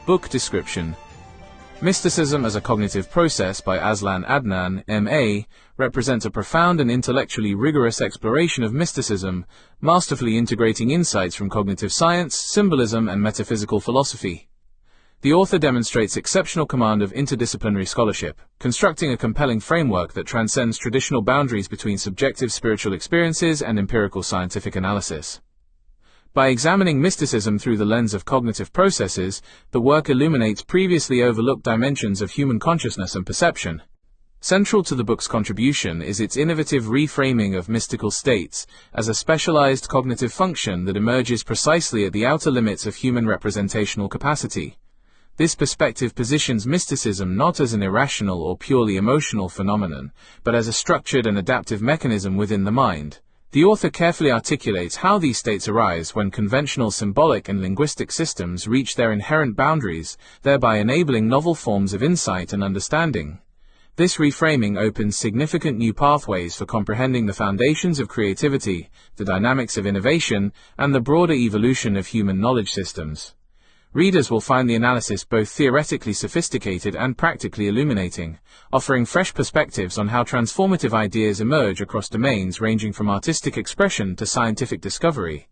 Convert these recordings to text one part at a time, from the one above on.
Book description: Mysticism as a Cognitive Process by Azlan Adnan, M.A., represents a profound and intellectually rigorous exploration of mysticism, masterfully integrating insights from cognitive science, symbolism, and metaphysical philosophy. The author demonstrates exceptional command of interdisciplinary scholarship, constructing a compelling framework that transcends traditional boundaries between subjective spiritual experiences and empirical scientific analysis. By examining mysticism through the lens of cognitive processes, the work illuminates previously overlooked dimensions of human consciousness and perception. Central to the book's contribution is its innovative reframing of mystical states as a specialized cognitive function that emerges precisely at the outer limits of human representational capacity. This perspective positions mysticism not as an irrational or purely emotional phenomenon, but as a structured and adaptive mechanism within the mind. The author carefully articulates how these states arise when conventional symbolic and linguistic systems reach their inherent boundaries, thereby enabling novel forms of insight and understanding. This reframing opens significant new pathways for comprehending the foundations of creativity, the dynamics of innovation, and the broader evolution of human knowledge systems. Readers will find the analysis both theoretically sophisticated and practically illuminating, offering fresh perspectives on how transformative ideas emerge across domains ranging from artistic expression to scientific discovery.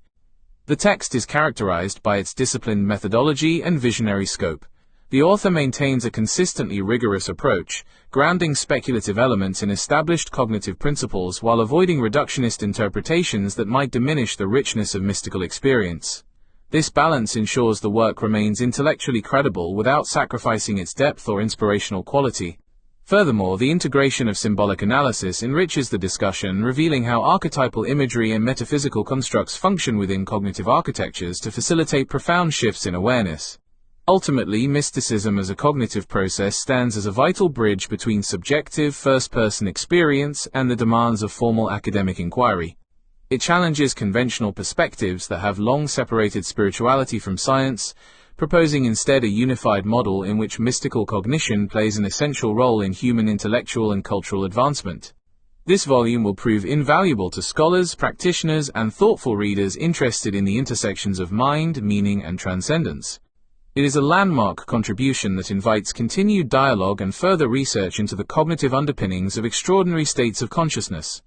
The text is characterized by its disciplined methodology and visionary scope. The author maintains a consistently rigorous approach, grounding speculative elements in established cognitive principles while avoiding reductionist interpretations that might diminish the richness of mystical experience. This balance ensures the work remains intellectually credible without sacrificing its depth or inspirational quality. Furthermore, the integration of symbolic analysis enriches the discussion, revealing how archetypal imagery and metaphysical constructs function within cognitive architectures to facilitate profound shifts in awareness. Ultimately, mysticism as a cognitive process stands as a vital bridge between subjective first-person experience and the demands of formal academic inquiry. It challenges conventional perspectives that have long separated spirituality from science, proposing instead a unified model in which mystical cognition plays an essential role in human intellectual and cultural advancement. This volume will prove invaluable to scholars, practitioners, and thoughtful readers interested in the intersections of mind, meaning, and transcendence. It is a landmark contribution that invites continued dialogue and further research into the cognitive underpinnings of extraordinary states of consciousness.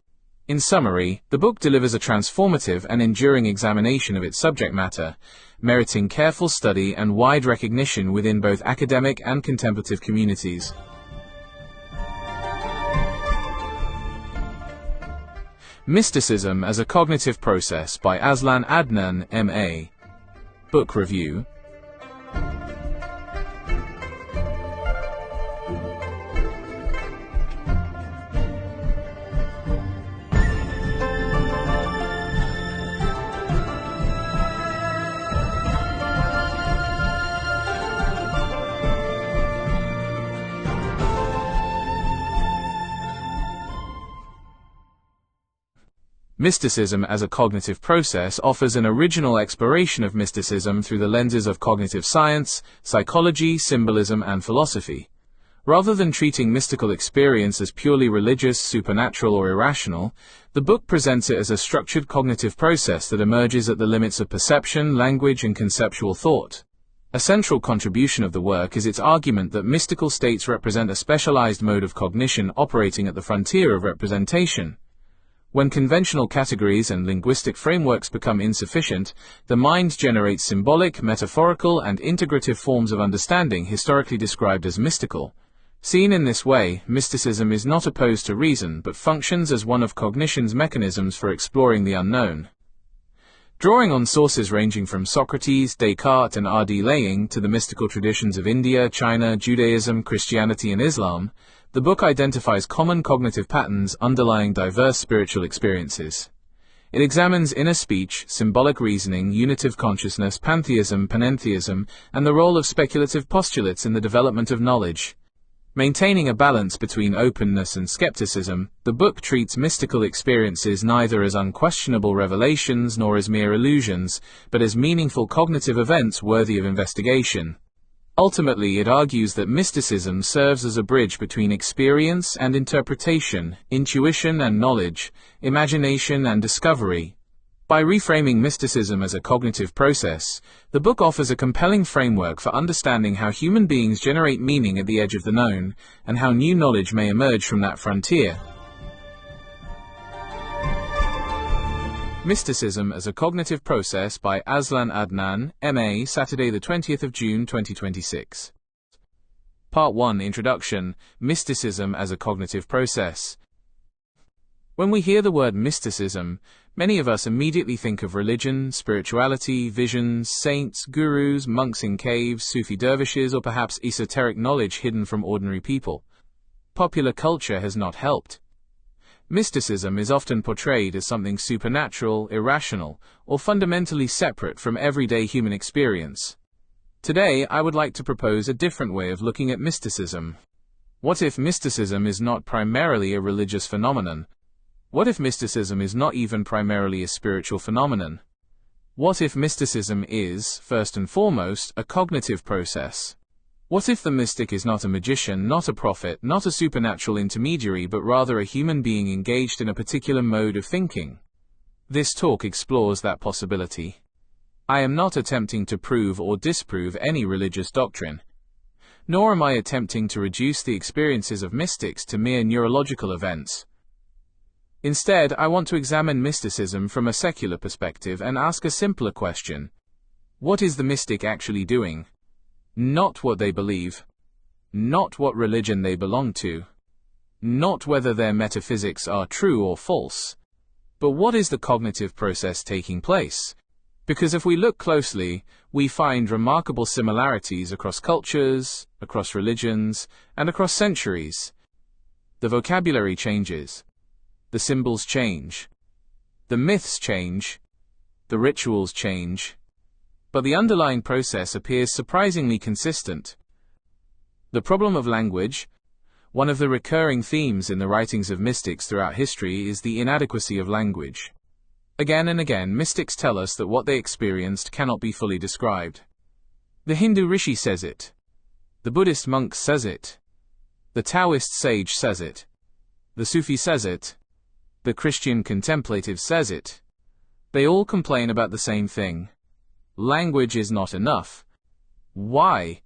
In summary, the book delivers a transformative and enduring examination of its subject matter, meriting careful study and wide recognition within both academic and contemplative communities. Mysticism as a Cognitive Process by Azlan Adnan, M.A. Book review. Mysticism as a Cognitive Process offers an original exploration of mysticism through the lenses of cognitive science, psychology, symbolism, and philosophy. Rather than treating mystical experience as purely religious, supernatural, or irrational, the book presents it as a structured cognitive process that emerges at the limits of perception, language, and conceptual thought. A central contribution of the work is its argument that mystical states represent a specialized mode of cognition operating at the frontier of representation. When conventional categories and linguistic frameworks become insufficient, the mind generates symbolic, metaphorical, and integrative forms of understanding historically described as mystical. Seen in this way, mysticism is not opposed to reason but functions as one of cognition's mechanisms for exploring the unknown. Drawing on sources ranging from Socrates, Descartes, and R.D. Laing to the mystical traditions of India, China, Judaism, Christianity, and Islam, the book identifies common cognitive patterns underlying diverse spiritual experiences. It examines inner speech, symbolic reasoning, unitive consciousness, pantheism, panentheism, and the role of speculative postulates in the development of knowledge. Maintaining a balance between openness and skepticism, the book treats mystical experiences neither as unquestionable revelations nor as mere illusions, but as meaningful cognitive events worthy of investigation. Ultimately, it argues that mysticism serves as a bridge between experience and interpretation, intuition and knowledge, imagination and discovery. By reframing mysticism as a cognitive process, the book offers a compelling framework for understanding how human beings generate meaning at the edge of the known, and how new knowledge may emerge from that frontier. Mysticism as a Cognitive Process by Azlan Adnan, M.A., Saturday the 20th of June 2026. Part 1. Introduction. Mysticism as a Cognitive Process. When we hear the word mysticism, many of us immediately think of religion, spirituality, visions, saints, gurus, monks in caves, Sufi dervishes, or perhaps esoteric knowledge hidden from ordinary people. Popular culture has not helped. Mysticism is often portrayed as something supernatural, irrational, or fundamentally separate from everyday human experience. Today, I would like to propose a different way of looking at mysticism. What if mysticism is not primarily a religious phenomenon? What if mysticism is not even primarily a spiritual phenomenon? What if mysticism is, first and foremost, a cognitive process? What if the mystic is not a magician, not a prophet, not a supernatural intermediary, but rather a human being engaged in a particular mode of thinking? This talk explores that possibility. I am not attempting to prove or disprove any religious doctrine, nor am I attempting to reduce the experiences of mystics to mere neurological events. Instead, I want to examine mysticism from a secular perspective and ask a simpler question. What is the mystic actually doing? Not what they believe. Not what religion they belong to. Not whether their metaphysics are true or false. But what is the cognitive process taking place? Because if we look closely, we find remarkable similarities across cultures, across religions, and across centuries. The vocabulary changes. The symbols change. The myths change. The rituals change. But the underlying process appears surprisingly consistent. The problem of language. One of the recurring themes in the writings of mystics throughout history is the inadequacy of language. Again and again, mystics tell us that what they experienced cannot be fully described. The Hindu rishi says it. The Buddhist monk says it. The Taoist sage says it. The Sufi says it. The Christian contemplative says it. They all complain about the same thing. Language is not enough. Why?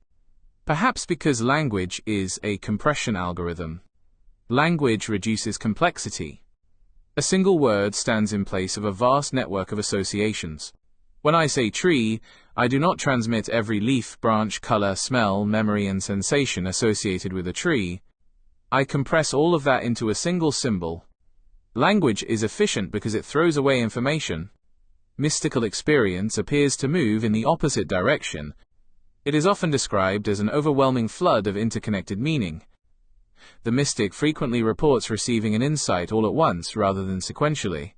Perhaps because language is a compression algorithm. Language reduces complexity. A single word stands in place of a vast network of associations. When I say tree, I do not transmit every leaf, branch, color, smell, memory, and sensation associated with a tree. I compress all of that into a single symbol. Language is efficient because it throws away information. Mystical experience appears to move in the opposite direction. It is often described as an overwhelming flood of interconnected meaning. The mystic frequently reports receiving an insight all at once rather than sequentially.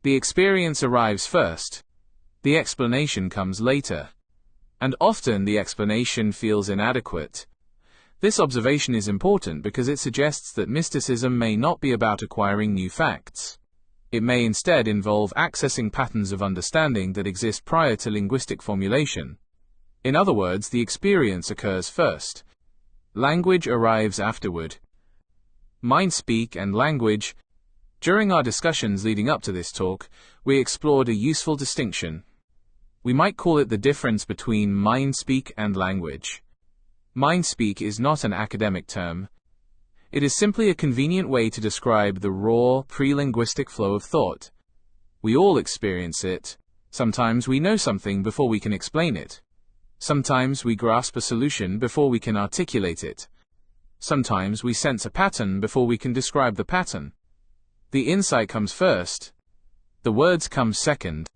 The experience arrives first. The explanation comes later. And often the explanation feels inadequate. This observation is important because it suggests that mysticism may not be about acquiring new facts. It may instead involve accessing patterns of understanding that exist prior to linguistic formulation. In other words, the experience occurs first. Language arrives afterward. Mind speak and language. During our discussions leading up to this talk, we explored a useful distinction. We might call it the difference between mind speak and language. Mind speak is not an academic term. It is simply a convenient way to describe the raw, pre-linguistic flow of thought. We all experience it. Sometimes we know something before we can explain it. Sometimes we grasp a solution before we can articulate it. Sometimes we sense a pattern before we can describe the pattern. The insight comes first. The words come second.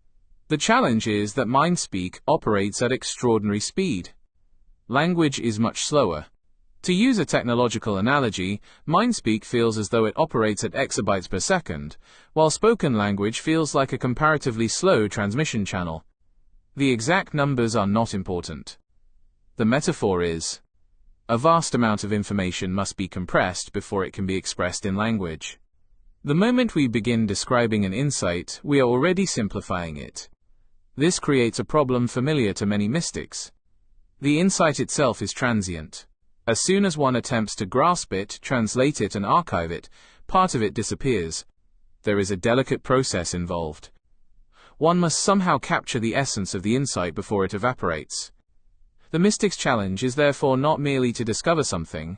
The challenge is that mind speak operates at extraordinary speed. Language is much slower. To use a technological analogy, mindspeak feels as though it operates at exabytes per second, while spoken language feels like a comparatively slow transmission channel. The exact numbers are not important. The metaphor is, a vast amount of information must be compressed before it can be expressed in language. The moment we begin describing an insight, we are already simplifying it. This creates a problem familiar to many mystics. The insight itself is transient. As soon as one attempts to grasp it, translate it, and archive it, part of it disappears. There is a delicate process involved. one must somehow capture the essence of the insight before it evaporates. The mystic's challenge is therefore not merely to discover something.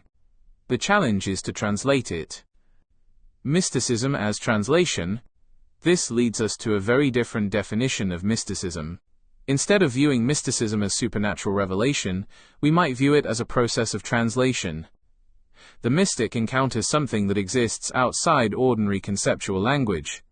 The challenge is to translate it. Mysticism as translation. This leads us to a very different definition of mysticism. Instead of viewing mysticism as supernatural revelation, we might view it as a process of translation. The mystic encounters something that exists outside ordinary conceptual language.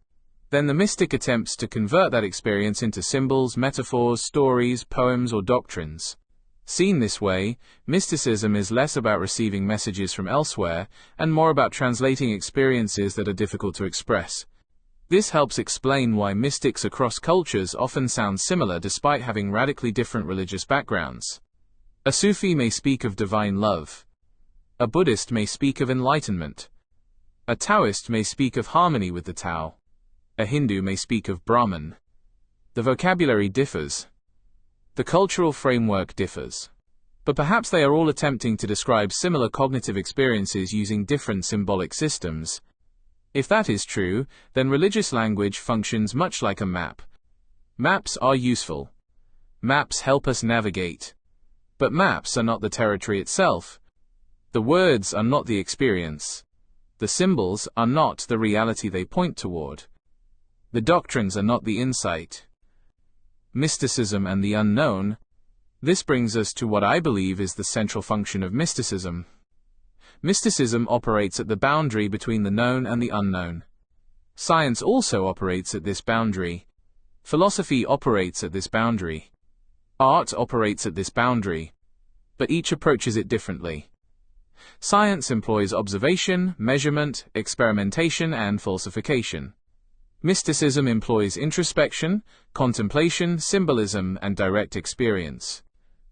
Then the mystic attempts to convert that experience into symbols, metaphors, stories, poems, or doctrines. Seen this way, mysticism is less about receiving messages from elsewhere, and more about translating experiences that are difficult to express. This helps explain why mystics across cultures often sound similar despite having radically different religious backgrounds. A Sufi may speak of divine love. A Buddhist may speak of enlightenment. A Taoist may speak of harmony with the Tao. A Hindu may speak of Brahman. The vocabulary differs. The cultural framework differs. But perhaps they are all attempting to describe similar cognitive experiences using different symbolic systems. If that is true, then religious language functions much like a map. Maps are useful. Maps help us navigate. But maps are not the territory itself. The words are not the experience. The symbols are not the reality they point toward. The doctrines are not the insight. Mysticism and the unknown. This brings us to what I believe is the central function of mysticism. Mysticism operates at the boundary between the known and the unknown. Science also operates at this boundary. Philosophy operates at this boundary. Art operates at this boundary. But each approaches it differently. Science employs observation, measurement, experimentation, and falsification. Mysticism employs introspection, contemplation, symbolism, and direct experience.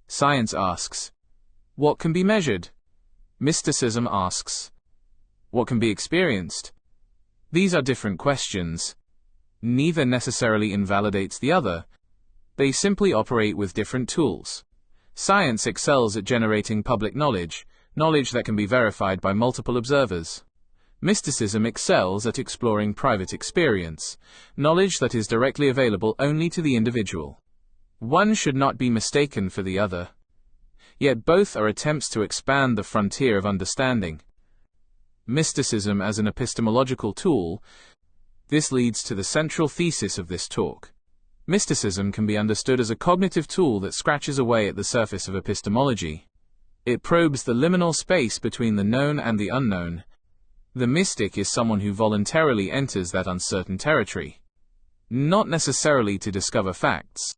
Science asks, what can be measured? Mysticism asks, what can be experienced? These are different questions. Neither necessarily invalidates the other. They simply operate with different tools. Science excels at generating public knowledge, knowledge that can be verified by multiple observers. Mysticism excels at exploring private experience, knowledge that is directly available only to the individual. One should not be mistaken for the other. Yet both are attempts to expand the frontier of understanding. Mysticism as an epistemological tool. This leads to the central thesis of this talk. Mysticism can be understood as a cognitive tool that scratches away at the surface of epistemology. It probes the liminal space between the known and the unknown. The mystic is someone who voluntarily enters that uncertain territory. Not necessarily to discover facts.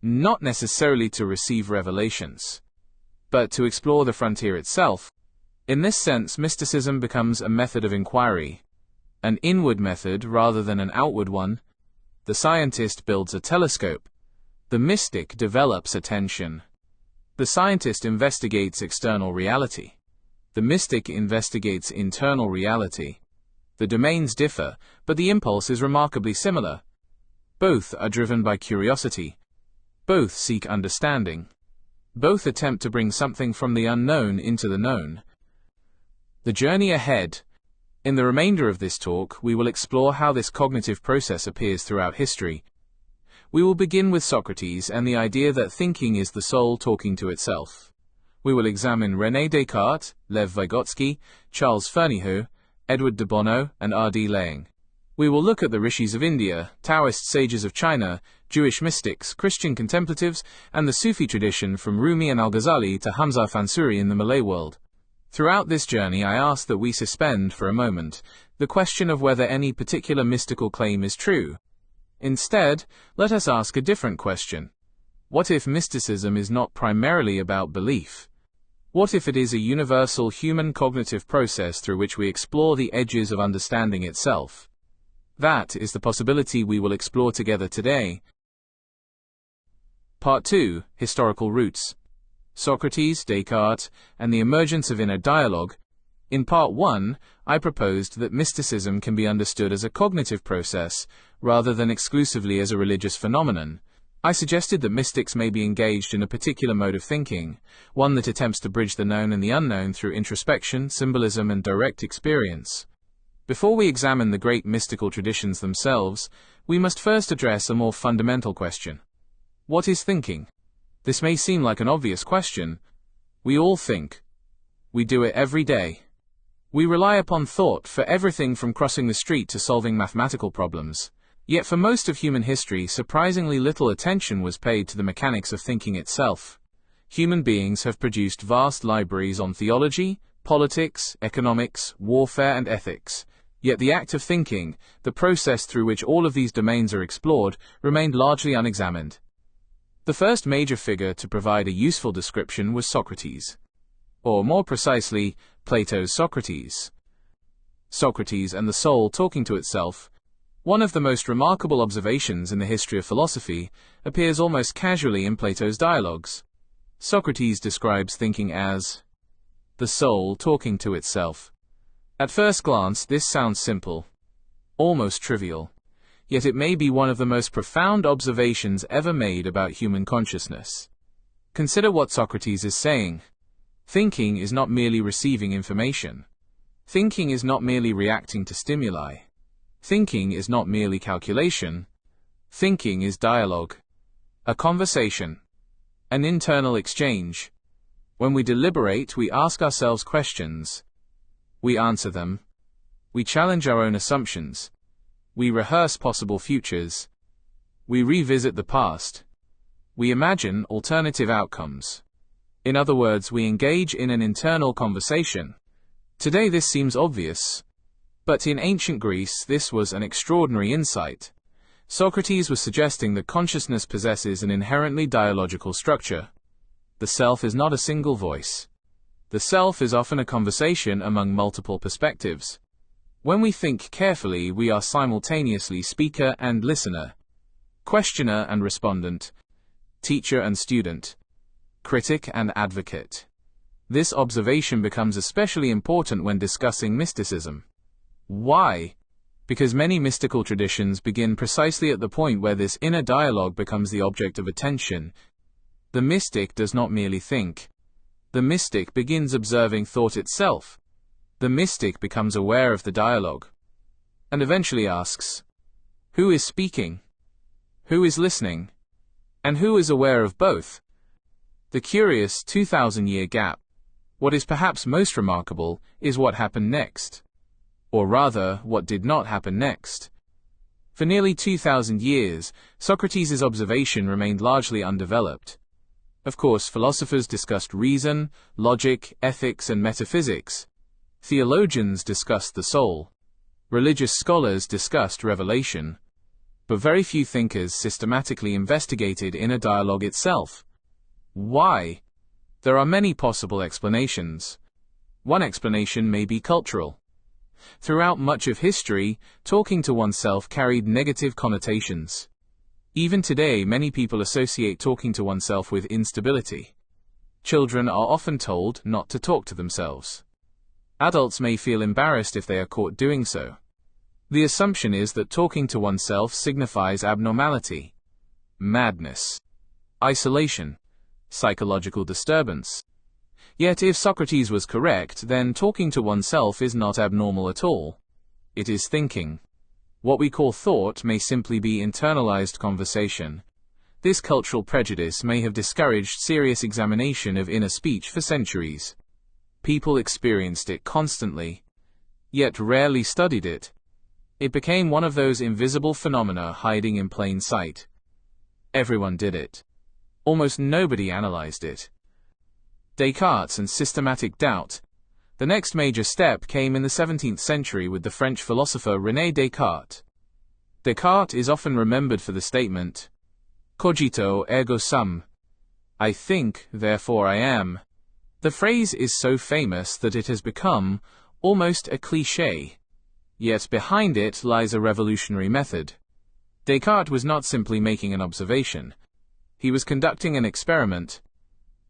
Not necessarily to receive revelations. But to explore the frontier itself. In this sense, mysticism becomes a method of inquiry. An inward method rather than an outward one. The scientist builds a telescope. The mystic develops attention. The scientist investigates external reality. The mystic investigates internal reality. The domains differ, but the impulse is remarkably similar. Both are driven by curiosity. Both seek understanding. Both attempt to bring something from the unknown into the known. The journey ahead. In the remainder of this talk, we will explore how this cognitive process appears throughout history. We will begin with Socrates and the idea that thinking is the soul talking to itself. We will examine René Descartes, Lev Vygotsky, Charles Fernyhough, Edward de Bono, and R.D. Laing. We will look at the rishis of India, Taoist sages of China, Jewish mystics, Christian contemplatives, and the Sufi tradition from Rumi and Al-Ghazali to Hamza Fansuri in the Malay world. Throughout this journey, I ask that we suspend for a moment the question of whether any particular mystical claim is true. Instead, let us ask a different question. What if mysticism is not primarily about belief? What if it is a universal human cognitive process through which we explore the edges of understanding itself? That is the possibility we will explore together today. Part 2. Historical Roots. Socrates, Descartes, and the emergence of inner dialogue. In Part 1, I proposed that mysticism can be understood as a cognitive process, rather than exclusively as a religious phenomenon. I suggested that mystics may be engaged in a particular mode of thinking, one that attempts to bridge the known and the unknown through introspection, symbolism, and direct experience. Before we examine the great mystical traditions themselves, we must first address a more fundamental question. What is thinking? This may seem like an obvious question. We all think. We do it every day. We rely upon thought for everything from crossing the street to solving mathematical problems. Yet for most of human history, surprisingly little attention was paid to the mechanics of thinking itself. Human beings have produced vast libraries on theology, politics, economics, warfare, and ethics. Yet the act of thinking, the process through which all of these domains are explored, remained largely unexamined. The first major figure to provide a useful description was Socrates. Or more precisely, Plato's Socrates. Socrates and the soul talking to itself, one of the most remarkable observations in the history of philosophy, appears almost casually in Plato's dialogues. Socrates describes thinking as the soul talking to itself. At first glance, this sounds simple, almost trivial, yet it may be one of the most profound observations ever made about human consciousness. Consider what Socrates is saying. Thinking is not merely receiving information. Thinking is not merely reacting to stimuli. Thinking is not merely calculation. Thinking is dialogue, a conversation, an internal exchange. When we deliberate, we ask ourselves questions. We answer them. We challenge our own assumptions. We rehearse possible futures. We revisit the past. We imagine alternative outcomes. In other words, we engage in an internal conversation. Today this seems obvious, but in ancient Greece this was an extraordinary insight. Socrates was suggesting that consciousness possesses an inherently dialogical structure. The self is not a single voice. The self is often a conversation among multiple perspectives. When we think carefully, we are simultaneously speaker and listener, questioner and respondent, teacher and student, critic and advocate. This observation becomes especially important when discussing mysticism. Why? Because many mystical traditions begin precisely at the point where this inner dialogue becomes the object of attention. The mystic does not merely think. The mystic begins observing thought itself. The mystic becomes aware of the dialogue, and eventually asks, who is speaking? Who is listening? And who is aware of both? The curious 2,000-year gap. What is perhaps most remarkable is what happened next. Or rather, what did not happen next. For nearly 2,000 years, Socrates' observation remained largely undeveloped. Of course, philosophers discussed reason, logic, ethics, and metaphysics. Theologians discussed the soul. Religious scholars discussed revelation. But very few thinkers systematically investigated inner dialogue itself. Why? There are many possible explanations. One explanation may be cultural. Throughout much of history, talking to oneself carried negative connotations. Even today, many people associate talking to oneself with instability. Children are often told not to talk to themselves. Adults may feel embarrassed if they are caught doing so. The assumption is that talking to oneself signifies abnormality, madness, isolation, psychological disturbance. Yet if Socrates was correct, then talking to oneself is not abnormal at all. It is thinking. What we call thought may simply be internalized conversation. This cultural prejudice may have discouraged serious examination of inner speech for centuries. People experienced it constantly, yet rarely studied it. It became one of those invisible phenomena hiding in plain sight. Everyone did it. Almost nobody analyzed it. Descartes and systematic doubt. The next major step came in the 17th century with the French philosopher René Descartes. Descartes is often remembered for the statement, cogito ergo sum. I think, therefore I am. The phrase is so famous that it has become almost a cliché. Yet behind it lies a revolutionary method. Descartes was not simply making an observation. He was conducting an experiment,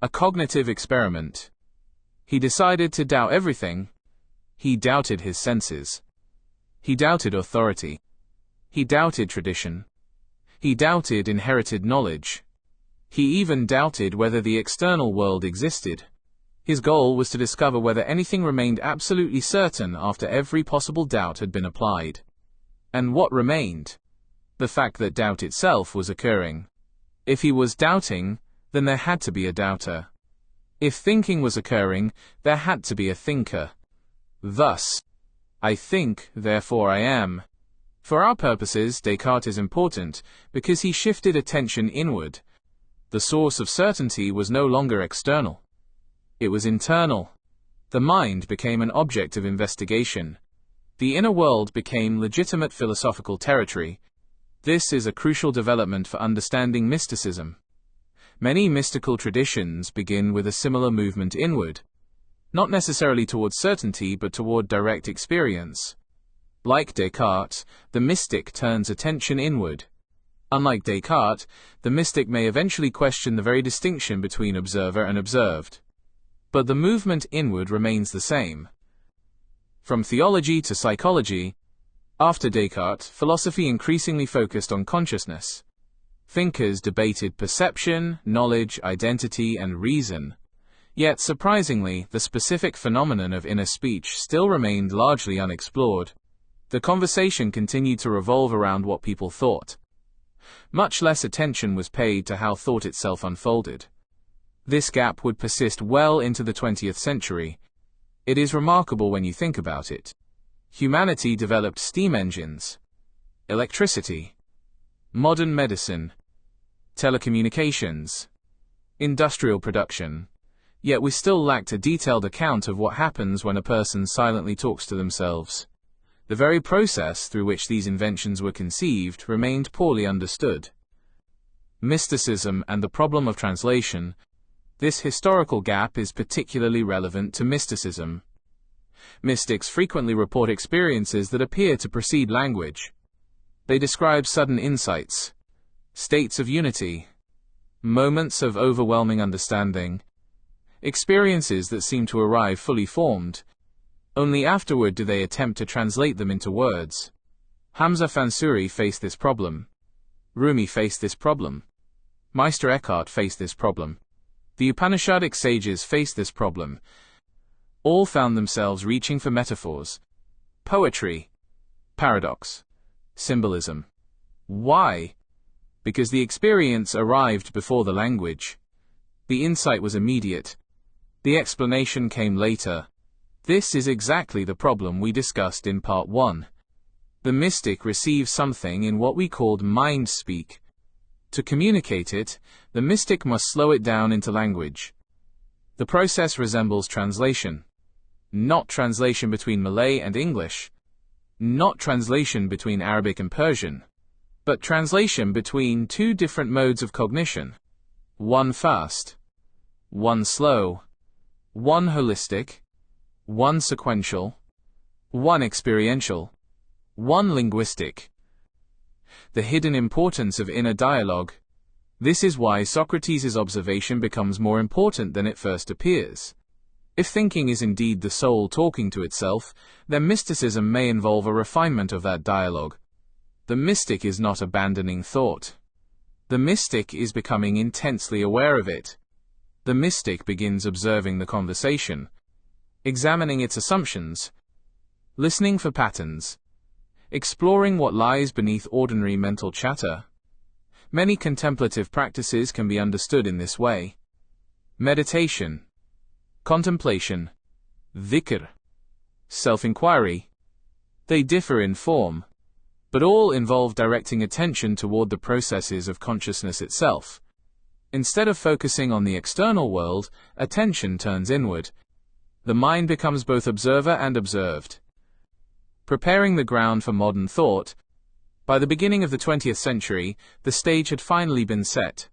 a cognitive experiment. He decided to doubt everything. He doubted his senses. He doubted authority. He doubted tradition. He doubted inherited knowledge. He even doubted whether the external world existed. His goal was to discover whether anything remained absolutely certain after every possible doubt had been applied. And what remained? The fact that doubt itself was occurring. If he was doubting, then there had to be a doubter. If thinking was occurring, there had to be a thinker. Thus, I think, therefore I am. For our purposes, Descartes is important because he shifted attention inward. The source of certainty was no longer external. It was internal. The mind became an object of investigation. The inner world became legitimate philosophical territory. This is a crucial development for understanding mysticism. Many mystical traditions begin with a similar movement inward, not necessarily toward certainty but toward direct experience. Like Descartes, the mystic turns attention inward. Unlike Descartes, the mystic may eventually question the very distinction between observer and observed. But the movement inward remains the same. From theology to psychology, after Descartes, philosophy increasingly focused on consciousness. Thinkers debated perception, knowledge, identity, and reason. Yet, surprisingly, the specific phenomenon of inner speech still remained largely unexplored. The conversation continued to revolve around what people thought. Much less attention was paid to how thought itself unfolded. This gap would persist well into the 20th century. It is remarkable when you think about it. Humanity developed steam engines, electricity, modern medicine, telecommunications, industrial production. Yet we still lacked a detailed account of what happens when a person silently talks to themselves. The very process through which these inventions were conceived remained poorly understood. Mysticism and the problem of translation. This historical gap is particularly relevant to mysticism. Mystics frequently report experiences that appear to precede language. They describe sudden insights, states of unity, moments of overwhelming understanding, experiences that seem to arrive fully formed. Only afterward do they attempt to translate them into words. Hamza Fansuri faced this problem. Rumi faced this problem. Meister Eckhart faced this problem. The Upanishadic sages faced this problem. All found themselves reaching for metaphors, poetry, paradox, symbolism. Why? Because the experience arrived before the language. The insight was immediate. The explanation came later. This is exactly the problem we discussed in Part 1. The mystic receives something in what we called mind speak. To communicate it, the mystic must slow it down into language. The process resembles translation. Not translation between Malay and English. Not translation between Arabic and Persian. But translation between two different modes of cognition. One fast. One slow. One holistic. One sequential. One experiential. One linguistic. The hidden importance of inner dialogue. This is why Socrates' observation becomes more important than it first appears. If thinking is indeed the soul talking to itself, then mysticism may involve a refinement of that dialogue. The mystic is not abandoning thought. The mystic is becoming intensely aware of it. The mystic begins observing the conversation, examining its assumptions, listening for patterns, exploring what lies beneath ordinary mental chatter. Many contemplative practices can be understood in this way. Meditation, contemplation, dhikr, self-inquiry. They differ in form, but all involve directing attention toward the processes of consciousness itself. Instead of focusing on the external world, attention turns inward. The mind becomes both observer and observed. Preparing the ground for modern thought. By the beginning of the 20th century, the stage had finally been set.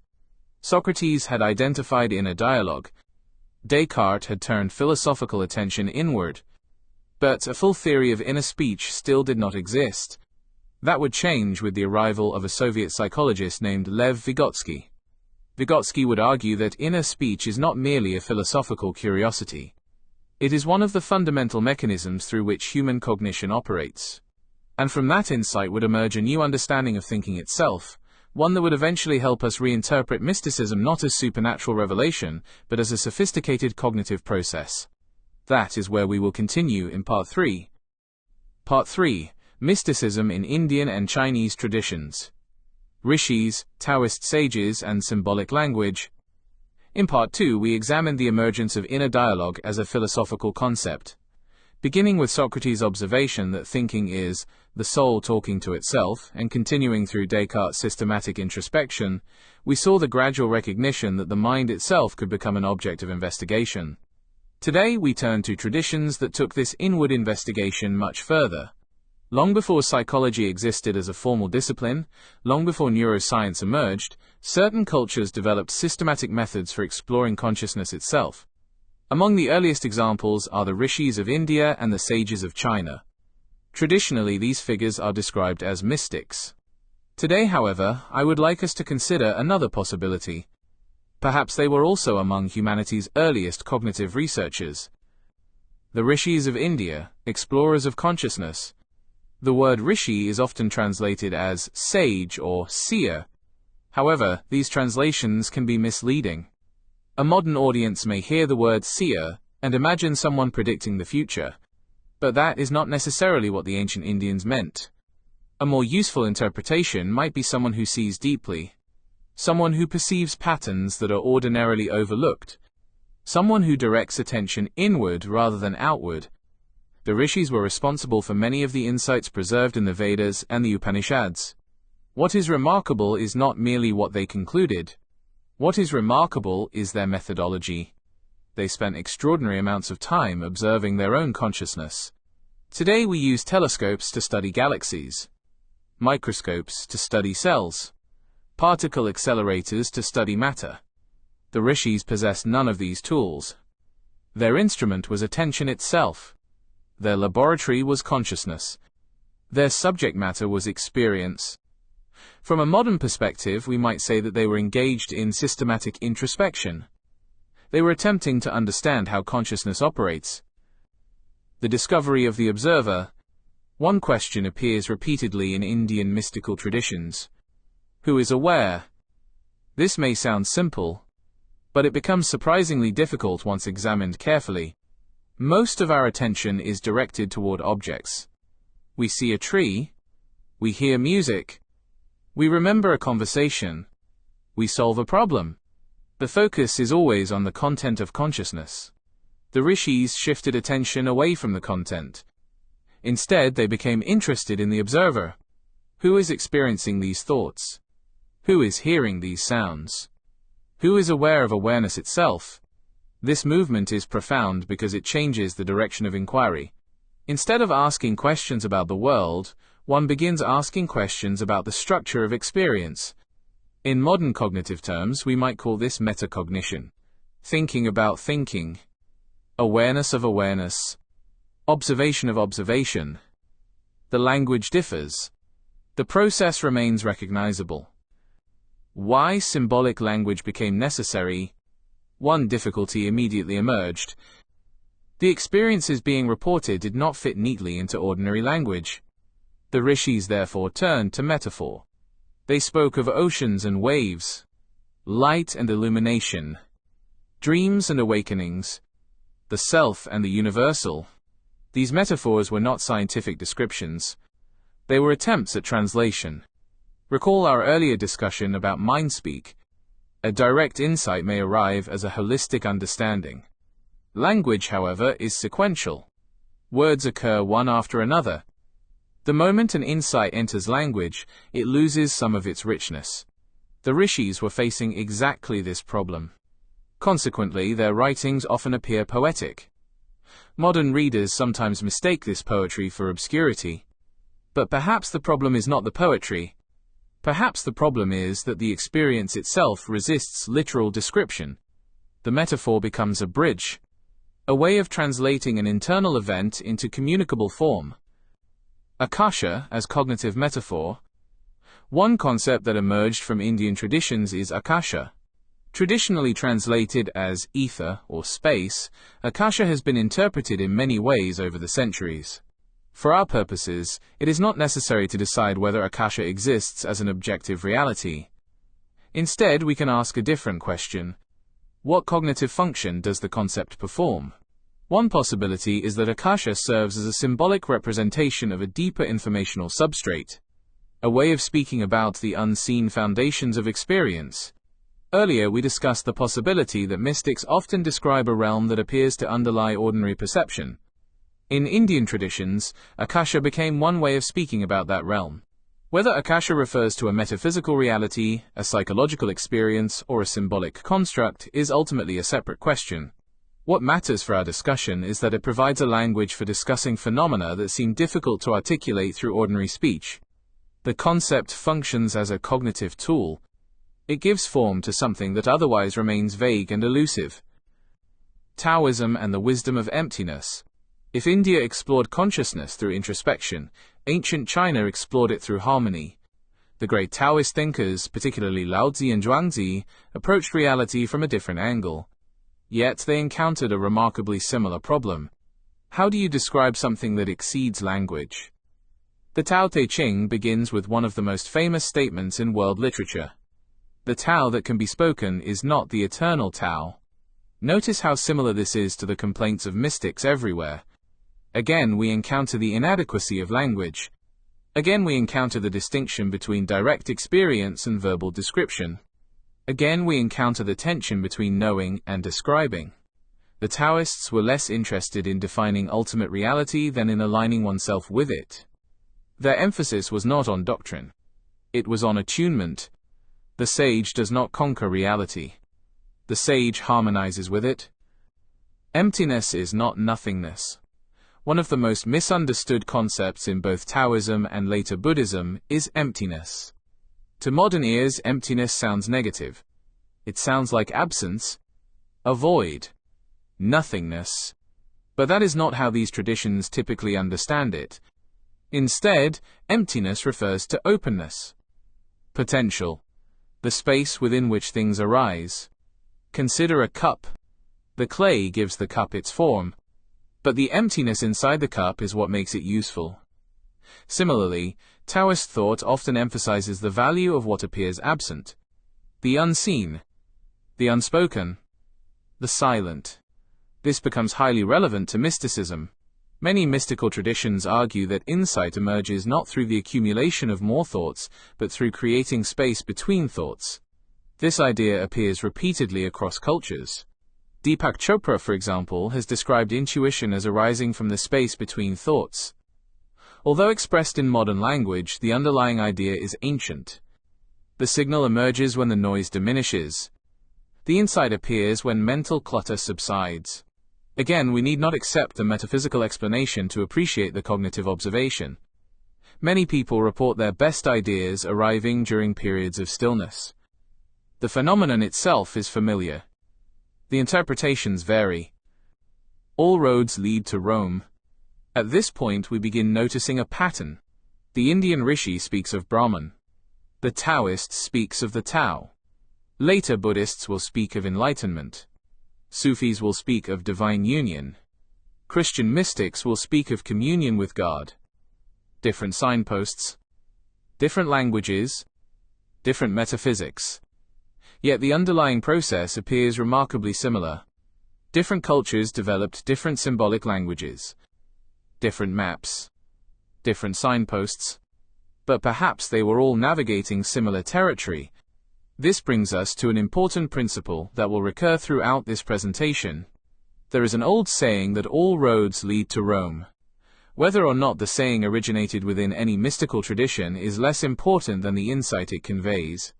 Socrates had identified inner dialogue. Descartes had turned philosophical attention inward. But a full theory of inner speech still did not exist. That would change with the arrival of a Soviet psychologist named Lev Vygotsky. Vygotsky would argue that inner speech is not merely a philosophical curiosity. It is one of the fundamental mechanisms through which human cognition operates. And from that insight would emerge a new understanding of thinking itself, one that would eventually help us reinterpret mysticism not as supernatural revelation, but as a sophisticated cognitive process. That is where we will continue in Part 3. Part 3. Mysticism in Indian and Chinese traditions. Rishis, Taoist sages, and symbolic language. In Part 2, we examined the emergence of inner dialogue as a philosophical concept. Beginning with Socrates' observation that thinking is the soul talking to itself, and continuing through Descartes' systematic introspection, we saw the gradual recognition that the mind itself could become an object of investigation. Today we turn to traditions that took this inward investigation much further. Long before psychology existed as a formal discipline, long before neuroscience emerged, certain cultures developed systematic methods for exploring consciousness itself. Among the earliest examples are the rishis of India and the sages of China. Traditionally, these figures are described as mystics. Today, however, I would like us to consider another possibility. Perhaps they were also among humanity's earliest cognitive researchers. The rishis of India, explorers of consciousness. The word rishi is often translated as sage or seer. However, these translations can be misleading. A modern audience may hear the word seer and imagine someone predicting the future, but that is not necessarily what the ancient Indians meant. A more useful interpretation might be someone who sees deeply, someone who perceives patterns that are ordinarily overlooked, someone who directs attention inward rather than outward. The rishis were responsible for many of the insights preserved in the Vedas and the Upanishads. What is remarkable is not merely what they concluded. What is remarkable is their methodology. They spent extraordinary amounts of time observing their own consciousness. Today we use telescopes to study galaxies, microscopes to study cells, particle accelerators to study matter. The rishis possessed none of these tools. Their instrument was attention itself. Their laboratory was consciousness. Their subject matter was experience. From a modern perspective, we might say that they were engaged in systematic introspection. They were attempting to understand how consciousness operates. The discovery of the observer. One question appears repeatedly in Indian mystical traditions. Who is aware? This may sound simple, but it becomes surprisingly difficult once examined carefully. Most of our attention is directed toward objects. We see a tree, we hear music, we remember a conversation, we solve a problem. The focus is always on the content of consciousness. The rishis shifted attention away from the content. Instead, they became interested in the observer. Who is experiencing these thoughts? Who is hearing these sounds? Who is aware of awareness itself? This movement is profound because it changes the direction of inquiry. Instead of asking questions about the world, one begins asking questions about the structure of experience. In modern cognitive terms, we might call this metacognition. Thinking about thinking. Awareness of awareness. Observation of observation. The language differs. The process remains recognizable. Why symbolic language became necessary? One difficulty immediately emerged. The experiences being reported did not fit neatly into ordinary language. The rishis therefore turned to metaphor. They spoke of oceans and waves, light and illumination, dreams and awakenings, the self and the universal. These metaphors were not scientific descriptions. They were attempts at translation. Recall our earlier discussion about mind speak. A direct insight may arrive as a holistic understanding. Language, however, is sequential. Words occur one after another. The moment an insight enters language, it loses some of its richness. The rishis were facing exactly this problem. Consequently, their writings often appear poetic. Modern readers sometimes mistake this poetry for obscurity. But perhaps the problem is not the poetry. Perhaps the problem is that the experience itself resists literal description. The metaphor becomes a bridge, a way of translating an internal event into communicable form. Akasha as cognitive metaphor. One concept that emerged from Indian traditions is Akasha. Traditionally translated as ether or space, Akasha has been interpreted in many ways over the centuries. For our purposes, it is not necessary to decide whether Akasha exists as an objective reality. Instead, we can ask a different question. What cognitive function does the concept perform? One possibility is that Akasha serves as a symbolic representation of a deeper informational substrate, a way of speaking about the unseen foundations of experience. Earlier, we discussed the possibility that mystics often describe a realm that appears to underlie ordinary perception. In Indian traditions, Akasha became one way of speaking about that realm. Whether Akasha refers to a metaphysical reality, a psychological experience, or a symbolic construct is ultimately a separate question. What matters for our discussion is that it provides a language for discussing phenomena that seem difficult to articulate through ordinary speech. The concept functions as a cognitive tool. It gives form to something that otherwise remains vague and elusive. Taoism and the wisdom of emptiness. If India explored consciousness through introspection, ancient China explored it through harmony. The great Taoist thinkers, particularly Laozi and Zhuangzi, approached reality from a different angle. Yet they encountered a remarkably similar problem. How do you describe something that exceeds language? The Tao Te Ching begins with one of the most famous statements in world literature. The Tao that can be spoken is not the eternal Tao. Notice how similar this is to the complaints of mystics everywhere. Again, we encounter the inadequacy of language. Again, we encounter the distinction between direct experience and verbal description. Again, we encounter the tension between knowing and describing. The Taoists were less interested in defining ultimate reality than in aligning oneself with it. Their emphasis was not on doctrine. It was on attunement. The sage does not conquer reality. The sage harmonizes with it. Emptiness is not nothingness. One of the most misunderstood concepts in both Taoism and later Buddhism is emptiness. To modern ears, emptiness sounds negative. It sounds like absence, a void, nothingness. But that is not how these traditions typically understand it. Instead, emptiness refers to openness, potential, the space within which things arise. Consider a cup. The clay gives the cup its form, but the emptiness inside the cup is what makes it useful. Similarly, Taoist thought often emphasizes the value of what appears absent, the unseen, the unspoken, the silent. This becomes highly relevant to mysticism. Many mystical traditions argue that insight emerges not through the accumulation of more thoughts, but through creating space between thoughts. This idea appears repeatedly across cultures. Deepak Chopra, for example, has described intuition as arising from the space between thoughts. Although expressed in modern language, the underlying idea is ancient. The signal emerges when the noise diminishes. The insight appears when mental clutter subsides. Again, we need not accept the metaphysical explanation to appreciate the cognitive observation. Many people report their best ideas arriving during periods of stillness. The phenomenon itself is familiar. The interpretations vary. All roads lead to Rome. At this point, we begin noticing a pattern. The Indian rishi speaks of Brahman. The Taoist speaks of the Tao. Later Buddhists will speak of enlightenment. Sufis will speak of divine union. Christian mystics will speak of communion with God. Different signposts, different languages, different metaphysics. Yet the underlying process appears remarkably similar. Different cultures developed different symbolic languages, different maps, different signposts, but perhaps they were all navigating similar territory. This brings us to an important principle that will recur throughout this presentation. There is an old saying that all roads lead to Rome. Whether or not the saying originated within any mystical tradition is less important than the insight it conveys.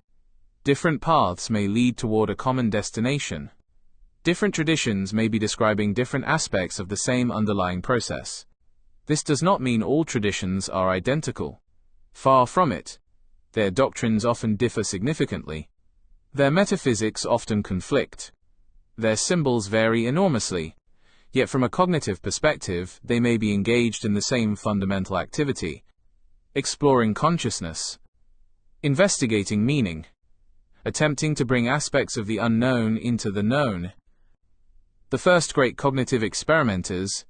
Different paths may lead toward a common destination. Different traditions may be describing different aspects of the same underlying process. This does not mean all traditions are identical. Far from it. Their doctrines often differ significantly. Their metaphysics often conflict. Their symbols vary enormously. Yet from a cognitive perspective, they may be engaged in the same fundamental activity. Exploring consciousness. Investigating meaning. Attempting to bring aspects of the unknown into the known. The first great cognitive experimenters,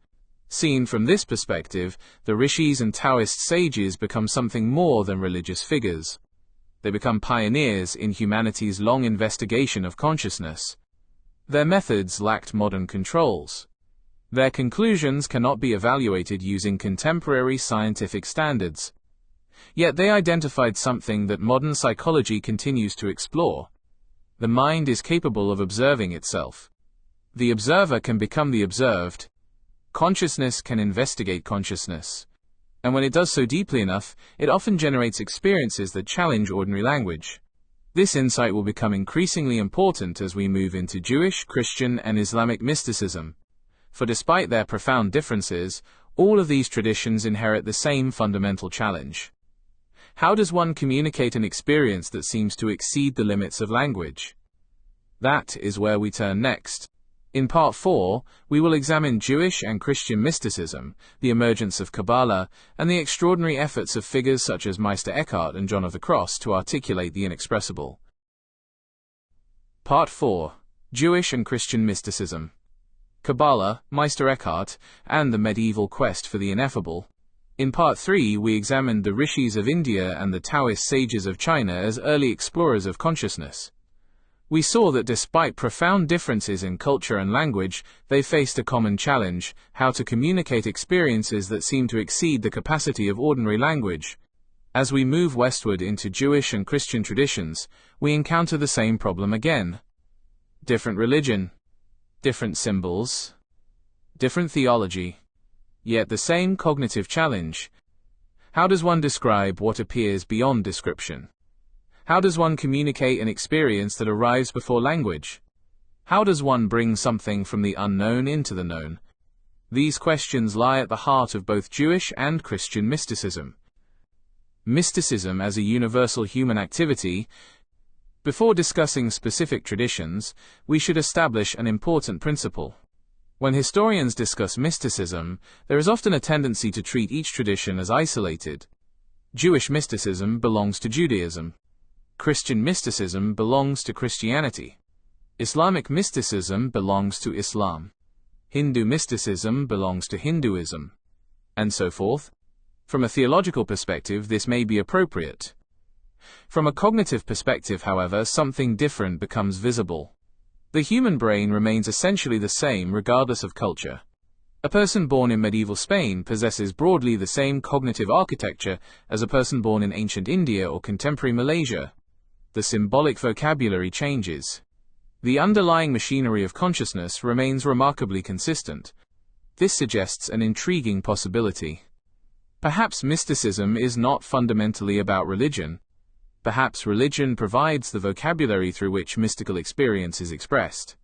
Seen from this perspective, the rishis and Taoist sages become something more than religious figures. They become pioneers in humanity's long investigation of consciousness. Their methods lacked modern controls. Their conclusions cannot be evaluated using contemporary scientific standards. Yet they identified something that modern psychology continues to explore. The mind is capable of observing itself. The observer can become the observed. Consciousness can investigate consciousness. And when it does so deeply enough, it often generates experiences that challenge ordinary language. This insight will become increasingly important as we move into Jewish, Christian, and Islamic mysticism. For despite their profound differences, all of these traditions inherit the same fundamental challenge. How does one communicate an experience that seems to exceed the limits of language? That is where we turn next. In Part 4, we will examine Jewish and Christian mysticism, the emergence of Kabbalah, and the extraordinary efforts of figures such as Meister Eckhart and John of the Cross to articulate the inexpressible. Part 4. Jewish and Christian mysticism. Kabbalah, Meister Eckhart, and the medieval quest for the ineffable. In Part 3, we examined the rishis of India and the Taoist sages of China as early explorers of consciousness. We saw that despite profound differences in culture and language, they faced a common challenge: how to communicate experiences that seem to exceed the capacity of ordinary language. As we move westward into Jewish and Christian traditions, we encounter the same problem again. Different religion, different symbols, different theology, yet the same cognitive challenge. How does one describe what appears beyond description? How does one communicate an experience that arrives before language? How does one bring something from the unknown into the known? These questions lie at the heart of both Jewish and Christian mysticism. Mysticism as a universal human activity. Before discussing specific traditions, we should establish an important principle. When historians discuss mysticism, there is often a tendency to treat each tradition as isolated. Jewish mysticism belongs to Judaism. Christian mysticism belongs to Christianity. Islamic mysticism belongs to Islam. Hindu mysticism belongs to Hinduism. And so forth. From a theological perspective, this may be appropriate. From a cognitive perspective, however, something different becomes visible. The human brain remains essentially the same regardless of culture. A person born in medieval Spain possesses broadly the same cognitive architecture as a person born in ancient India or contemporary Malaysia. The symbolic vocabulary changes. The underlying machinery of consciousness remains remarkably consistent. This suggests an intriguing possibility. Perhaps mysticism is not fundamentally about religion. Perhaps religion provides the vocabulary through which mystical experience is expressed.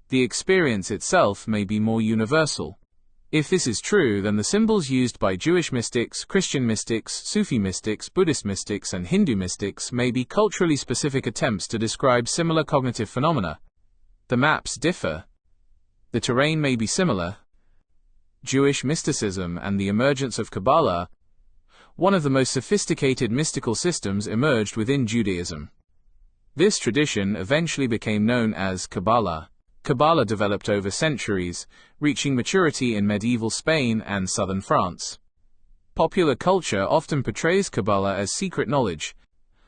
The experience itself may be more universal. If this is true, then the symbols used by Jewish mystics, Christian mystics, Sufi mystics, Buddhist mystics, and Hindu mystics may be culturally specific attempts to describe similar cognitive phenomena. The maps differ. The terrain may be similar. Jewish mysticism and the emergence of Kabbalah. One of the most sophisticated mystical systems emerged within Judaism. This tradition eventually became known as Kabbalah. Kabbalah developed over centuries, reaching maturity in medieval Spain and southern France. Popular culture often portrays Kabbalah as secret knowledge.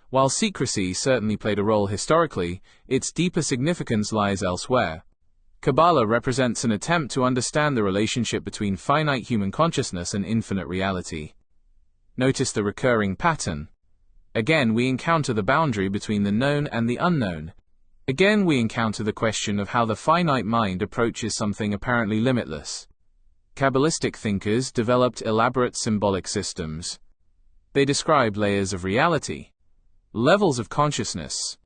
While secrecy certainly played a role historically, its deeper significance lies elsewhere. Kabbalah represents an attempt to understand the relationship between finite human consciousness and infinite reality. Notice the recurring pattern. Again, we encounter the boundary between the known and the unknown. Again, we encounter the question of how the finite mind approaches something apparently limitless. Kabbalistic thinkers developed elaborate symbolic systems. They described layers of reality, levels of consciousness,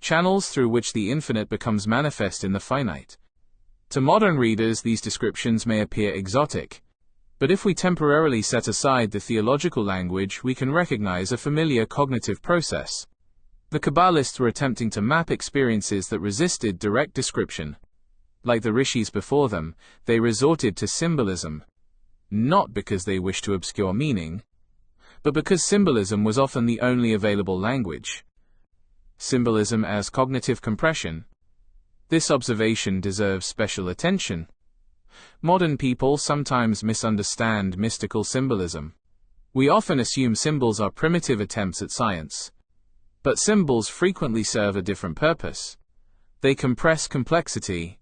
channels through which the infinite becomes manifest in the finite. To modern readers, these descriptions may appear exotic, but if we temporarily set aside the theological language, we can recognize a familiar cognitive process. The Kabbalists were attempting to map experiences that resisted direct description. Like the rishis before them, they resorted to symbolism, not because they wished to obscure meaning, but because symbolism was often the only available language. Symbolism as cognitive compression. This observation deserves special attention. Modern people sometimes misunderstand mystical symbolism. We often assume symbols are primitive attempts at science. But symbols frequently serve a different purpose. They compress complexity.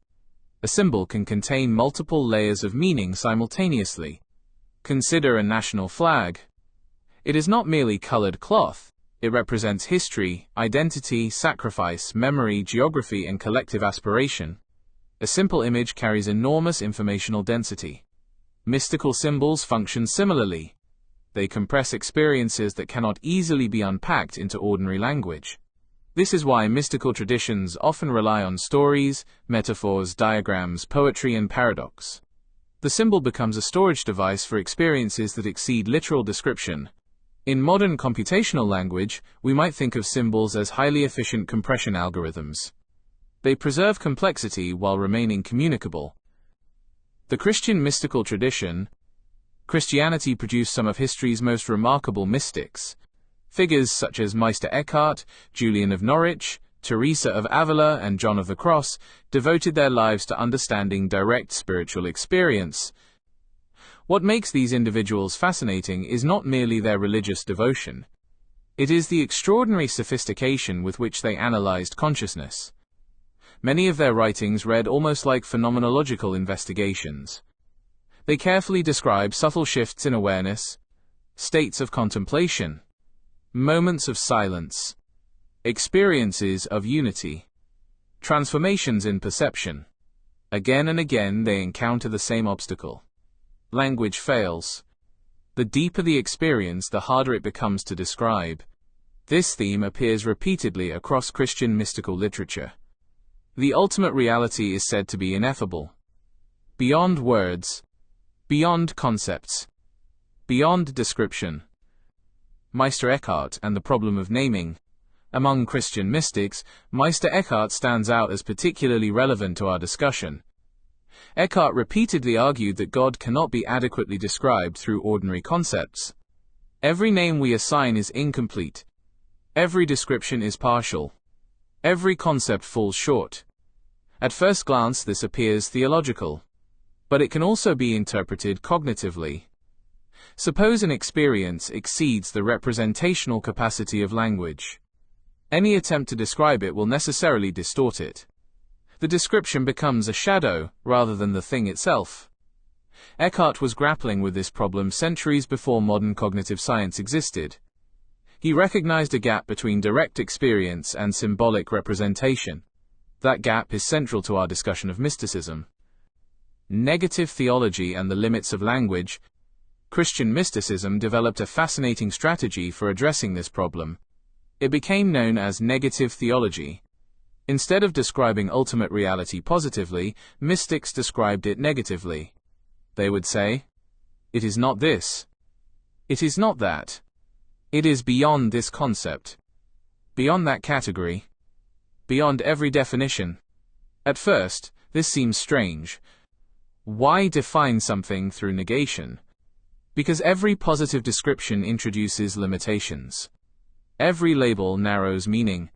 A symbol can contain multiple layers of meaning simultaneously. Consider a national flag. It is not merely colored cloth. It represents history, identity, sacrifice, memory, geography, and collective aspiration. A simple image carries enormous informational density. Mystical symbols function similarly. They compress experiences that cannot easily be unpacked into ordinary language. This is why mystical traditions often rely on stories, metaphors, diagrams, poetry, and paradox. The symbol becomes a storage device for experiences that exceed literal description. In modern computational language, we might think of symbols as highly efficient compression algorithms. They preserve complexity while remaining communicable. The Christian mystical tradition. Christianity produced some of history's most remarkable mystics. Figures such as Meister Eckhart, Julian of Norwich, Teresa of Avila, and John of the Cross devoted their lives to understanding direct spiritual experience. What makes these individuals fascinating is not merely their religious devotion. It is the extraordinary sophistication with which they analyzed consciousness. Many of their writings read almost like phenomenological investigations. They carefully describe subtle shifts in awareness, states of contemplation, moments of silence, experiences of unity, transformations in perception. Again and again they encounter the same obstacle. Language fails. The deeper the experience, the harder it becomes to describe. This theme appears repeatedly across Christian mystical literature. The ultimate reality is said to be ineffable. Beyond words, beyond concepts, beyond description. Meister Eckhart and the problem of naming. Among Christian mystics, Meister Eckhart stands out as particularly relevant to our discussion. Eckhart repeatedly argued that God cannot be adequately described through ordinary concepts. Every name we assign is incomplete. Every description is partial. Every concept falls short. At first glance, this appears theological. But it can also be interpreted cognitively. Suppose an experience exceeds the representational capacity of language. Any attempt to describe it will necessarily distort it. The description becomes a shadow, rather than the thing itself. Eckhart was grappling with this problem centuries before modern cognitive science existed. He recognized a gap between direct experience and symbolic representation. That gap is central to our discussion of mysticism. Negative theology and the limits of language. Christian mysticism developed a fascinating strategy for addressing this problem. It became known as negative theology. Instead of describing ultimate reality positively, mystics described it negatively. They would say, "It is not this. It is not that. It is beyond this concept. Beyond that category. Beyond every definition." At first, this seems strange. Why define something through negation? Because every positive description introduces limitations. Every label narrows meaning.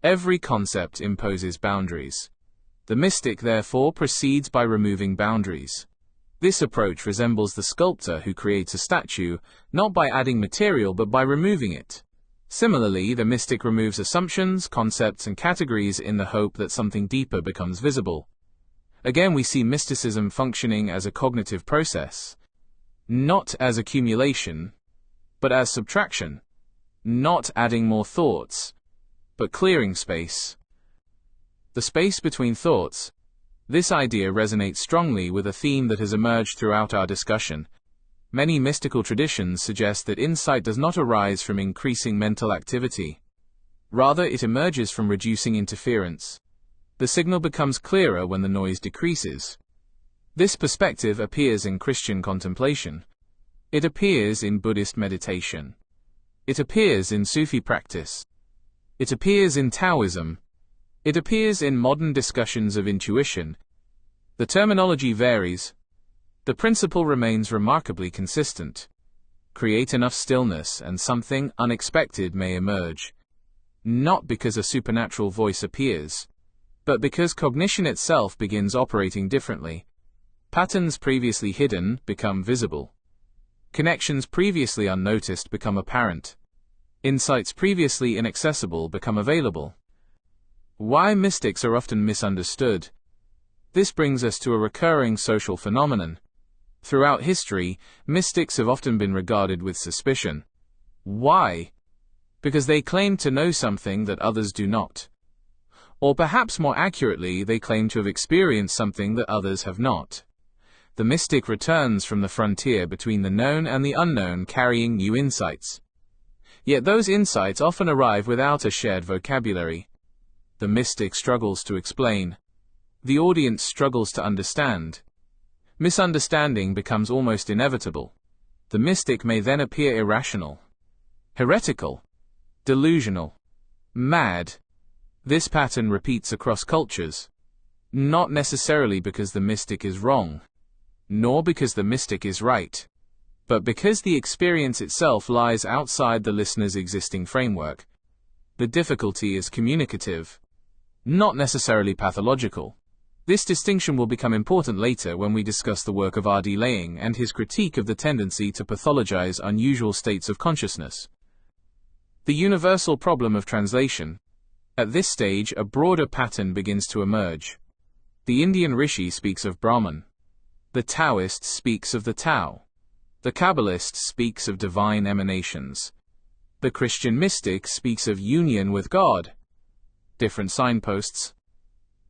Every concept imposes boundaries. The mystic, therefore, proceeds by removing boundaries. This approach resembles the sculptor who creates a statue, not by adding material but by removing it. Similarly, the mystic removes assumptions, concepts, and categories in the hope that something deeper becomes visible. Again, we see mysticism functioning as a cognitive process. Not as accumulation, but as subtraction. Not adding more thoughts, but clearing space. The space between thoughts. This idea resonates strongly with a theme that has emerged throughout our discussion. Many mystical traditions suggest that insight does not arise from increasing mental activity. Rather, it emerges from reducing interference. The signal becomes clearer when the noise decreases. This perspective appears in Christian contemplation. It appears in Buddhist meditation. It appears in Sufi practice. It appears in Taoism. It appears in modern discussions of intuition. The terminology varies. The principle remains remarkably consistent. Create enough stillness and something unexpected may emerge. Not because a supernatural voice appears, but because cognition itself begins operating differently. Patterns previously hidden become visible. Connections previously unnoticed become apparent. Insights previously inaccessible become available. Why mystics are often misunderstood. This brings us to a recurring social phenomenon. Throughout history, mystics have often been regarded with suspicion. Why? Because they claim to know something that others do not. Or perhaps more accurately, they claim to have experienced something that others have not. The mystic returns from the frontier between the known and the unknown, carrying new insights. Yet those insights often arrive without a shared vocabulary. The mystic struggles to explain. The audience struggles to understand. Misunderstanding becomes almost inevitable. The mystic may then appear irrational, heretical, delusional, mad. This pattern repeats across cultures, not necessarily because the mystic is wrong, nor because the mystic is right, but because the experience itself lies outside the listener's existing framework. The difficulty is communicative, not necessarily pathological. This distinction will become important later when we discuss the work of R.D. Laing and his critique of the tendency to pathologize unusual states of consciousness. The universal problem of translation. At this stage, a broader pattern begins to emerge. The Indian Rishi speaks of Brahman. The Taoist speaks of the Tao. The Kabbalist speaks of divine emanations. The Christian mystic speaks of union with God. Different signposts,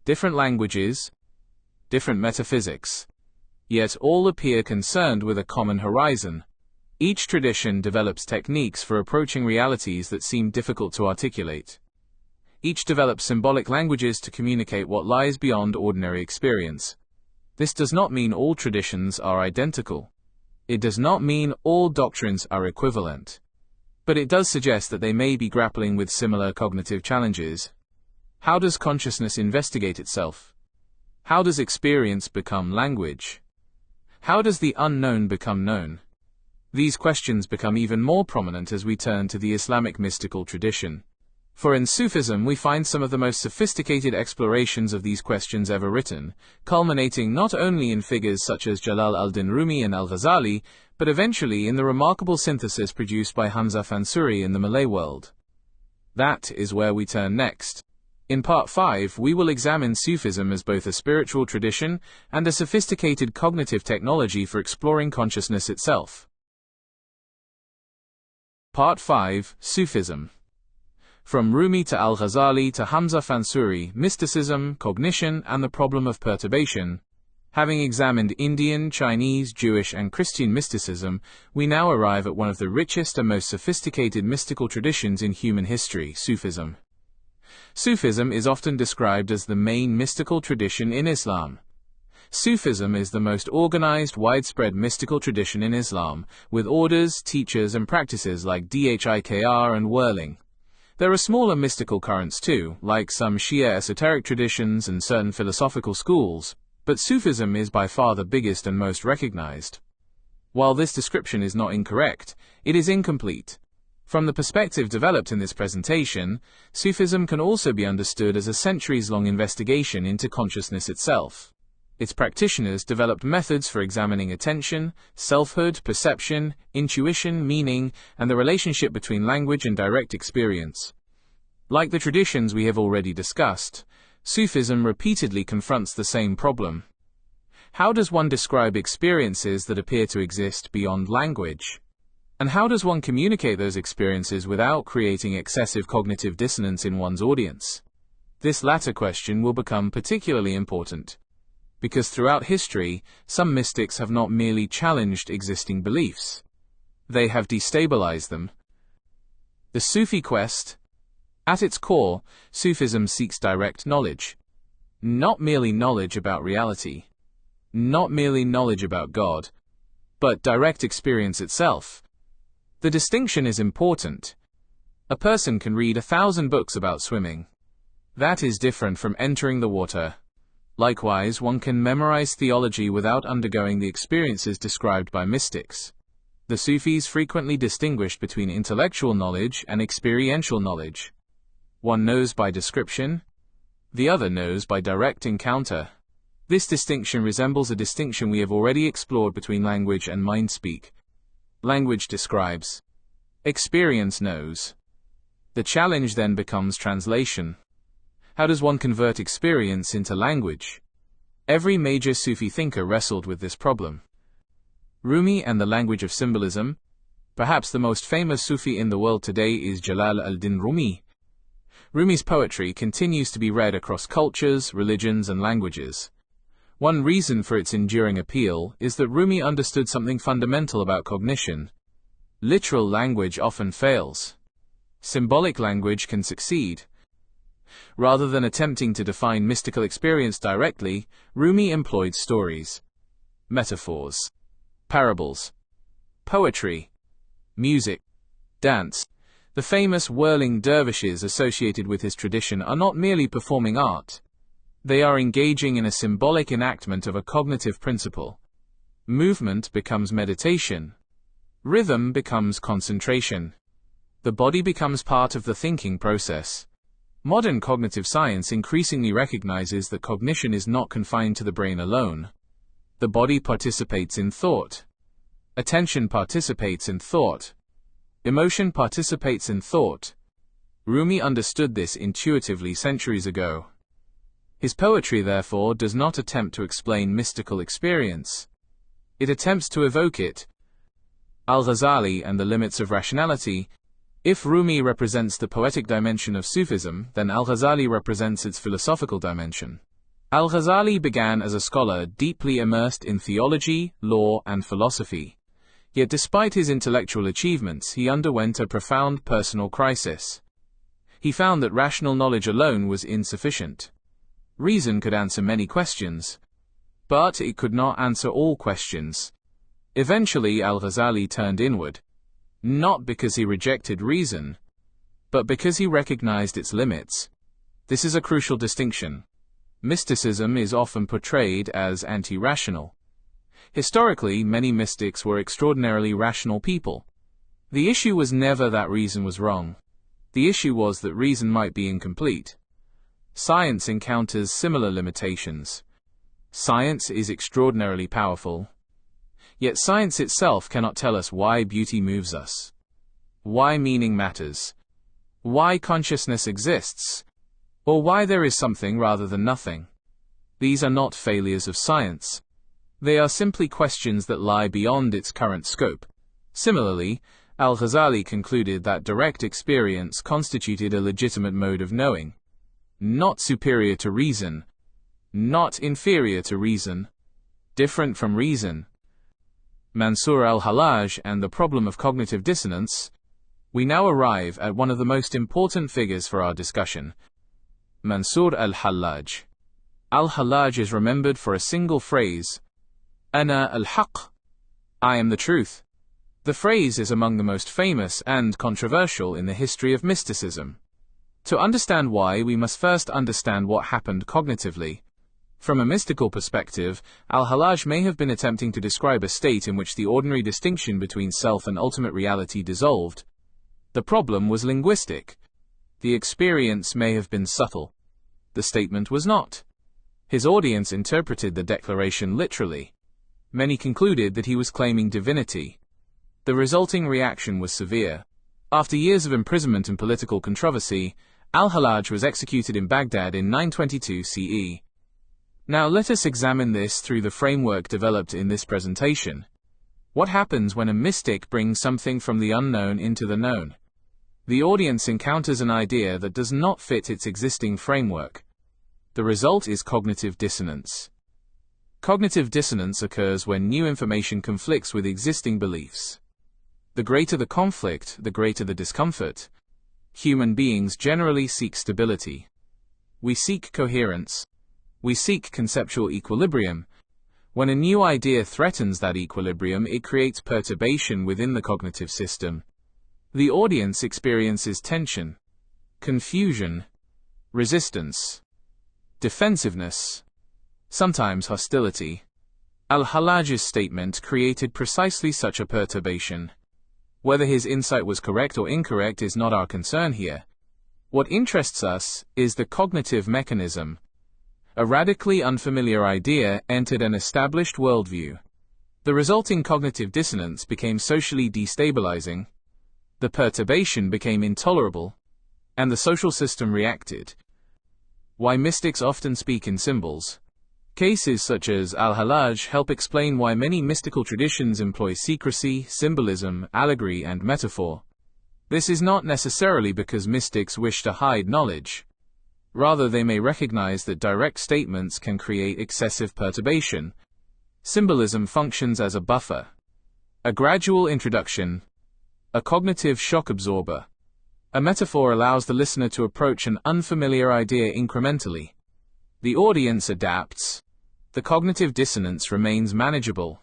different languages, different metaphysics. Yet all appear concerned with a common horizon. Each tradition develops techniques for approaching realities that seem difficult to articulate. Each develops symbolic languages to communicate what lies beyond ordinary experience. This does not mean all traditions are identical. It does not mean all doctrines are equivalent. But it does suggest that they may be grappling with similar cognitive challenges. How does consciousness investigate itself? How does experience become language? How does the unknown become known? These questions become even more prominent as we turn to the Islamic mystical tradition. For in Sufism we find some of the most sophisticated explorations of these questions ever written, culminating not only in figures such as Jalal al-Din Rumi and al-Ghazali, but eventually in the remarkable synthesis produced by Hamza Fansuri in the Malay world. That is where we turn next. In Part 5, we will examine Sufism as both a spiritual tradition and a sophisticated cognitive technology for exploring consciousness itself. Part 5, Sufism. From Rumi to al-Ghazali to Hamza Fansuri, mysticism, cognition, and the problem of perturbation. Having examined Indian, Chinese, Jewish, and Christian mysticism, we now arrive at one of the richest and most sophisticated mystical traditions in human history, Sufism. Sufism is often described as the main mystical tradition in Islam. Sufism is the most organized, widespread mystical tradition in Islam, with orders, teachers, and practices like Dhikr and whirling. There are smaller mystical currents too, like some Shia esoteric traditions and certain philosophical schools, but Sufism is by far the biggest and most recognized. While this description is not incorrect, it is incomplete. From the perspective developed in this presentation, Sufism can also be understood as a centuries-long investigation into consciousness itself. Its practitioners developed methods for examining attention, selfhood, perception, intuition, meaning, and the relationship between language and direct experience. Like the traditions we have already discussed, Sufism repeatedly confronts the same problem. How does one describe experiences that appear to exist beyond language? And how does one communicate those experiences without creating excessive cognitive dissonance in one's audience? This latter question will become particularly important, because throughout history, some mystics have not merely challenged existing beliefs. They have destabilized them. The Sufi quest. At its core, Sufism seeks direct knowledge. Not merely knowledge about reality. Not merely knowledge about God. But direct experience itself. The distinction is important. A person can read 1,000 books about swimming. That is different from entering the water. Likewise, one can memorize theology without undergoing the experiences described by mystics. The Sufis frequently distinguished between intellectual knowledge and experiential knowledge. One knows by description, the other knows by direct encounter. This distinction resembles a distinction we have already explored between language and mind speak. Language describes. Experience knows. The challenge then becomes translation. How does one convert experience into language? Every major Sufi thinker wrestled with this problem. Rumi and the language of symbolism. Perhaps the most famous Sufi in the world today is Jalal al-Din Rumi. Rumi's poetry continues to be read across cultures, religions, and languages. One reason for its enduring appeal is that Rumi understood something fundamental about cognition. Literal language often fails. Symbolic language can succeed. Rather than attempting to define mystical experience directly, Rumi employed stories, metaphors, parables, poetry, music, dance. The famous whirling dervishes associated with his tradition are not merely performing art. They are engaging in a symbolic enactment of a cognitive principle. Movement becomes meditation. Rhythm becomes concentration. The body becomes part of the thinking process. Modern cognitive science increasingly recognizes that cognition is not confined to the brain alone. The body participates in thought. Attention participates in thought. Emotion participates in thought. Rumi understood this intuitively centuries ago. His poetry, therefore, does not attempt to explain mystical experience. It attempts to evoke it. Al-Ghazali and the limits of rationality. If Rumi represents the poetic dimension of Sufism, then Al-Ghazali represents its philosophical dimension. Al-Ghazali began as a scholar deeply immersed in theology, law, and philosophy. Yet despite his intellectual achievements, he underwent a profound personal crisis. He found that rational knowledge alone was insufficient. Reason could answer many questions, but it could not answer all questions. Eventually, Al-Ghazali turned inward, not because he rejected reason, but because he recognized its limits. This is a crucial distinction. Mysticism is often portrayed as anti-rational. Historically, many mystics were extraordinarily rational people. The issue was never that reason was wrong. The issue was that reason might be incomplete. Science encounters similar limitations. Science is extraordinarily powerful. Yet science itself cannot tell us why beauty moves us, why meaning matters, why consciousness exists, or why there is something rather than nothing. These are not failures of science. They are simply questions that lie beyond its current scope. Similarly, Al-Ghazali concluded that direct experience constituted a legitimate mode of knowing, not superior to reason, not inferior to reason, different from reason. Mansur al-Hallaj and the problem of cognitive dissonance. We now arrive at one of the most important figures for our discussion, Mansur al-Hallaj. Al-Hallaj is remembered for a single phrase, Ana al-Haq, I am the truth. The phrase is among the most famous and controversial in the history of mysticism. To understand why, we must first understand what happened cognitively. From a mystical perspective, Al-Hallaj may have been attempting to describe a state in which the ordinary distinction between self and ultimate reality dissolved. The problem was linguistic. The experience may have been subtle. The statement was not. His audience interpreted the declaration literally. Many concluded that he was claiming divinity. The resulting reaction was severe. After years of imprisonment and political controversy, Al-Hallaj was executed in Baghdad in 922 CE. Now let us examine this through the framework developed in this presentation. What happens when a mystic brings something from the unknown into the known? The audience encounters an idea that does not fit its existing framework. The result is cognitive dissonance. Cognitive dissonance occurs when new information conflicts with existing beliefs. The greater the conflict, the greater the discomfort. Human beings generally seek stability. We seek coherence. We seek conceptual equilibrium. When a new idea threatens that equilibrium, it creates perturbation within the cognitive system. The audience experiences tension, confusion, resistance, defensiveness, sometimes hostility. Al-Hallaj's statement created precisely such a perturbation. Whether his insight was correct or incorrect is not our concern here. What interests us is the cognitive mechanism. A radically unfamiliar idea entered an established worldview. The resulting cognitive dissonance became socially destabilizing. The perturbation became intolerable, and the social system reacted. Why mystics often speak in symbols. Cases such as Al-Hallaj help explain why many mystical traditions employ secrecy, symbolism, allegory, and metaphor. This is not necessarily because mystics wish to hide knowledge. Rather, they may recognize that direct statements can create excessive perturbation. Symbolism functions as a buffer, a gradual introduction, a cognitive shock absorber. A metaphor allows the listener to approach an unfamiliar idea incrementally. The audience adapts. The cognitive dissonance remains manageable.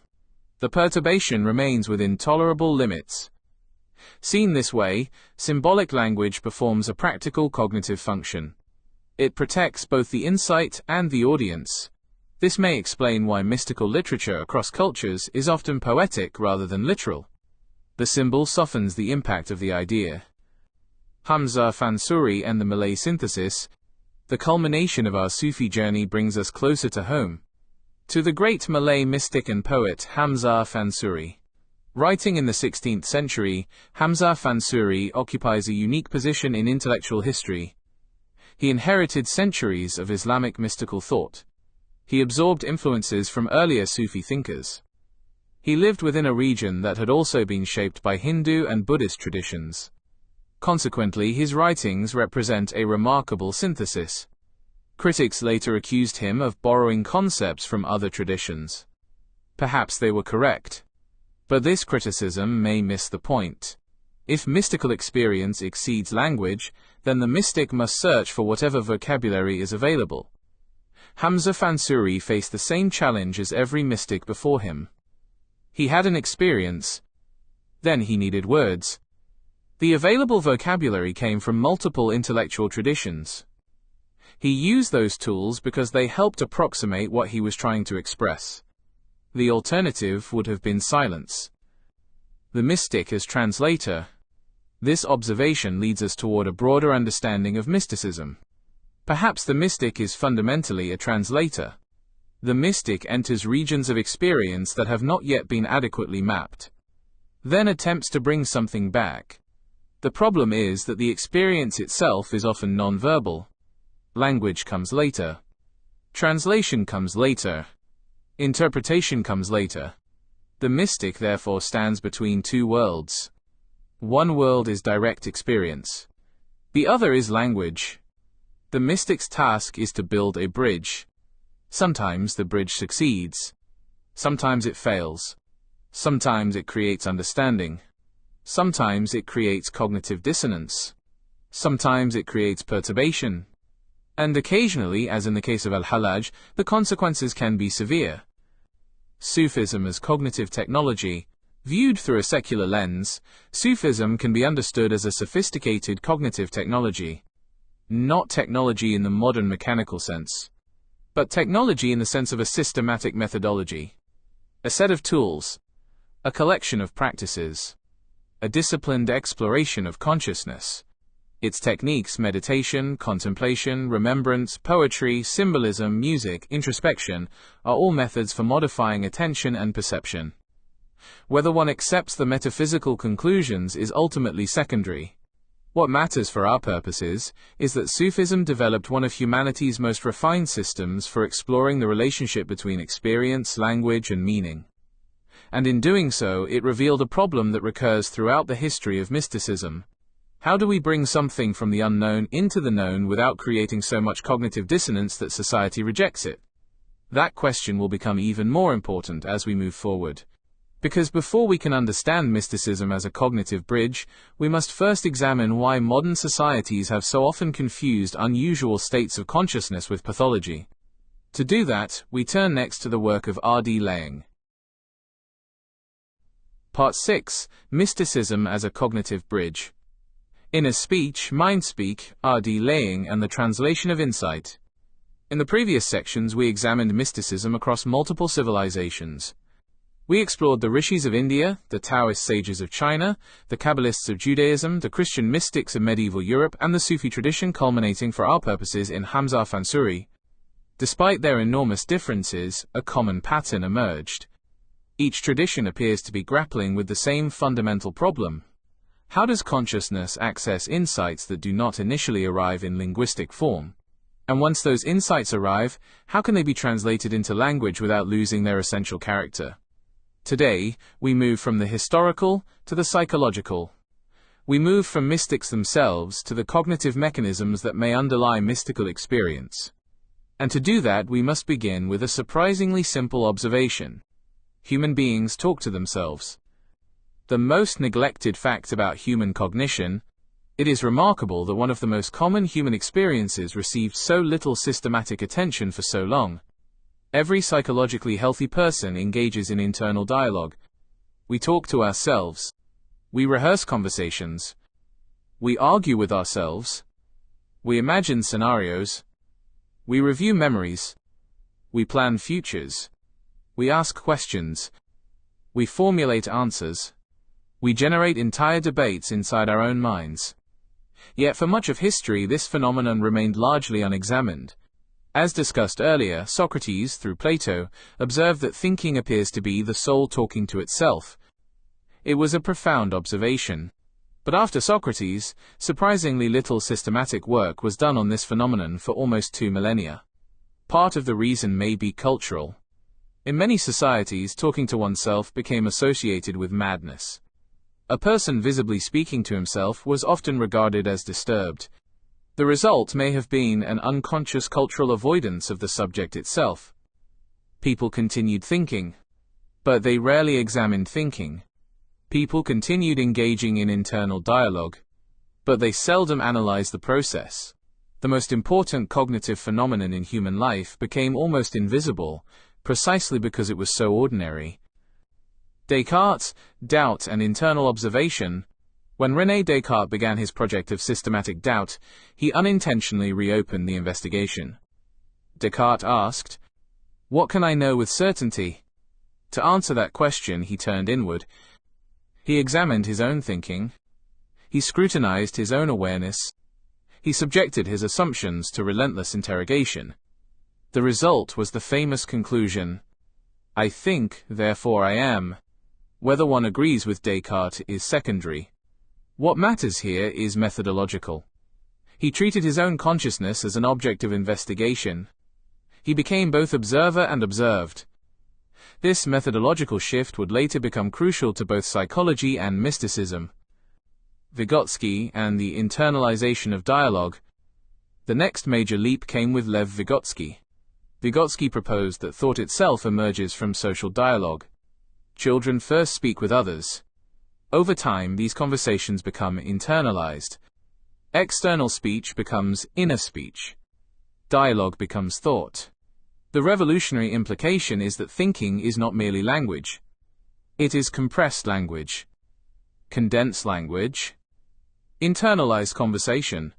The perturbation remains within tolerable limits. Seen this way, symbolic language performs a practical cognitive function. It protects both the insight and the audience. This may explain why mystical literature across cultures is often poetic rather than literal. The symbol softens the impact of the idea. Hamza Fansuri and the Malay synthesis. The culmination of our Sufi journey brings us closer to home. To the great Malay mystic and poet Hamza Fansuri. Writing in the 16th century, Hamza Fansuri occupies a unique position in intellectual history. He inherited centuries of Islamic mystical thought. He absorbed influences from earlier Sufi thinkers. He lived within a region that had also been shaped by Hindu and Buddhist traditions. Consequently, his writings represent a remarkable synthesis. Critics later accused him of borrowing concepts from other traditions. Perhaps they were correct. But this criticism may miss the point. If mystical experience exceeds language, then the mystic must search for whatever vocabulary is available. Hamza Fansuri faced the same challenge as every mystic before him. He had an experience. Then he needed words. The available vocabulary came from multiple intellectual traditions. He used those tools because they helped approximate what he was trying to express. The alternative would have been silence. The mystic as translator. This observation leads us toward a broader understanding of mysticism. Perhaps the mystic is fundamentally a translator. The mystic enters regions of experience that have not yet been adequately mapped. Then attempts to bring something back. The problem is that the experience itself is often non-verbal. Language comes later. Translation comes later. Interpretation comes later. The mystic therefore stands between two worlds. One world is direct experience. The other is language. The mystic's task is to build a bridge. Sometimes the bridge succeeds. Sometimes it fails. Sometimes it creates understanding. Sometimes it creates cognitive dissonance. Sometimes it creates perturbation. And occasionally, as in the case of Al-Hallaj, the consequences can be severe. Sufism as cognitive technology. Viewed through a secular lens, Sufism can be understood as a sophisticated cognitive technology. Not technology in the modern mechanical sense, but technology in the sense of a systematic methodology. A set of tools. A collection of practices. A disciplined exploration of consciousness. Its techniques, meditation, contemplation, remembrance, poetry, symbolism, music, introspection, are all methods for modifying attention and perception. Whether one accepts the metaphysical conclusions is ultimately secondary. What matters for our purposes is that Sufism developed one of humanity's most refined systems for exploring the relationship between experience, language, and meaning. And in doing so, it revealed a problem that recurs throughout the history of mysticism. How do we bring something from the unknown into the known without creating so much cognitive dissonance that society rejects it? That question will become even more important as we move forward. Because before we can understand mysticism as a cognitive bridge, we must first examine why modern societies have so often confused unusual states of consciousness with pathology. To do that, we turn next to the work of R.D. Laing. Part 6. Mysticism as a Cognitive Bridge. Inner Speech, Mind Speak, R.D. Laing and the Translation of Insight. In the previous sections we examined mysticism across multiple civilizations. We explored the rishis of India, the Taoist sages of China, the Kabbalists of Judaism, the Christian mystics of medieval Europe, and the Sufi tradition culminating for our purposes in Hamza Fansuri. Despite their enormous differences, a common pattern emerged. Each tradition appears to be grappling with the same fundamental problem. How does consciousness access insights that do not initially arrive in linguistic form? And once those insights arrive, how can they be translated into language without losing their essential character? Today, we move from the historical to the psychological. We move from mystics themselves to the cognitive mechanisms that may underlie mystical experience. And to do that, we must begin with a surprisingly simple observation. Human beings talk to themselves. The most neglected fact about human cognition: it is remarkable that one of the most common human experiences received so little systematic attention for so long. Every psychologically healthy person engages in internal dialogue. We talk to ourselves. We rehearse conversations. We argue with ourselves. We imagine scenarios. We review memories. We plan futures. We ask questions. We formulate answers. We generate entire debates inside our own minds. Yet for much of history, this phenomenon remained largely unexamined. As discussed earlier, Socrates, through Plato, observed that thinking appears to be the soul talking to itself. It was a profound observation. But after Socrates, surprisingly little systematic work was done on this phenomenon for almost 2 millennia. Part of the reason may be cultural. In many societies, talking to oneself became associated with madness. A person visibly speaking to himself was often regarded as disturbed. The result may have been an unconscious cultural avoidance of the subject itself. People continued thinking, but they rarely examined thinking. People continued engaging in internal dialogue, but they seldom analyzed the process. The most important cognitive phenomenon in human life became almost invisible, precisely because it was so ordinary. Descartes, doubt and internal observation. When René Descartes began his project of systematic doubt, he unintentionally reopened the investigation. Descartes asked, "What can I know with certainty?" To answer that question, he turned inward. He examined his own thinking. He scrutinized his own awareness. He subjected his assumptions to relentless interrogation. The result was the famous conclusion, "I think, therefore I am." Whether one agrees with Descartes is secondary. What matters here is methodological. He treated his own consciousness as an object of investigation. He became both observer and observed. This methodological shift would later become crucial to both psychology and mysticism. Vygotsky and the internalization of dialogue. The next major leap came with Lev Vygotsky. Vygotsky proposed that thought itself emerges from social dialogue. Children first speak with others. Over time, these conversations become internalized. External speech becomes inner speech. Dialogue becomes thought. The revolutionary implication is that thinking is not merely language. It is compressed language, condensed language, internalized conversation.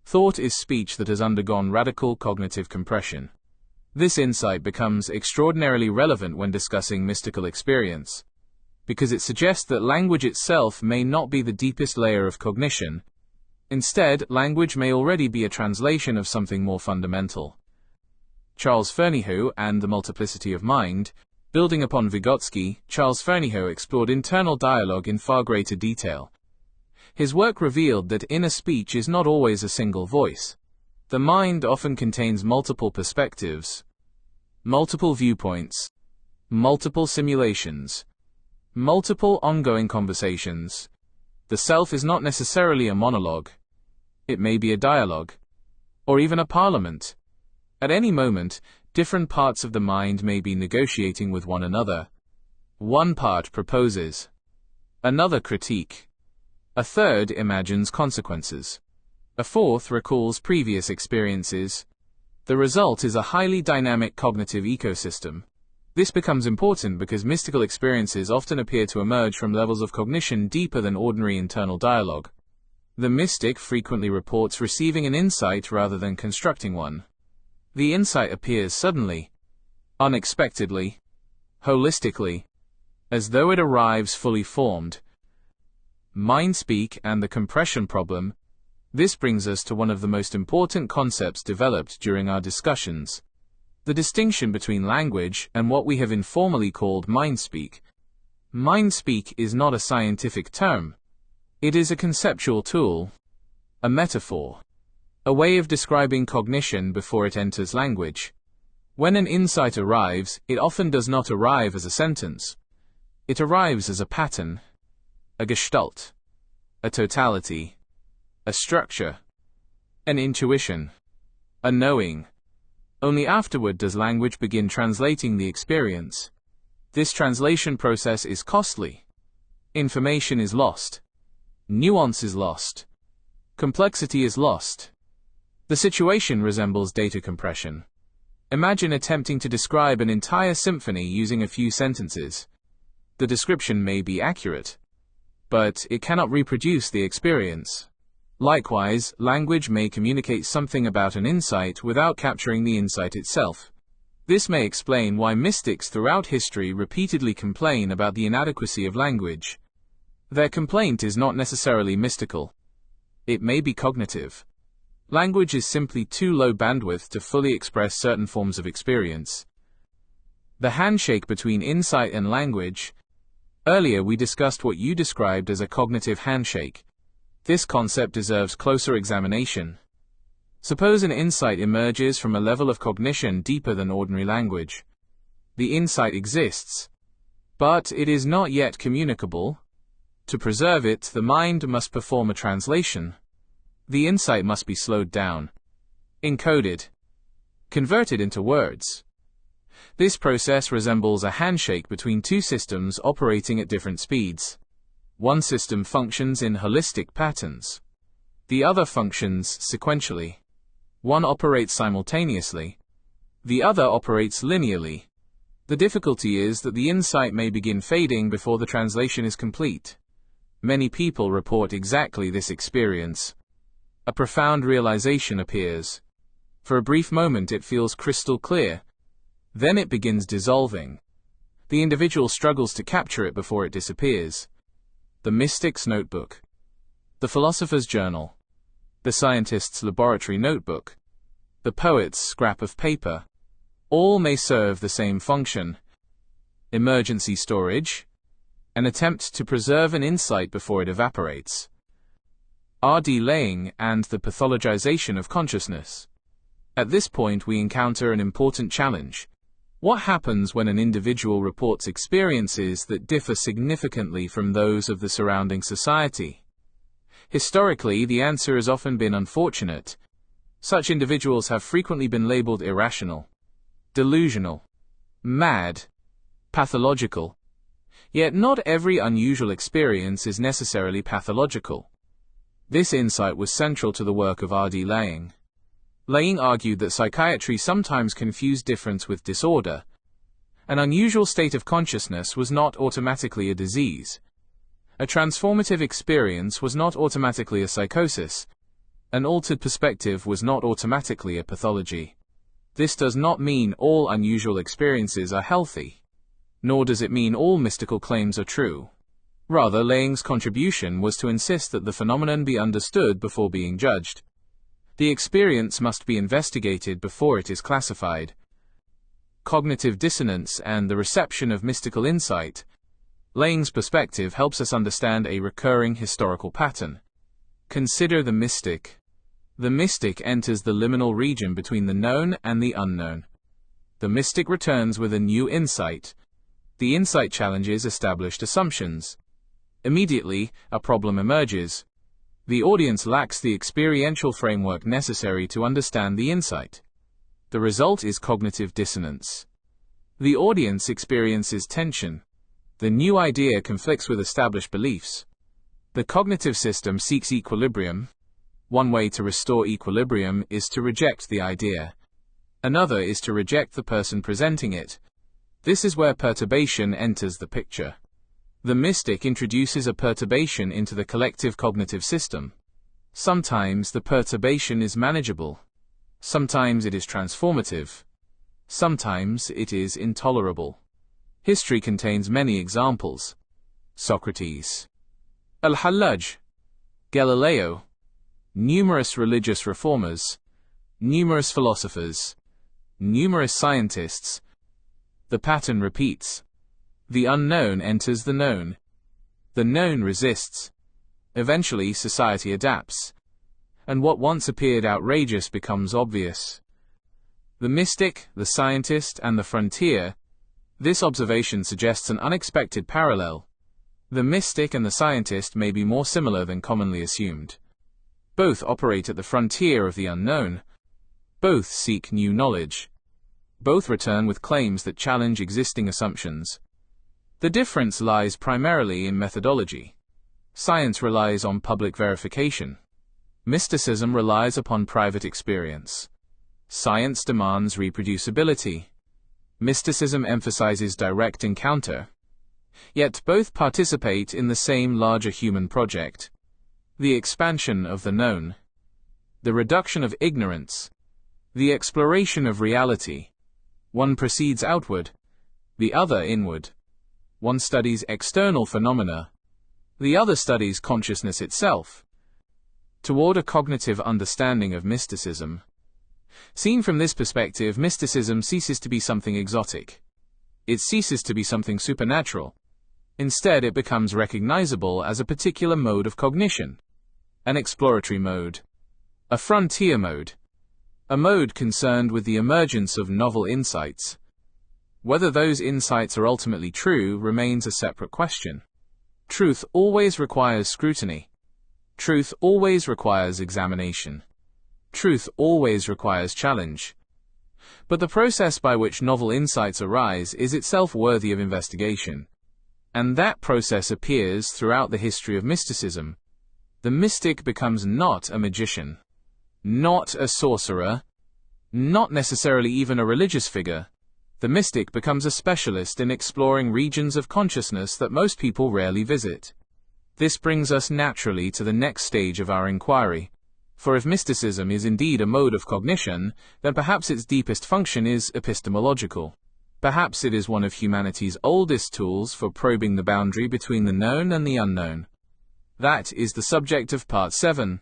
Thought is speech that has undergone radical cognitive compression. This insight becomes extraordinarily relevant when discussing mystical experience, because it suggests that language itself may not be the deepest layer of cognition. Instead, language may already be a translation of something more fundamental. Charles Fernyhough and the multiplicity of mind. Building upon Vygotsky, Charles Fernyhough explored internal dialogue in far greater detail. His work revealed that inner speech is not always a single voice. The mind often contains multiple perspectives, multiple viewpoints, multiple simulations, multiple ongoing conversations. The self is not necessarily a monologue. It may be a dialogue, or even a parliament. At any moment, different parts of the mind may be negotiating with one another. One part proposes, another critique, a third imagines consequences, a fourth recalls previous experiences. The result is a highly dynamic cognitive ecosystem. This becomes important because mystical experiences often appear to emerge from levels of cognition deeper than ordinary internal dialogue. The mystic frequently reports receiving an insight rather than constructing one. The insight appears suddenly, unexpectedly, holistically, as though it arrives fully formed. Mind-speak and the compression problem. This brings us to one of the most important concepts developed during our discussions, The distinction between language and what we have informally called mind-speak. Mind-speak is not a scientific term. It is a conceptual tool, a metaphor, a way of describing cognition before it enters language. When an insight arrives, it often does not arrive as a sentence. It arrives as a pattern, a gestalt, a totality, a structure, an intuition, a knowing. Only afterward does language begin translating the experience. This translation process is costly. Information is lost. Nuance is lost. Complexity is lost. The situation resembles data compression. Imagine attempting to describe an entire symphony using a few sentences. The description may be accurate, but it cannot reproduce the experience. Likewise, language may communicate something about an insight without capturing the insight itself. This may explain why mystics throughout history repeatedly complain about the inadequacy of language. Their complaint is not necessarily mystical. It may be cognitive. Language is simply too low bandwidth to fully express certain forms of experience. The handshake between insight and language. Earlier we discussed what you described as a cognitive handshake. This concept deserves closer examination. Suppose an insight emerges from a level of cognition deeper than ordinary language. The insight exists, but it is not yet communicable. To preserve it, the mind must perform a translation. The insight must be slowed down, encoded, converted into words. This process resembles a handshake between two systems operating at different speeds. One system functions in holistic patterns. The other functions sequentially. One operates simultaneously. The other operates linearly. The difficulty is that the insight may begin fading before the translation is complete. Many people report exactly this experience. A profound realization appears. For a brief moment it feels crystal clear. Then it begins dissolving. The individual struggles to capture it before it disappears. The mystic's notebook. The philosopher's journal. The scientist's laboratory notebook. The poet's scrap of paper. All may serve the same function. Emergency storage. An attempt to preserve an insight before it evaporates. Laying and the pathologization of consciousness. At this point we encounter an important challenge. What happens when an individual reports experiences that differ significantly from those of the surrounding society? Historically, the answer has often been unfortunate. Such individuals have frequently been labeled irrational, delusional, mad, pathological. Yet not every unusual experience is necessarily pathological. This insight was central to the work of Laying. Laying argued that psychiatry sometimes confused difference with disorder. An unusual state of consciousness was not automatically a disease. A transformative experience was not automatically a psychosis. An altered perspective was not automatically a pathology. This does not mean all unusual experiences are healthy. Nor does it mean all mystical claims are true. Rather, Laying's contribution was to insist that the phenomenon be understood before being judged. The experience must be investigated before it is classified. Cognitive dissonance and the reception of mystical insight. Laying's perspective helps us understand a recurring historical pattern. Consider the mystic. The mystic enters the liminal region between the known and the unknown. The mystic returns with a new insight. The insight challenges established assumptions. Immediately, a problem emerges. The audience lacks the experiential framework necessary to understand the insight. The result is cognitive dissonance. The audience experiences tension. The new idea conflicts with established beliefs. The cognitive system seeks equilibrium. One way to restore equilibrium is to reject the idea. Another is to reject the person presenting it. This is where perturbation enters the picture. The mystic introduces a perturbation into the collective cognitive system. Sometimes the perturbation is manageable. Sometimes it is transformative. Sometimes it is intolerable. History contains many examples. Socrates, Al-Hallaj, Galileo, numerous religious reformers, numerous philosophers, numerous scientists. The pattern repeats. The unknown enters the known. The known resists. Eventually, society adapts, and what once appeared outrageous becomes obvious. The mystic, the scientist, and the frontier. This observation suggests an unexpected parallel. The mystic and the scientist may be more similar than commonly assumed. Both operate at the frontier of the unknown. Both seek new knowledge. Both return with claims that challenge existing assumptions. The difference lies primarily in methodology. Science relies on public verification. Mysticism relies upon private experience. Science demands reproducibility. Mysticism emphasizes direct encounter. Yet both participate in the same larger human project: the expansion of the known, the reduction of ignorance, the exploration of reality. One proceeds outward, the other inward. One studies external phenomena, the other studies consciousness itself. Toward a cognitive understanding of mysticism. Seen from this perspective, mysticism ceases to be something exotic. It ceases to be something supernatural. Instead, it becomes recognizable as a particular mode of cognition. An exploratory mode. A frontier mode. A mode concerned with the emergence of novel insights. Whether those insights are ultimately true remains a separate question. Truth always requires scrutiny. Truth always requires examination. Truth always requires challenge. But the process by which novel insights arise is itself worthy of investigation. And that process appears throughout the history of mysticism. The mystic becomes not a magician, not a sorcerer, not necessarily even a religious figure. The mystic becomes a specialist in exploring regions of consciousness that most people rarely visit. This brings us naturally to the next stage of our inquiry. For if mysticism is indeed a mode of cognition, then perhaps its deepest function is epistemological. Perhaps it is one of humanity's oldest tools for probing the boundary between the known and the unknown. That is the subject of Part 7.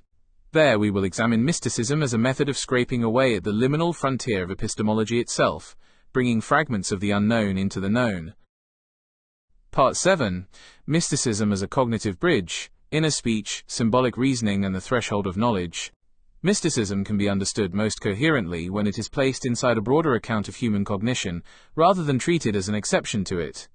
There we will examine mysticism as a method of scraping away at the liminal frontier of epistemology itself, bringing fragments of the unknown into the known. Part 7. Mysticism as a cognitive bridge, inner speech, symbolic reasoning and the threshold of knowledge. Mysticism can be understood most coherently when it is placed inside a broader account of human cognition, rather than treated as an exception to it.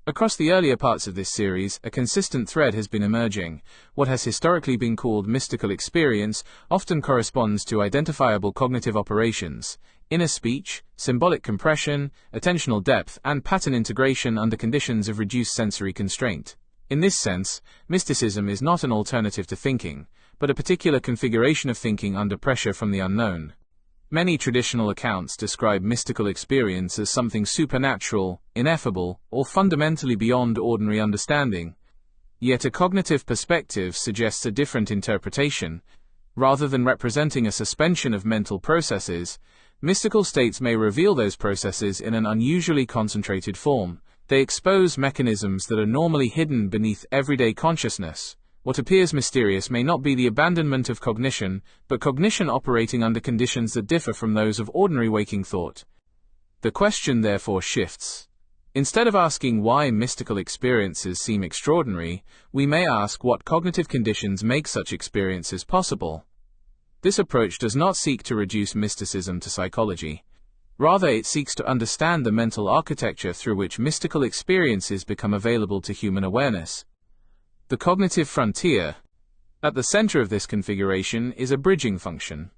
Across the earlier parts of this series, a consistent thread has been emerging. What has historically been called mystical experience often corresponds to identifiable cognitive operations: inner speech, symbolic compression, attentional depth, and pattern integration under conditions of reduced sensory constraint. In this sense, mysticism is not an alternative to thinking, but a particular configuration of thinking under pressure from the unknown. Many traditional accounts describe mystical experience as something supernatural, ineffable, or fundamentally beyond ordinary understanding. Yet a cognitive perspective suggests a different interpretation. Rather than representing a suspension of mental processes, mystical states may reveal those processes in an unusually concentrated form. They expose mechanisms that are normally hidden beneath everyday consciousness. What appears mysterious may not be the abandonment of cognition, but cognition operating under conditions that differ from those of ordinary waking thought. The question therefore shifts. Instead of asking why mystical experiences seem extraordinary, we may ask what cognitive conditions make such experiences possible. This approach does not seek to reduce mysticism to psychology. Rather, it seeks to understand the mental architecture through which mystical experiences become available to human awareness. The cognitive frontier. At the center of this configuration is a bridging function.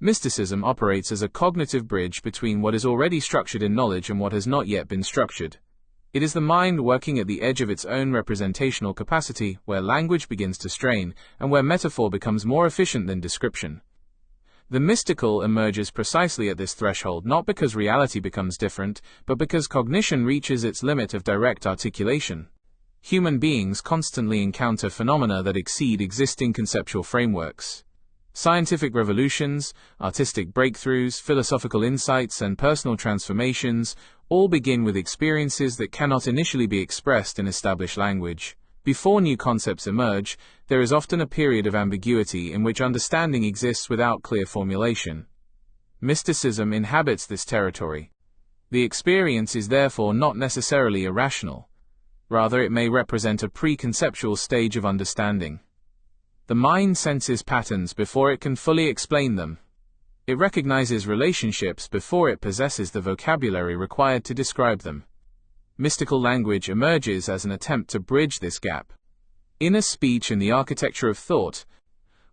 Mysticism operates as a cognitive bridge between what is already structured in knowledge and what has not yet been structured. It is the mind working at the edge of its own representational capacity, where language begins to strain, and where metaphor becomes more efficient than description. The mystical emerges precisely at this threshold, not because reality becomes different, but because cognition reaches its limit of direct articulation. Human beings constantly encounter phenomena that exceed existing conceptual frameworks. Scientific revolutions, artistic breakthroughs, philosophical insights, and personal transformations all begin with experiences that cannot initially be expressed in established language. Before new concepts emerge, there is often a period of ambiguity in which understanding exists without clear formulation. Mysticism inhabits this territory. The experience is therefore not necessarily irrational. Rather, it may represent a preconceptual stage of understanding. The mind senses patterns before it can fully explain them. It recognizes relationships before it possesses the vocabulary required to describe them. Mystical language emerges as an attempt to bridge this gap. Inner speech in the architecture of thought.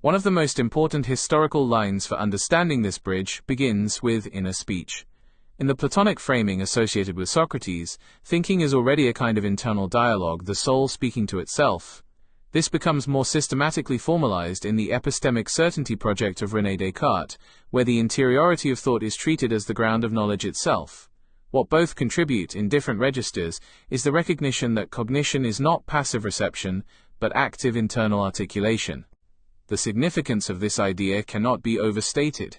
One of the most important historical lines for understanding this bridge begins with inner speech. In the Platonic framing associated with Socrates, thinking is already a kind of internal dialogue, the soul speaking to itself. This becomes more systematically formalized in the epistemic certainty project of René Descartes, where the interiority of thought is treated as the ground of knowledge itself. What both contribute in different registers is the recognition that cognition is not passive reception, but active internal articulation. The significance of this idea cannot be overstated.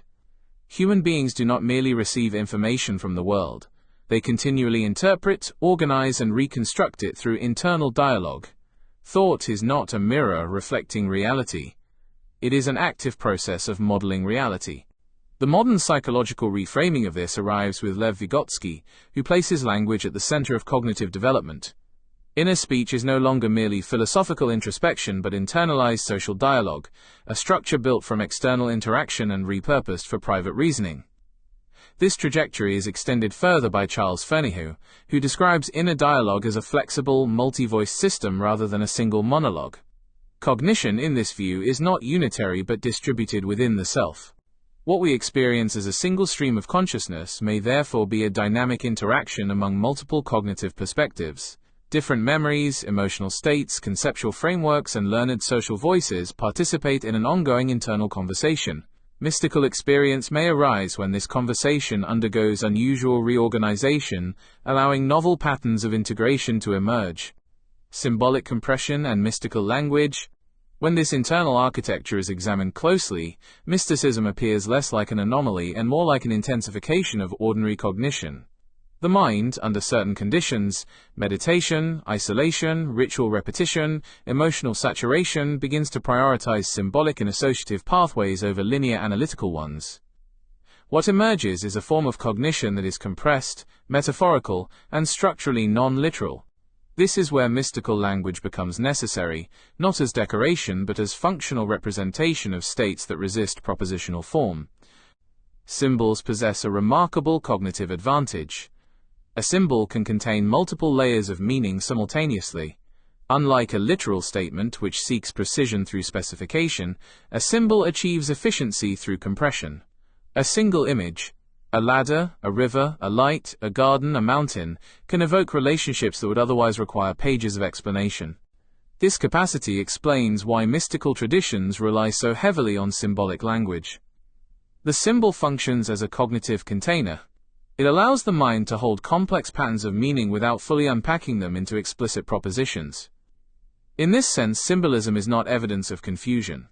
Human beings do not merely receive information from the world. They continually interpret, organize, and reconstruct it through internal dialogue. Thought is not a mirror reflecting reality. It is an active process of modeling reality. The modern psychological reframing of this arrives with Lev Vygotsky, who places language at the center of cognitive development. Inner speech is no longer merely philosophical introspection but internalized social dialogue, a structure built from external interaction and repurposed for private reasoning. This trajectory is extended further by Charles Fernyhough, who describes inner dialogue as a flexible, multi-voice system rather than a single monologue. Cognition, in this view, is not unitary but distributed within the self. What we experience as a single stream of consciousness may therefore be a dynamic interaction among multiple cognitive perspectives. Different memories, emotional states, conceptual frameworks, and learned social voices participate in an ongoing internal conversation. Mystical experience may arise when this conversation undergoes unusual reorganization, allowing novel patterns of integration to emerge. Symbolic compression and mystical language. When this internal architecture is examined closely, mysticism appears less like an anomaly and more like an intensification of ordinary cognition. The mind, under certain conditions, meditation, isolation, ritual repetition, emotional saturation, begins to prioritize symbolic and associative pathways over linear analytical ones. What emerges is a form of cognition that is compressed, metaphorical, and structurally non-literal. This is where mystical language becomes necessary, not as decoration but as functional representation of states that resist propositional form. Symbols possess a remarkable cognitive advantage. A symbol can contain multiple layers of meaning simultaneously. Unlike a literal statement which seeks precision through specification, a symbol achieves efficiency through compression. A single image, a ladder, a river, a light, a garden, a mountain, can evoke relationships that would otherwise require pages of explanation. This capacity explains why mystical traditions rely so heavily on symbolic language. The symbol functions as a cognitive container. It allows the mind to hold complex patterns of meaning without fully unpacking them into explicit propositions. In this sense, symbolism is not evidence of confusion.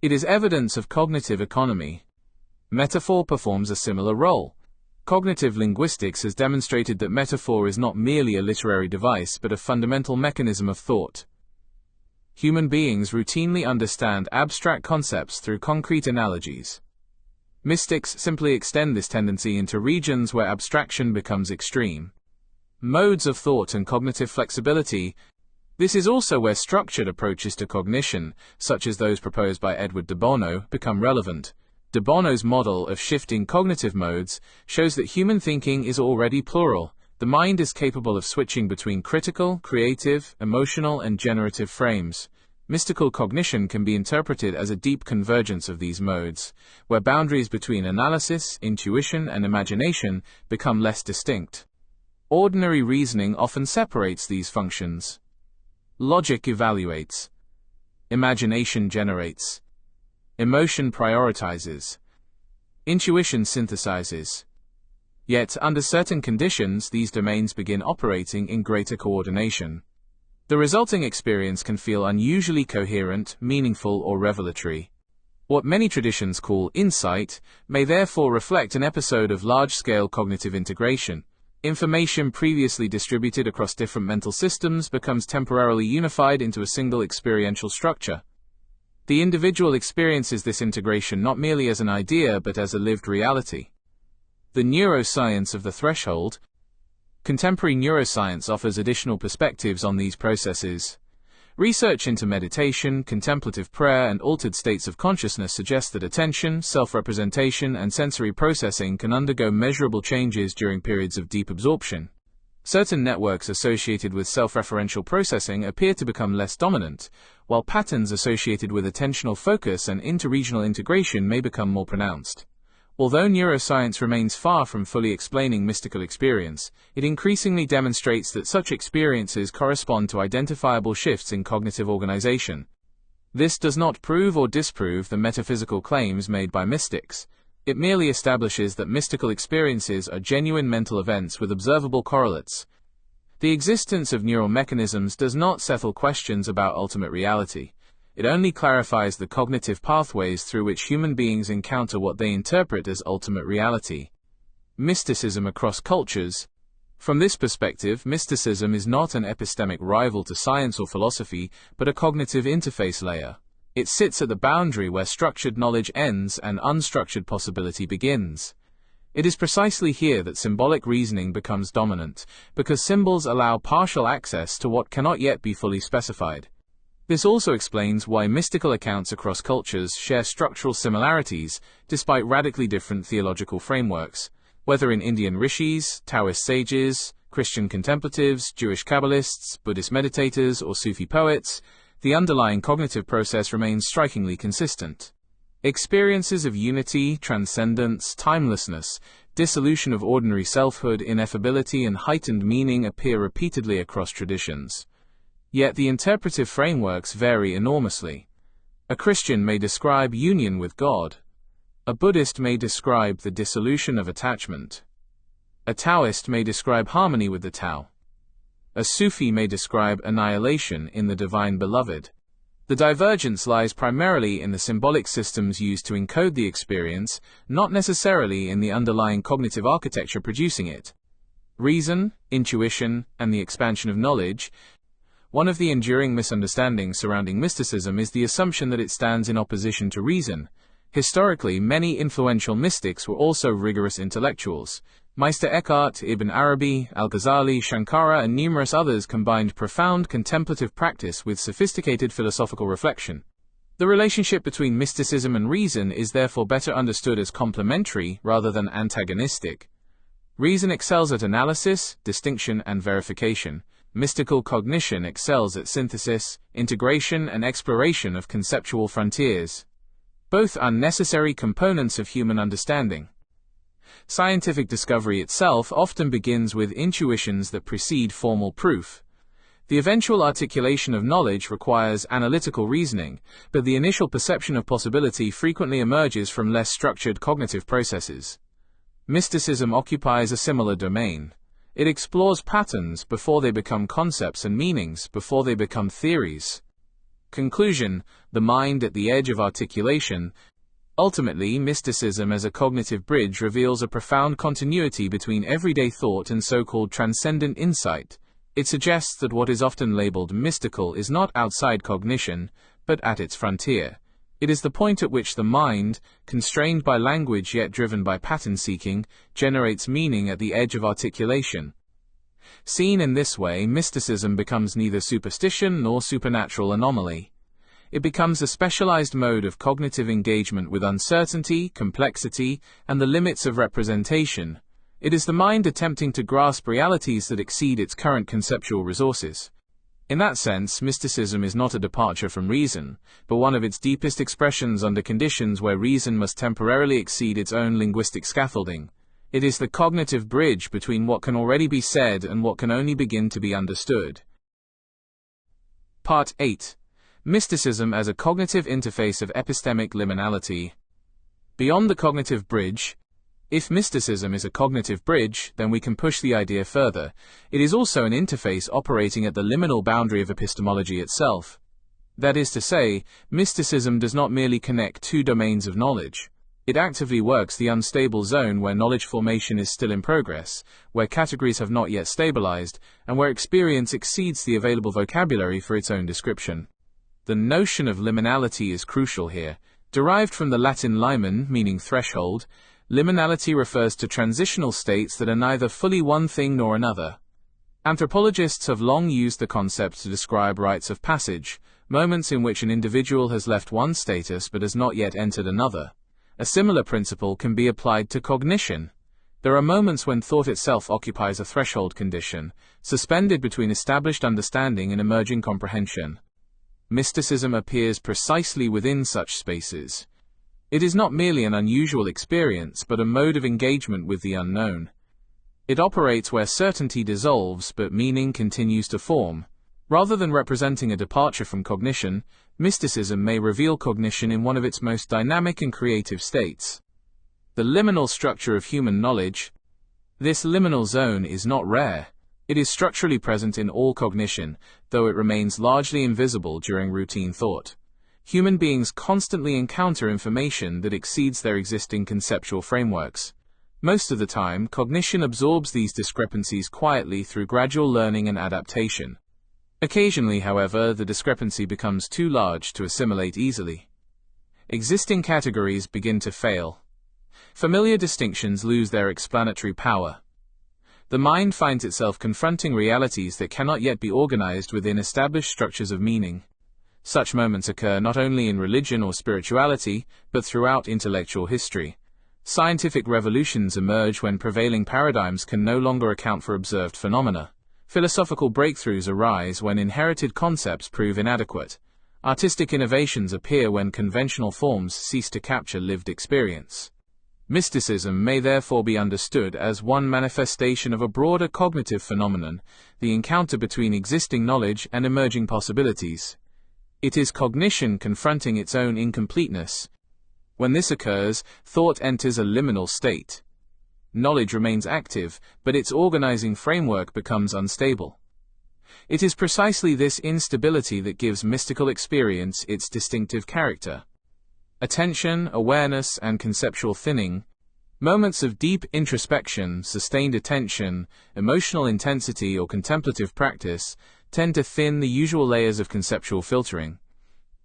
It is evidence of cognitive economy. Metaphor performs a similar role. Cognitive linguistics has demonstrated that metaphor is not merely a literary device but a fundamental mechanism of thought. Human beings routinely understand abstract concepts through concrete analogies. Mystics simply extend this tendency into regions where abstraction becomes extreme. Modes of thought and cognitive flexibility. This is also where structured approaches to cognition, such as those proposed by Edward de Bono, become relevant. De Bono's model of shifting cognitive modes shows that human thinking is already plural. The mind is capable of switching between critical, creative, emotional, and generative frames. Mystical cognition can be interpreted as a deep convergence of these modes, where boundaries between analysis, intuition, and imagination become less distinct. Ordinary reasoning often separates these functions. Logic evaluates. Imagination generates. Emotion prioritizes. Intuition synthesizes. Yet, under certain conditions, these domains begin operating in greater coordination. The resulting experience can feel unusually coherent, meaningful, or revelatory. What many traditions call insight may therefore reflect an episode of large-scale cognitive integration. Information previously distributed across different mental systems becomes temporarily unified into a single experiential structure. The individual experiences this integration not merely as an idea but as a lived reality. The neuroscience of the threshold. Contemporary neuroscience offers additional perspectives on these processes. Research into meditation, contemplative prayer, and altered states of consciousness suggests that attention, self-representation, and sensory processing can undergo measurable changes during periods of deep absorption. Certain networks associated with self-referential processing appear to become less dominant, while patterns associated with attentional focus and interregional integration may become more pronounced. Although neuroscience remains far from fully explaining mystical experience, it increasingly demonstrates that such experiences correspond to identifiable shifts in cognitive organization. This does not prove or disprove the metaphysical claims made by mystics. It merely establishes that mystical experiences are genuine mental events with observable correlates. The existence of neural mechanisms does not settle questions about ultimate reality. It only clarifies the cognitive pathways through which human beings encounter what they interpret as ultimate reality. Mysticism across cultures. From this perspective, mysticism is not an epistemic rival to science or philosophy, but a cognitive interface layer. It sits at the boundary where structured knowledge ends and unstructured possibility begins. It is precisely here that symbolic reasoning becomes dominant, because symbols allow partial access to what cannot yet be fully specified. This also explains why mystical accounts across cultures share structural similarities, despite radically different theological frameworks. Whether in Indian rishis, Taoist sages, Christian contemplatives, Jewish Kabbalists, Buddhist meditators, or Sufi poets, the underlying cognitive process remains strikingly consistent. Experiences of unity, transcendence, timelessness, dissolution of ordinary selfhood, ineffability, and heightened meaning appear repeatedly across traditions. Yet the interpretive frameworks vary enormously. A Christian may describe union with God. A Buddhist may describe the dissolution of attachment. A Taoist may describe harmony with the Tao. A Sufi may describe annihilation in the divine beloved. The divergence lies primarily in the symbolic systems used to encode the experience, not necessarily in the underlying cognitive architecture producing it. Reason, intuition, and the expansion of knowledge. One of the enduring misunderstandings surrounding mysticism is the assumption that it stands in opposition to reason. Historically, many influential mystics were also rigorous intellectuals. Meister Eckhart, Ibn Arabi, Al-Ghazali, Shankara, and numerous others combined profound contemplative practice with sophisticated philosophical reflection. The relationship between mysticism and reason is therefore better understood as complementary rather than antagonistic. Reason excels at analysis, distinction, and verification. Mystical cognition excels at synthesis, integration, and exploration of conceptual frontiers. Both are necessary components of human understanding. Scientific discovery itself often begins with intuitions that precede formal proof. The eventual articulation of knowledge requires analytical reasoning, but the initial perception of possibility frequently emerges from less structured cognitive processes. Mysticism occupies a similar domain. It explores patterns before they become concepts and meanings before they become theories. Conclusion: the mind at the edge of articulation. Ultimately, mysticism as a cognitive bridge reveals a profound continuity between everyday thought and so-called transcendent insight. It suggests that what is often labeled mystical is not outside cognition, but at its frontier. It is the point at which the mind, constrained by language yet driven by pattern-seeking, generates meaning at the edge of articulation. Seen in this way, mysticism becomes neither superstition nor supernatural anomaly. It becomes a specialized mode of cognitive engagement with uncertainty, complexity, and the limits of representation. It is the mind attempting to grasp realities that exceed its current conceptual resources. In that sense, mysticism is not a departure from reason, but one of its deepest expressions under conditions where reason must temporarily exceed its own linguistic scaffolding. It is the cognitive bridge between what can already be said and what can only begin to be understood. Part 8. Mysticism as a cognitive interface of epistemic liminality. Beyond the cognitive bridge. If mysticism is a cognitive bridge, then we can push the idea further. It is also an interface operating at the liminal boundary of epistemology itself. That is to say, mysticism does not merely connect two domains of knowledge. It actively works the unstable zone where knowledge formation is still in progress, where categories have not yet stabilized, and where experience exceeds the available vocabulary for its own description. The notion of liminality is crucial here. Derived from the Latin limen, meaning threshold, liminality refers to transitional states that are neither fully one thing nor another. Anthropologists have long used the concept to describe rites of passage, moments in which an individual has left one status but has not yet entered another. A similar principle can be applied to cognition. There are moments when thought itself occupies a threshold condition, suspended between established understanding and emerging comprehension. Mysticism appears precisely within such spaces. It is not merely an unusual experience but a mode of engagement with the unknown. It operates where certainty dissolves but meaning continues to form. Rather than representing a departure from cognition, mysticism may reveal cognition in one of its most dynamic and creative states. The liminal structure of human knowledge. This liminal zone is not rare. It is structurally present in all cognition, though it remains largely invisible during routine thought. Human beings constantly encounter information that exceeds their existing conceptual frameworks. Most of the time, cognition absorbs these discrepancies quietly through gradual learning and adaptation. Occasionally, however, the discrepancy becomes too large to assimilate easily. Existing categories begin to fail. Familiar distinctions lose their explanatory power. The mind finds itself confronting realities that cannot yet be organized within established structures of meaning. Such moments occur not only in religion or spirituality, but throughout intellectual history. Scientific revolutions emerge when prevailing paradigms can no longer account for observed phenomena. Philosophical breakthroughs arise when inherited concepts prove inadequate. Artistic innovations appear when conventional forms cease to capture lived experience. Mysticism may therefore be understood as one manifestation of a broader cognitive phenomenon, the encounter between existing knowledge and emerging possibilities. It is cognition confronting its own incompleteness. When this occurs, thought enters a liminal state. Knowledge remains active, but its organizing framework becomes unstable. It is precisely this instability that gives mystical experience its distinctive character. Attention, awareness, and conceptual thinning. Moments of deep introspection, sustained attention, emotional intensity, or contemplative practice tend to thin the usual layers of conceptual filtering.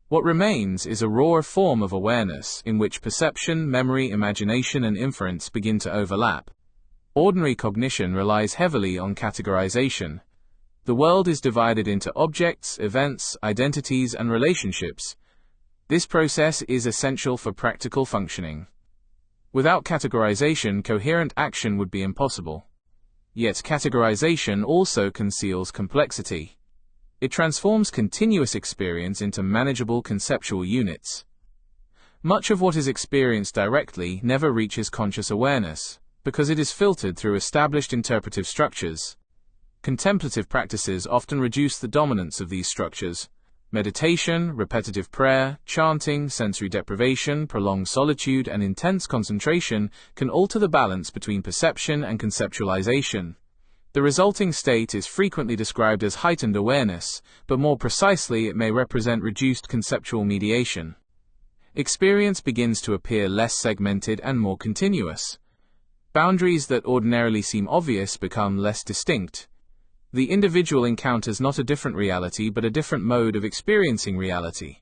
What remains is a raw form of awareness in which perception, memory, imagination, and inference begin to overlap. Ordinary cognition relies heavily on categorization. The world is divided into objects, events, identities, and relationships. This process is essential for practical functioning. Without categorization, coherent action would be impossible. Yet categorization also conceals complexity. It transforms continuous experience into manageable conceptual units. Much of what is experienced directly never reaches conscious awareness, because it is filtered through established interpretive structures. Contemplative practices often reduce the dominance of these structures. Meditation, repetitive prayer, chanting, sensory deprivation, prolonged solitude, and intense concentration can alter the balance between perception and conceptualization. The resulting state is frequently described as heightened awareness, but more precisely it may represent reduced conceptual mediation. Experience begins to appear less segmented and more continuous. Boundaries that ordinarily seem obvious become less distinct. The individual encounters not a different reality but a different mode of experiencing reality.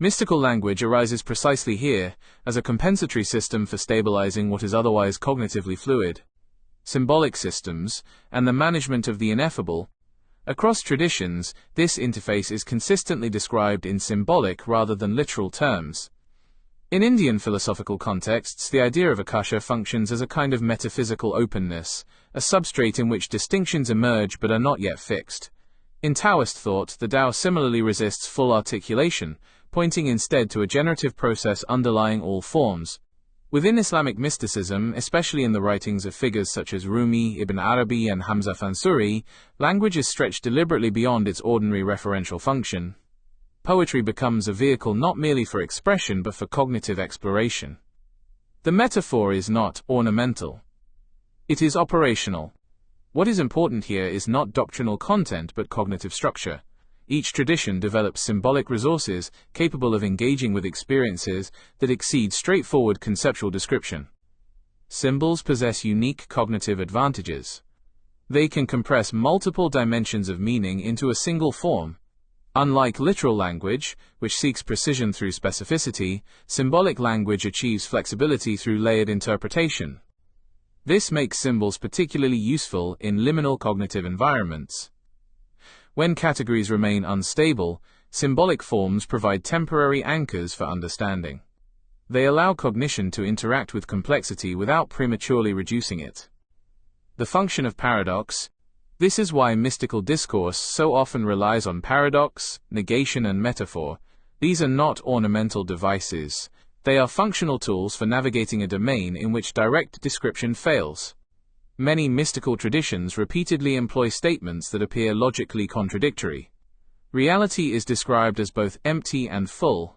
Mystical language arises precisely here, as a compensatory system for stabilizing what is otherwise cognitively fluid. Symbolic systems, and the management of the ineffable. Across traditions, this interface is consistently described in symbolic rather than literal terms. In Indian philosophical contexts, the idea of akasha functions as a kind of metaphysical openness, a substrate in which distinctions emerge but are not yet fixed. In Taoist thought, the Tao similarly resists full articulation, pointing instead to a generative process underlying all forms. Within Islamic mysticism, especially in the writings of figures such as Rumi, Ibn Arabi, and Hamza Fansuri, language is stretched deliberately beyond its ordinary referential function. Poetry becomes a vehicle not merely for expression but for cognitive exploration. The metaphor is not ornamental. It is operational. What is important here is not doctrinal content but cognitive structure. Each tradition develops symbolic resources capable of engaging with experiences that exceed straightforward conceptual description. Symbols possess unique cognitive advantages. They can compress multiple dimensions of meaning into a single form. Unlike literal language, which seeks precision through specificity, symbolic language achieves flexibility through layered interpretation. This makes symbols particularly useful in liminal cognitive environments. When categories remain unstable, symbolic forms provide temporary anchors for understanding. They allow cognition to interact with complexity without prematurely reducing it. The function of paradox. This is why mystical discourse so often relies on paradox, negation, and metaphor. These are not ornamental devices. They are functional tools for navigating a domain in which direct description fails. Many mystical traditions repeatedly employ statements that appear logically contradictory. Reality is described as both empty and full.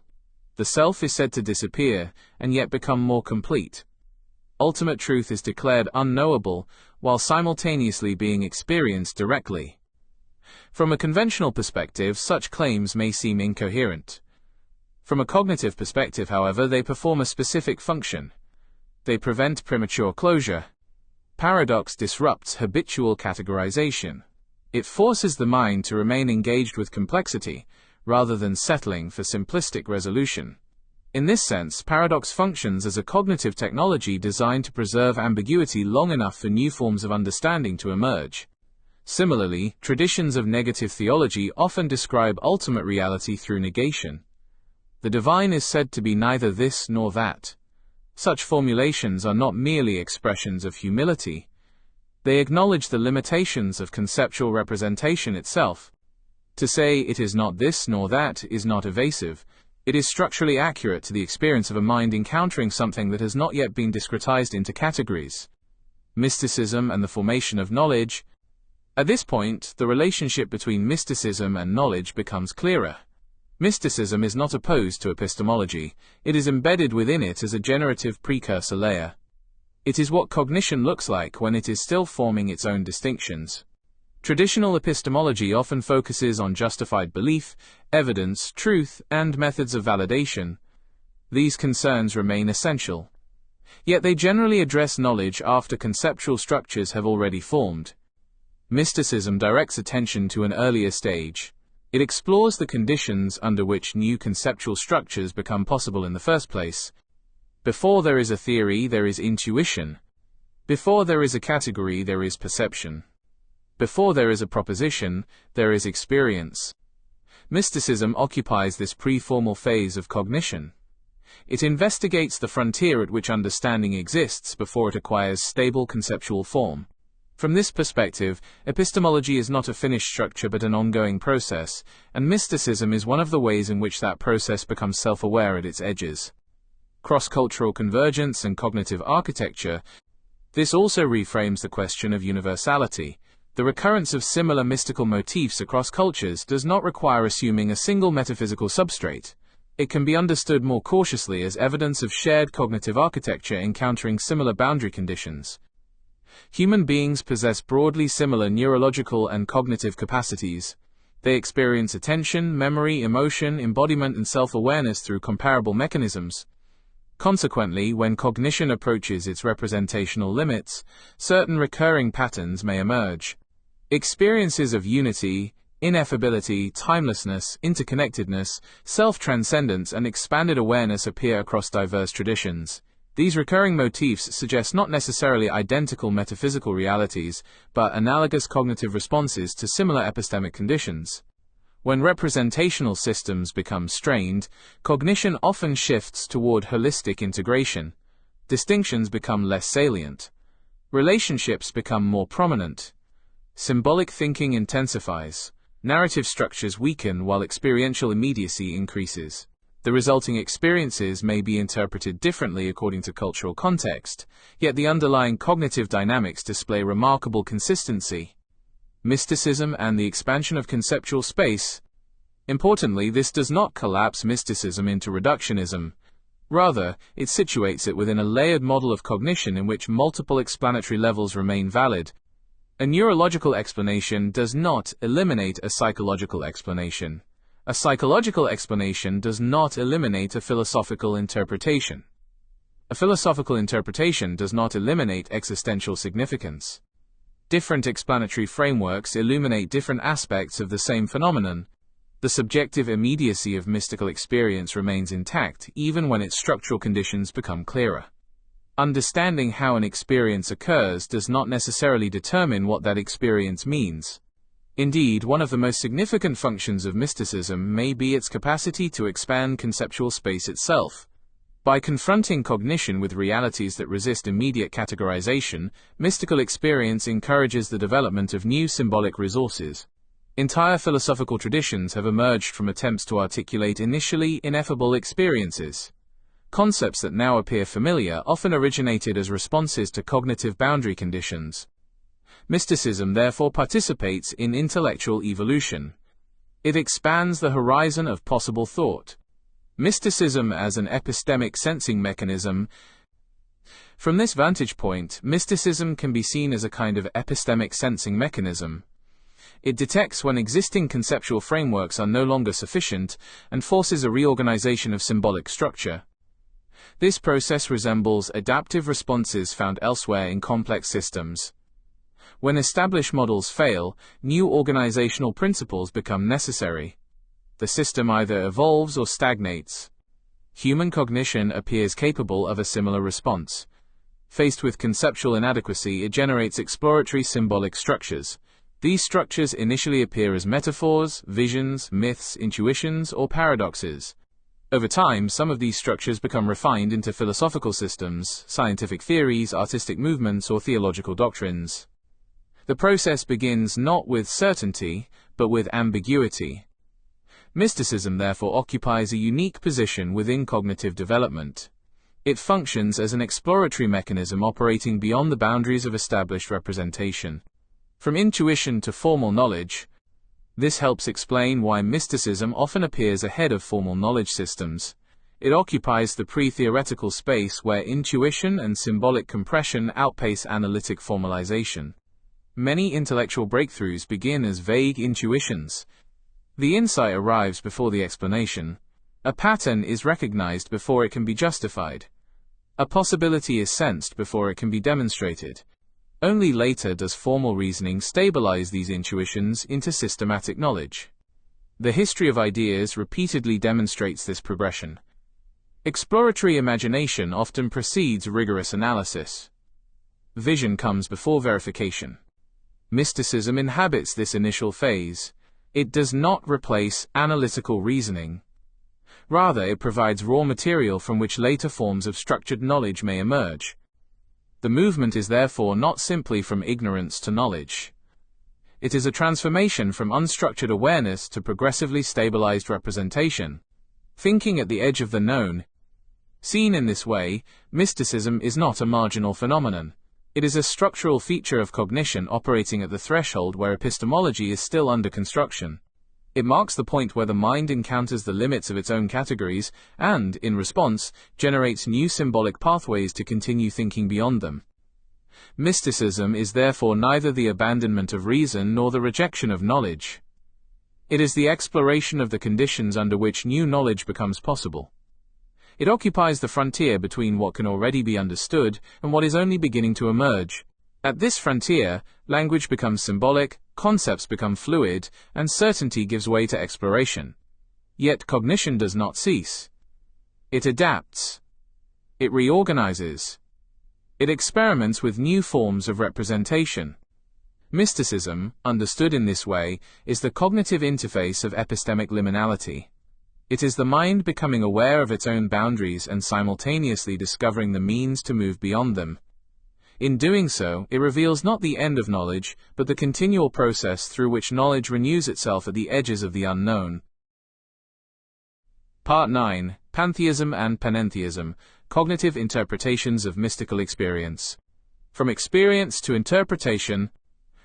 The self is said to disappear and yet become more complete. Ultimate truth is declared unknowable while simultaneously being experienced directly. From a conventional perspective, such claims may seem incoherent. From a cognitive perspective, however, they perform a specific function. They prevent premature closure. Paradox disrupts habitual categorization. It forces the mind to remain engaged with complexity, rather than settling for simplistic resolution. In this sense, paradox functions as a cognitive technology designed to preserve ambiguity long enough for new forms of understanding to emerge. Similarly, traditions of negative theology often describe ultimate reality through negation. The divine is said to be neither this nor that. Such formulations are not merely expressions of humility. They acknowledge the limitations of conceptual representation itself. To say it is not this nor that is not evasive. It is structurally accurate to the experience of a mind encountering something that has not yet been discretized into categories. Mysticism and the formation of knowledge. At this point, the relationship between mysticism and knowledge becomes clearer. Mysticism is not opposed to epistemology, it is embedded within it as a generative precursor layer. It is what cognition looks like when it is still forming its own distinctions. Traditional epistemology often focuses on justified belief, evidence, truth, and methods of validation. These concerns remain essential. Yet they generally address knowledge after conceptual structures have already formed. Mysticism directs attention to an earlier stage. It explores the conditions under which new conceptual structures become possible in the first place. Before there is a theory, there is intuition. Before there is a category, there is perception. Before there is a proposition, there is experience. Mysticism occupies this pre-formal phase of cognition. It investigates the frontier at which understanding exists before it acquires stable conceptual form. From this perspective, epistemology is not a finished structure but an ongoing process, and mysticism is one of the ways in which that process becomes self-aware at its edges. Cross-cultural convergence and cognitive architecture. This also reframes the question of universality. The recurrence of similar mystical motifs across cultures does not require assuming a single metaphysical substrate. It can be understood more cautiously as evidence of shared cognitive architecture encountering similar boundary conditions. Human beings possess broadly similar neurological and cognitive capacities. They experience attention, memory, emotion, embodiment, and self-awareness through comparable mechanisms. Consequently, when cognition approaches its representational limits, certain recurring patterns may emerge. Experiences of unity, ineffability, timelessness, interconnectedness, self-transcendence, and expanded awareness appear across diverse traditions. These recurring motifs suggest not necessarily identical metaphysical realities, but analogous cognitive responses to similar epistemic conditions. When representational systems become strained, cognition often shifts toward holistic integration. Distinctions become less salient. Relationships become more prominent. Symbolic thinking intensifies. Narrative structures weaken while experiential immediacy increases. The resulting experiences may be interpreted differently according to cultural context, yet the underlying cognitive dynamics display remarkable consistency. Mysticism and the expansion of conceptual space. Importantly, this does not collapse mysticism into reductionism. Rather, it situates it within a layered model of cognition in which multiple explanatory levels remain valid. A neurological explanation does not eliminate a psychological explanation. A psychological explanation does not eliminate a philosophical interpretation. A philosophical interpretation does not eliminate existential significance. Different explanatory frameworks illuminate different aspects of the same phenomenon. The subjective immediacy of mystical experience remains intact even when its structural conditions become clearer. Understanding how an experience occurs does not necessarily determine what that experience means. Indeed, one of the most significant functions of mysticism may be its capacity to expand conceptual space itself. By confronting cognition with realities that resist immediate categorization, mystical experience encourages the development of new symbolic resources. Entire philosophical traditions have emerged from attempts to articulate initially ineffable experiences. Concepts that now appear familiar often originated as responses to cognitive boundary conditions. Mysticism therefore participates in intellectual evolution. It expands the horizon of possible thought. Mysticism as an epistemic sensing mechanism. From this vantage point, mysticism can be seen as a kind of epistemic sensing mechanism. It detects when existing conceptual frameworks are no longer sufficient and forces a reorganization of symbolic structure. This process resembles adaptive responses found elsewhere in complex systems. When established models fail, new organizational principles become necessary. The system either evolves or stagnates. Human cognition appears capable of a similar response. Faced with conceptual inadequacy, it generates exploratory symbolic structures. These structures initially appear as metaphors, visions, myths, intuitions, or paradoxes. Over time, some of these structures become refined into philosophical systems, scientific theories, artistic movements, or theological doctrines. The process begins not with certainty, but with ambiguity. Mysticism therefore occupies a unique position within cognitive development. It functions as an exploratory mechanism operating beyond the boundaries of established representation. From intuition to formal knowledge, this helps explain why mysticism often appears ahead of formal knowledge systems. It occupies the pre-theoretical space where intuition and symbolic compression outpace analytic formalization. Many intellectual breakthroughs begin as vague intuitions. The insight arrives before the explanation. A pattern is recognized before it can be justified. A possibility is sensed before it can be demonstrated. Only later does formal reasoning stabilize these intuitions into systematic knowledge. The history of ideas repeatedly demonstrates this progression. Exploratory imagination often precedes rigorous analysis. Vision comes before verification. Mysticism inhabits this initial phase. It does not replace analytical reasoning. Rather, it provides raw material from which later forms of structured knowledge may emerge. The movement is therefore not simply from ignorance to knowledge. It is a transformation from unstructured awareness to progressively stabilized representation. Thinking at the edge of the known. Seen in this way, mysticism is not a marginal phenomenon. It is a structural feature of cognition operating at the threshold where epistemology is still under construction. It marks the point where the mind encounters the limits of its own categories and, in response, generates new symbolic pathways to continue thinking beyond them. Mysticism is therefore neither the abandonment of reason nor the rejection of knowledge. It is the exploration of the conditions under which new knowledge becomes possible. It occupies the frontier between what can already be understood and what is only beginning to emerge. At this frontier, language becomes symbolic, concepts become fluid, and certainty gives way to exploration. Yet cognition does not cease. It adapts. It reorganizes. It experiments with new forms of representation. Mysticism, understood in this way, is the cognitive interface of epistemic liminality. It is the mind becoming aware of its own boundaries and simultaneously discovering the means to move beyond them. In doing so, it reveals not the end of knowledge, but the continual process through which knowledge renews itself at the edges of the unknown. Part 9. Pantheism and Panentheism, Cognitive Interpretations of Mystical Experience. From experience to interpretation.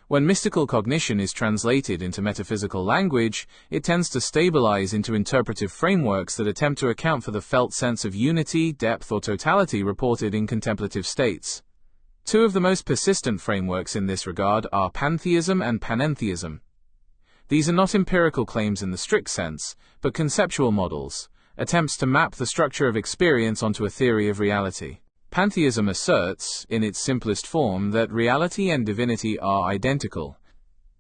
When mystical cognition is translated into metaphysical language, it tends to stabilize into interpretive frameworks that attempt to account for the felt sense of unity, depth, or totality reported in contemplative states. Two of the most persistent frameworks in this regard are pantheism and panentheism. These are not empirical claims in the strict sense, but conceptual models, attempts to map the structure of experience onto a theory of reality. Pantheism asserts, in its simplest form, that reality and divinity are identical.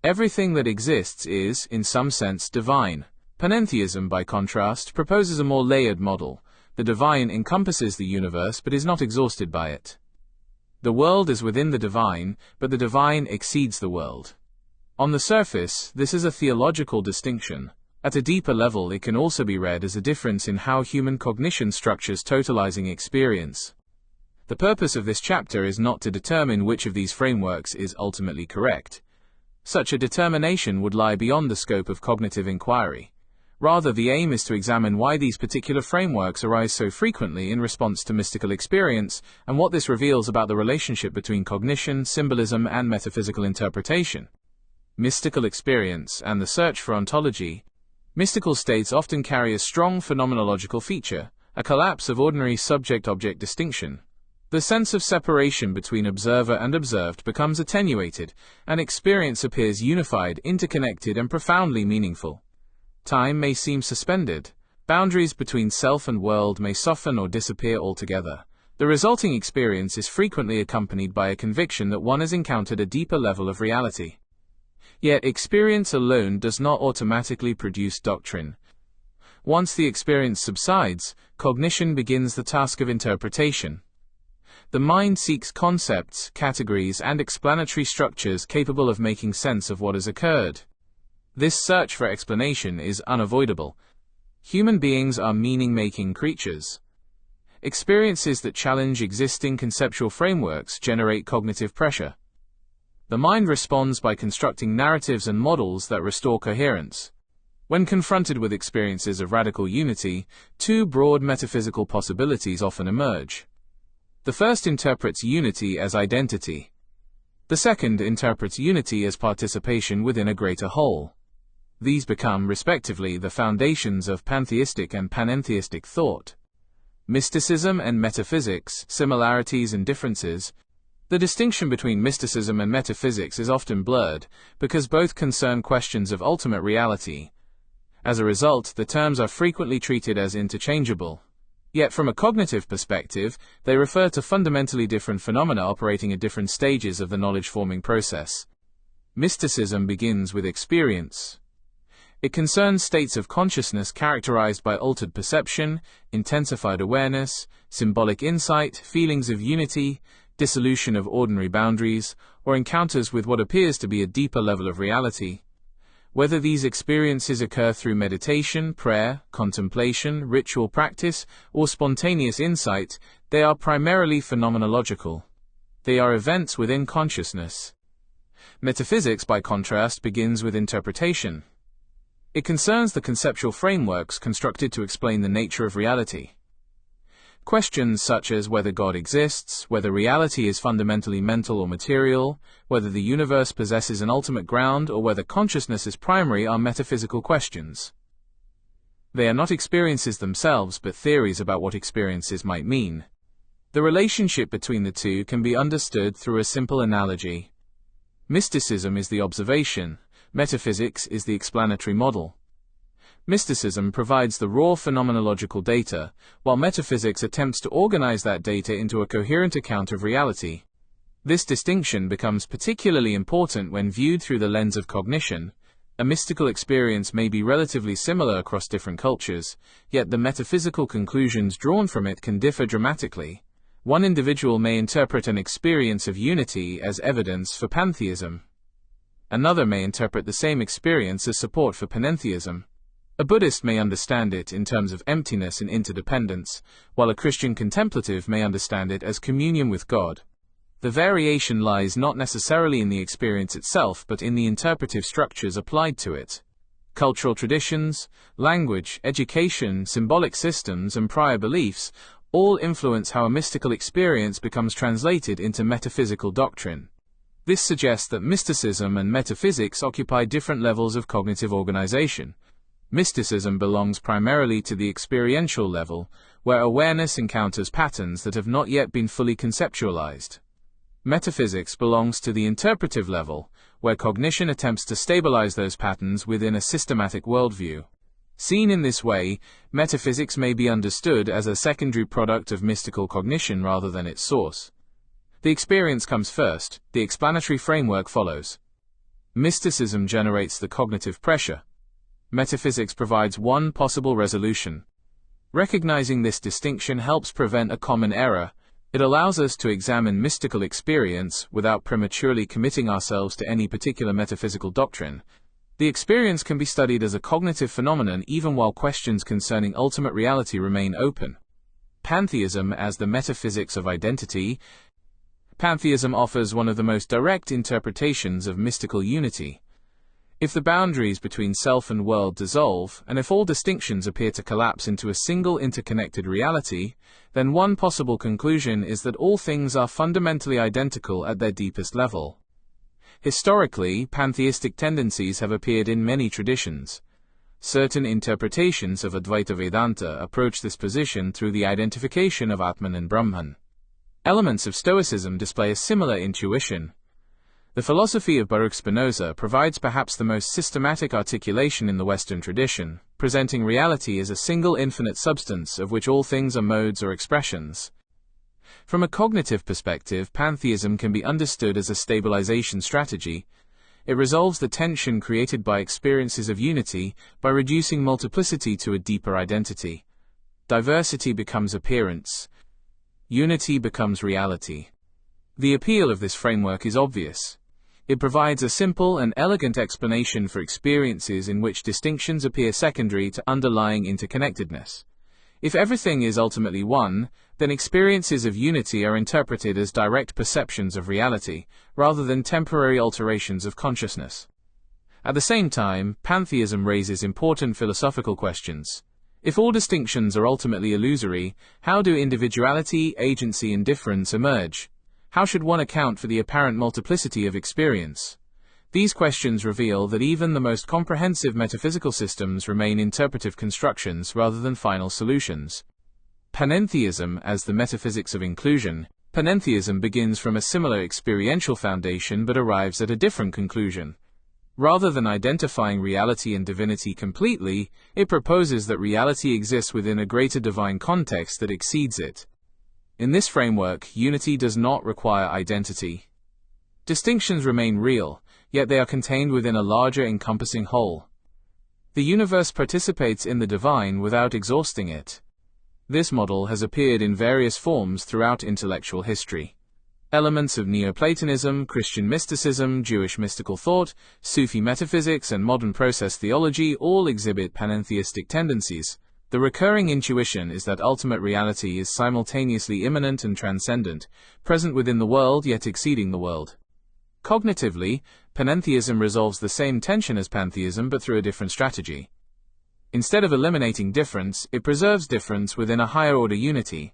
Everything that exists is, in some sense, divine. Panentheism, by contrast, proposes a more layered model. The divine encompasses the universe but is not exhausted by it. The world is within the divine, but the divine exceeds the world. On the surface, this is a theological distinction. At a deeper level, it can also be read as a difference in how human cognition structures totalizing experience. The purpose of this chapter is not to determine which of these frameworks is ultimately correct. Such a determination would lie beyond the scope of cognitive inquiry. Rather, the aim is to examine why these particular frameworks arise so frequently in response to mystical experience, and what this reveals about the relationship between cognition, symbolism, and metaphysical interpretation. Mystical experience and the search for ontology. Mystical states often carry a strong phenomenological feature, a collapse of ordinary subject-object distinction. The sense of separation between observer and observed becomes attenuated, and experience appears unified, interconnected, and profoundly meaningful. Time may seem suspended. Boundaries between self and world may soften or disappear altogether. The resulting experience is frequently accompanied by a conviction that one has encountered a deeper level of reality. Yet experience alone does not automatically produce doctrine. Once the experience subsides, cognition begins the task of interpretation. The mind seeks concepts, categories, and explanatory structures capable of making sense of what has occurred. This search for explanation is unavoidable. Human beings are meaning-making creatures. Experiences that challenge existing conceptual frameworks generate cognitive pressure. The mind responds by constructing narratives and models that restore coherence. When confronted with experiences of radical unity, two broad metaphysical possibilities often emerge. The first interprets unity as identity. The second interprets unity as participation within a greater whole. These become, respectively, the foundations of pantheistic and panentheistic thought. Mysticism and metaphysics, similarities and differences. The distinction between mysticism and metaphysics is often blurred, because both concern questions of ultimate reality. As a result, the terms are frequently treated as interchangeable. Yet from a cognitive perspective, they refer to fundamentally different phenomena operating at different stages of the knowledge-forming process. Mysticism begins with experience. It concerns states of consciousness characterized by altered perception, intensified awareness, symbolic insight, feelings of unity, dissolution of ordinary boundaries, or encounters with what appears to be a deeper level of reality. Whether these experiences occur through meditation, prayer, contemplation, ritual practice, or spontaneous insight, they are primarily phenomenological. They are events within consciousness. Metaphysics, by contrast, begins with interpretation. It concerns the conceptual frameworks constructed to explain the nature of reality. Questions such as whether God exists, whether reality is fundamentally mental or material, whether the universe possesses an ultimate ground, or whether consciousness is primary are metaphysical questions. They are not experiences themselves, but theories about what experiences might mean. The relationship between the two can be understood through a simple analogy. Mysticism is the observation, metaphysics is the explanatory model. Mysticism provides the raw phenomenological data, while metaphysics attempts to organize that data into a coherent account of reality. This distinction becomes particularly important when viewed through the lens of cognition. A mystical experience may be relatively similar across different cultures, yet the metaphysical conclusions drawn from it can differ dramatically. One individual may interpret an experience of unity as evidence for pantheism. Another may interpret the same experience as support for panentheism. A Buddhist may understand it in terms of emptiness and interdependence, while a Christian contemplative may understand it as communion with God. The variation lies not necessarily in the experience itself, but in the interpretive structures applied to it. Cultural traditions, language, education, symbolic systems, and prior beliefs all influence how a mystical experience becomes translated into metaphysical doctrine. This suggests that mysticism and metaphysics occupy different levels of cognitive organization. Mysticism belongs primarily to the experiential level, where awareness encounters patterns that have not yet been fully conceptualized. Metaphysics belongs to the interpretive level, where cognition attempts to stabilize those patterns within a systematic worldview. Seen in this way, metaphysics may be understood as a secondary product of mystical cognition rather than its source. The experience comes first, the explanatory framework follows. Mysticism generates the cognitive pressure. Metaphysics provides one possible resolution. Recognizing this distinction helps prevent a common error. It allows us to examine mystical experience without prematurely committing ourselves to any particular metaphysical doctrine. The experience can be studied as a cognitive phenomenon even while questions concerning ultimate reality remain open. Pantheism as the metaphysics of identity. Pantheism offers one of the most direct interpretations of mystical unity. If the boundaries between self and world dissolve, and if all distinctions appear to collapse into a single interconnected reality, then one possible conclusion is that all things are fundamentally identical at their deepest level. Historically, pantheistic tendencies have appeared in many traditions. Certain interpretations of Advaita Vedanta approach this position through the identification of Atman and Brahman. Elements of Stoicism display a similar intuition. The philosophy of Baruch Spinoza provides perhaps the most systematic articulation in the Western tradition, presenting reality as a single infinite substance of which all things are modes or expressions. From a cognitive perspective, pantheism can be understood as a stabilization strategy. It resolves the tension created by experiences of unity by reducing multiplicity to a deeper identity. Diversity becomes appearance. Unity becomes reality. The appeal of this framework is obvious. It provides a simple and elegant explanation for experiences in which distinctions appear secondary to underlying interconnectedness. If everything is ultimately one, then experiences of unity are interpreted as direct perceptions of reality, rather than temporary alterations of consciousness. At the same time, pantheism raises important philosophical questions. If all distinctions are ultimately illusory, how do individuality, agency, and difference emerge? How should one account for the apparent multiplicity of experience? These questions reveal that even the most comprehensive metaphysical systems remain interpretive constructions rather than final solutions. Panentheism as the metaphysics of inclusion. Panentheism begins from a similar experiential foundation but arrives at a different conclusion. Rather than identifying reality and divinity completely, it proposes that reality exists within a greater divine context that exceeds it. In this framework, unity does not require identity. Distinctions remain real, yet they are contained within a larger encompassing whole. The universe participates in the divine without exhausting it. This model has appeared in various forms throughout intellectual history. Elements of Neoplatonism, Christian mysticism, Jewish mystical thought, Sufi metaphysics, and modern process theology all exhibit panentheistic tendencies. The recurring intuition is that ultimate reality is simultaneously immanent and transcendent, present within the world yet exceeding the world. Cognitively, panentheism resolves the same tension as pantheism but through a different strategy. Instead of eliminating difference, it preserves difference within a higher-order unity.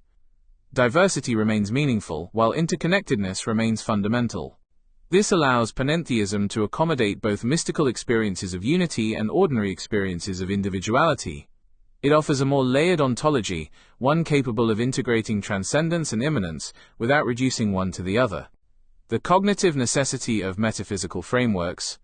Diversity remains meaningful, while interconnectedness remains fundamental. This allows panentheism to accommodate both mystical experiences of unity and ordinary experiences of individuality. It offers a more layered ontology, one capable of integrating transcendence and immanence without reducing one to the other. The cognitive necessity of metaphysical frameworks.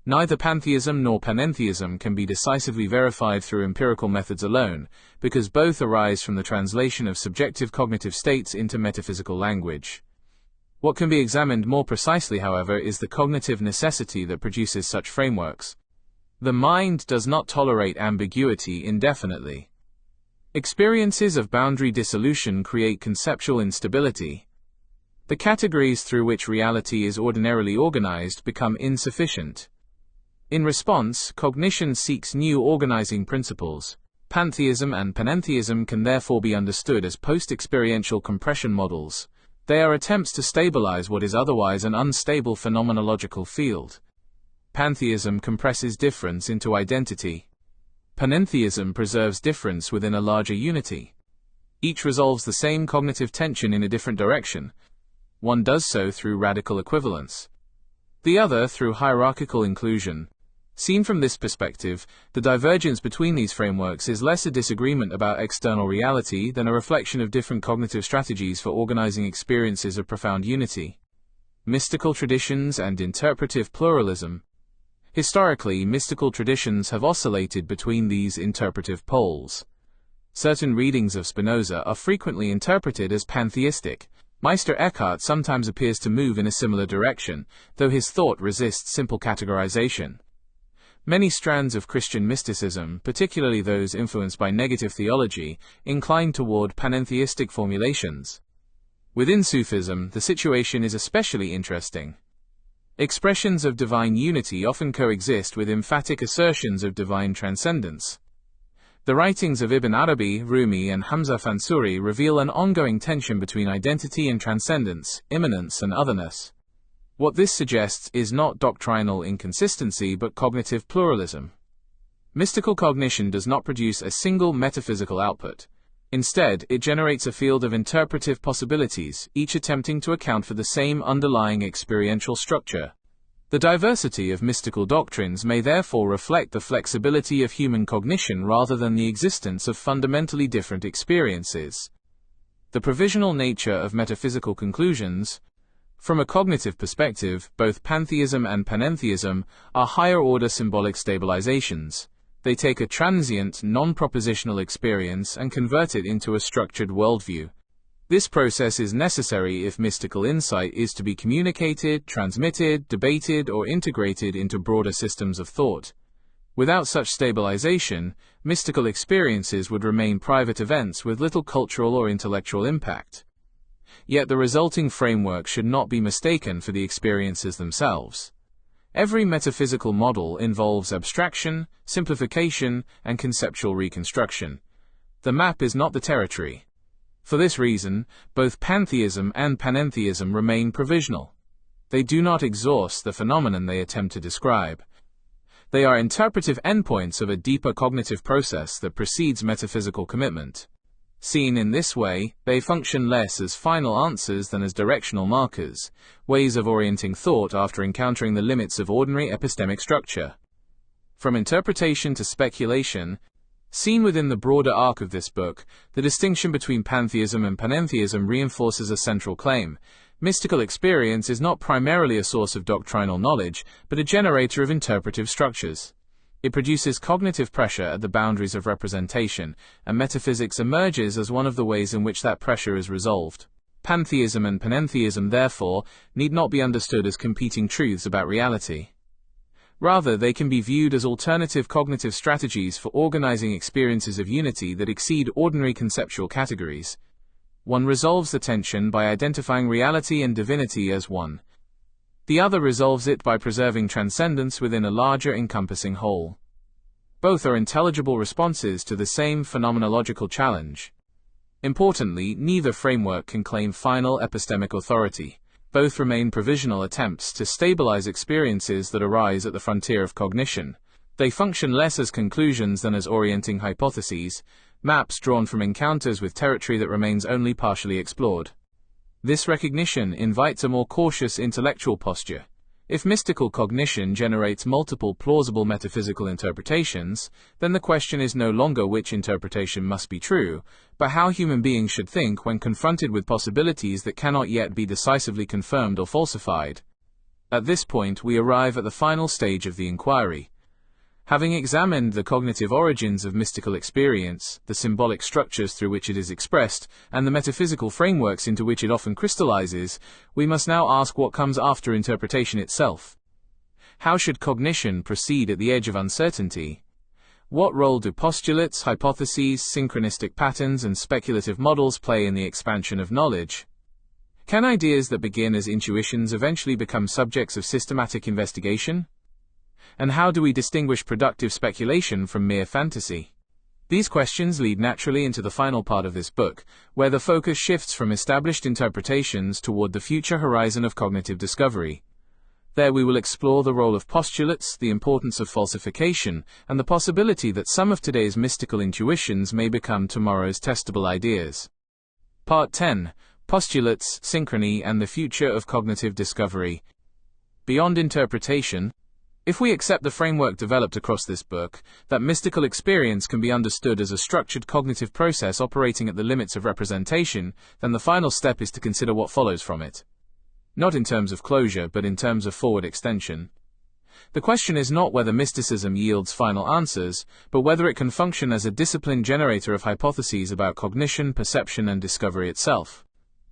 Neither pantheism nor panentheism can be decisively verified through empirical methods alone, because both arise from the translation of subjective cognitive states into metaphysical language. What can be examined more precisely, however, is the cognitive necessity that produces such frameworks. The mind does not tolerate ambiguity indefinitely. Experiences of boundary dissolution create conceptual instability. The categories through which reality is ordinarily organized become insufficient. In response, cognition seeks new organizing principles. Pantheism and panentheism can therefore be understood as post-experiential compression models. They are attempts to stabilize what is otherwise an unstable phenomenological field. Pantheism compresses difference into identity. Panentheism preserves difference within a larger unity. Each resolves the same cognitive tension in a different direction. One does so through radical equivalence. The other through hierarchical inclusion. Seen from this perspective, the divergence between these frameworks is less a disagreement about external reality than a reflection of different cognitive strategies for organizing experiences of profound unity. Mystical traditions and interpretive pluralism. Historically, mystical traditions have oscillated between these interpretive poles. Certain readings of Spinoza are frequently interpreted as pantheistic. Meister Eckhart sometimes appears to move in a similar direction, though his thought resists simple categorization. Many strands of Christian mysticism, particularly those influenced by negative theology, incline toward panentheistic formulations. Within Sufism, the situation is especially interesting. Expressions of divine unity often coexist with emphatic assertions of divine transcendence. The writings of Ibn Arabi, Rumi, and Hamza Fansuri reveal an ongoing tension between identity and transcendence, immanence and otherness. What this suggests is not doctrinal inconsistency but cognitive pluralism. Mystical cognition does not produce a single metaphysical output. Instead, it generates a field of interpretive possibilities, each attempting to account for the same underlying experiential structure. The diversity of mystical doctrines may therefore reflect the flexibility of human cognition rather than the existence of fundamentally different experiences. The provisional nature of metaphysical conclusions. From a cognitive perspective, both pantheism and panentheism are higher-order symbolic stabilizations. They take a transient, non-propositional experience and convert it into a structured worldview. This process is necessary if mystical insight is to be communicated, transmitted, debated, or integrated into broader systems of thought. Without such stabilization, mystical experiences would remain private events with little cultural or intellectual impact. Yet the resulting framework should not be mistaken for the experiences themselves. Every metaphysical model involves abstraction, simplification, and conceptual reconstruction. The map is not the territory. For this reason, both pantheism and panentheism remain provisional. They do not exhaust the phenomenon they attempt to describe. They are interpretive endpoints of a deeper cognitive process that precedes metaphysical commitment. Seen in this way, they function less as final answers than as directional markers, ways of orienting thought after encountering the limits of ordinary epistemic structure. From interpretation to speculation, seen within the broader arc of this book, the distinction between pantheism and panentheism reinforces a central claim. Mystical experience is not primarily a source of doctrinal knowledge, but a generator of interpretive structures. It produces cognitive pressure at the boundaries of representation, and metaphysics emerges as one of the ways in which that pressure is resolved. Pantheism and panentheism, therefore, need not be understood as competing truths about reality. Rather, they can be viewed as alternative cognitive strategies for organizing experiences of unity that exceed ordinary conceptual categories. One resolves the tension by identifying reality and divinity as one. The other resolves it by preserving transcendence within a larger encompassing whole. Both are intelligible responses to the same phenomenological challenge. Importantly, neither framework can claim final epistemic authority. Both remain provisional attempts to stabilize experiences that arise at the frontier of cognition. They function less as conclusions than as orienting hypotheses, maps drawn from encounters with territory that remains only partially explored. This recognition invites a more cautious intellectual posture. If mystical cognition generates multiple plausible metaphysical interpretations, then the question is no longer which interpretation must be true, but how human beings should think when confronted with possibilities that cannot yet be decisively confirmed or falsified. At this point, we arrive at the final stage of the inquiry. Having examined the cognitive origins of mystical experience, the symbolic structures through which it is expressed, and the metaphysical frameworks into which it often crystallizes, we must now ask what comes after interpretation itself. How should cognition proceed at the edge of uncertainty? What role do postulates, hypotheses, synchronistic patterns, and speculative models play in the expansion of knowledge? Can ideas that begin as intuitions eventually become subjects of systematic investigation? And how do we distinguish productive speculation from mere fantasy? These questions lead naturally into the final part of this book, where the focus shifts from established interpretations toward the future horizon of cognitive discovery. There we will explore the role of postulates, the importance of falsification, and the possibility that some of today's mystical intuitions may become tomorrow's testable ideas. Part 10. Postulates, Synchrony, and the Future of Cognitive Discovery. Beyond interpretation. If we accept the framework developed across this book, that mystical experience can be understood as a structured cognitive process operating at the limits of representation, then the final step is to consider what follows from it. Not in terms of closure, but in terms of forward extension. The question is not whether mysticism yields final answers, but whether it can function as a disciplined generator of hypotheses about cognition, perception, and discovery itself.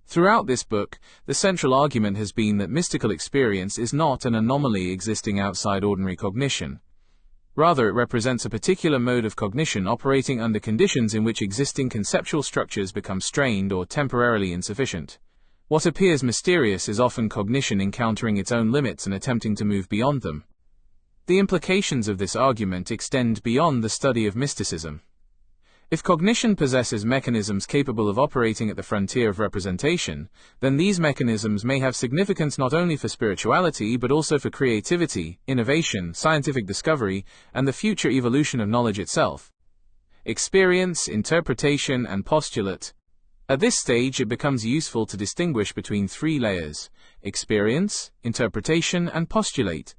Throughout this book, the central argument has been that mystical experience is not an anomaly existing outside ordinary cognition. Rather, it represents a particular mode of cognition operating under conditions in which existing conceptual structures become strained or temporarily insufficient. What appears mysterious is often cognition encountering its own limits and attempting to move beyond them. The implications of this argument extend beyond the study of mysticism. If cognition possesses mechanisms capable of operating at the frontier of representation, then these mechanisms may have significance not only for spirituality but also for creativity, innovation, scientific discovery, and the future evolution of knowledge itself. Experience, interpretation, and postulate. At this stage, it becomes useful to distinguish between three layers: experience, interpretation, and postulate.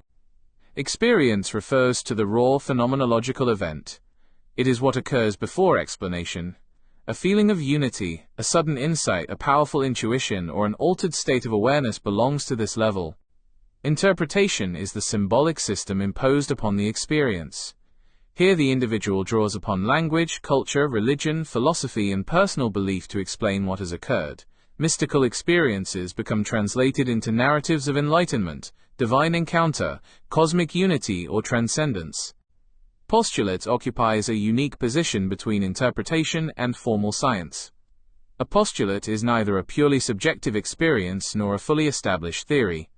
Experience refers to the raw phenomenological event. It is what occurs before explanation. A feeling of unity, a sudden insight, a powerful intuition, or an altered state of awareness belongs to this level. Interpretation is the symbolic system imposed upon the experience. Here the individual draws upon language, culture, religion, philosophy, and personal belief to explain what has occurred. Mystical experiences become translated into narratives of enlightenment, divine encounter, cosmic unity, or transcendence. Postulate occupies a unique position between interpretation and formal science. A postulate is neither a purely subjective experience nor a fully established theory.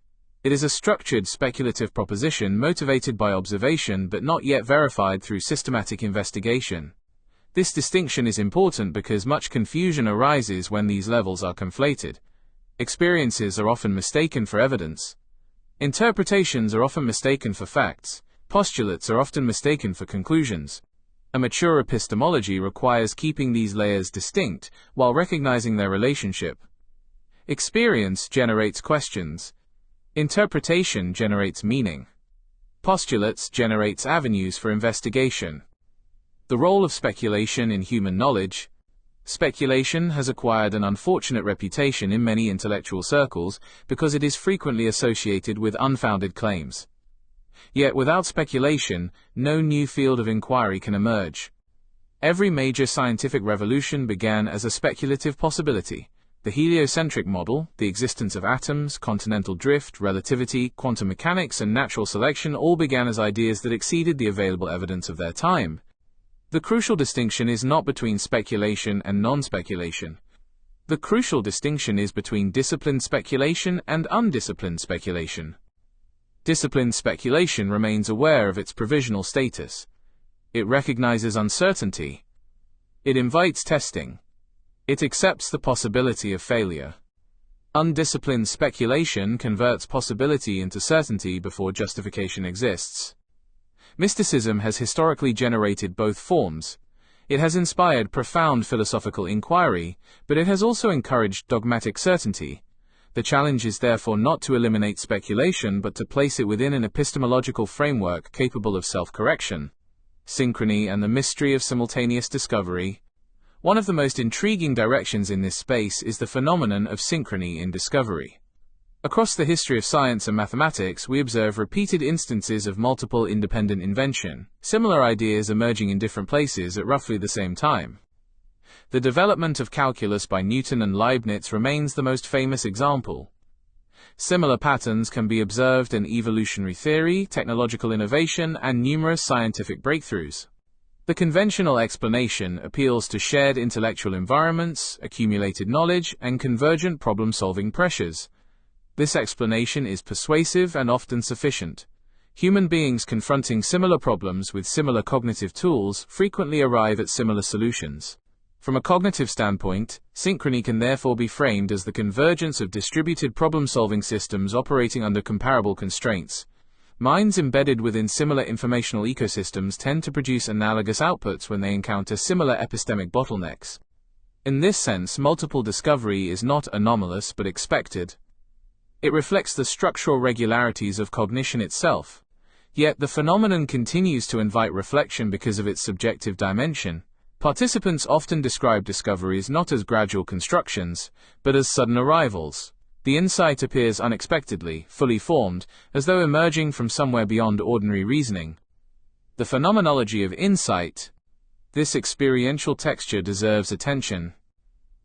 It is a structured speculative proposition motivated by observation but not yet verified through systematic investigation. This distinction is important because much confusion arises when these levels are conflated. Experiences are often mistaken for evidence. Interpretations are often mistaken for facts. Postulates are often mistaken for conclusions. A mature epistemology requires keeping these layers distinct while recognizing their relationship. Experience generates questions. Interpretation generates meaning. Postulates generates avenues for investigation. The role of speculation in human knowledge. Speculation has acquired an unfortunate reputation in many intellectual circles because it is frequently associated with unfounded claims. Yet without speculation, no new field of inquiry can emerge. Every major scientific revolution began as a speculative possibility. The heliocentric model, the existence of atoms, continental drift, relativity, quantum mechanics, and natural selection all began as ideas that exceeded the available evidence of their time. The crucial distinction is not between speculation and non-speculation. The crucial distinction is between disciplined speculation and undisciplined speculation. Disciplined speculation remains aware of its provisional status. It recognizes uncertainty. It invites testing. It accepts the possibility of failure. Undisciplined speculation converts possibility into certainty before justification exists. Mysticism has historically generated both forms. It has inspired profound philosophical inquiry, but it has also encouraged dogmatic certainty. The challenge is therefore not to eliminate speculation but to place it within an epistemological framework capable of self-correction. Synchrony and the mystery of simultaneous discovery. One of the most intriguing directions in this space is the phenomenon of synchrony in discovery. Across the history of science and mathematics, we observe repeated instances of multiple independent invention, similar ideas emerging in different places at roughly the same time. The development of calculus by Newton and Leibniz remains the most famous example. Similar patterns can be observed in evolutionary theory, technological innovation, and numerous scientific breakthroughs. The conventional explanation appeals to shared intellectual environments, accumulated knowledge, and convergent problem-solving pressures. This explanation is persuasive and often sufficient. Human beings confronting similar problems with similar cognitive tools frequently arrive at similar solutions. From a cognitive standpoint, synchrony can therefore be framed as the convergence of distributed problem-solving systems operating under comparable constraints. Minds embedded within similar informational ecosystems tend to produce analogous outputs when they encounter similar epistemic bottlenecks. In this sense, multiple discovery is not anomalous but expected. It reflects the structural regularities of cognition itself. Yet the phenomenon continues to invite reflection because of its subjective dimension. Participants often describe discoveries not as gradual constructions, but as sudden arrivals. The insight appears unexpectedly, fully formed, as though emerging from somewhere beyond ordinary reasoning. The phenomenology of insight. This experiential texture deserves attention.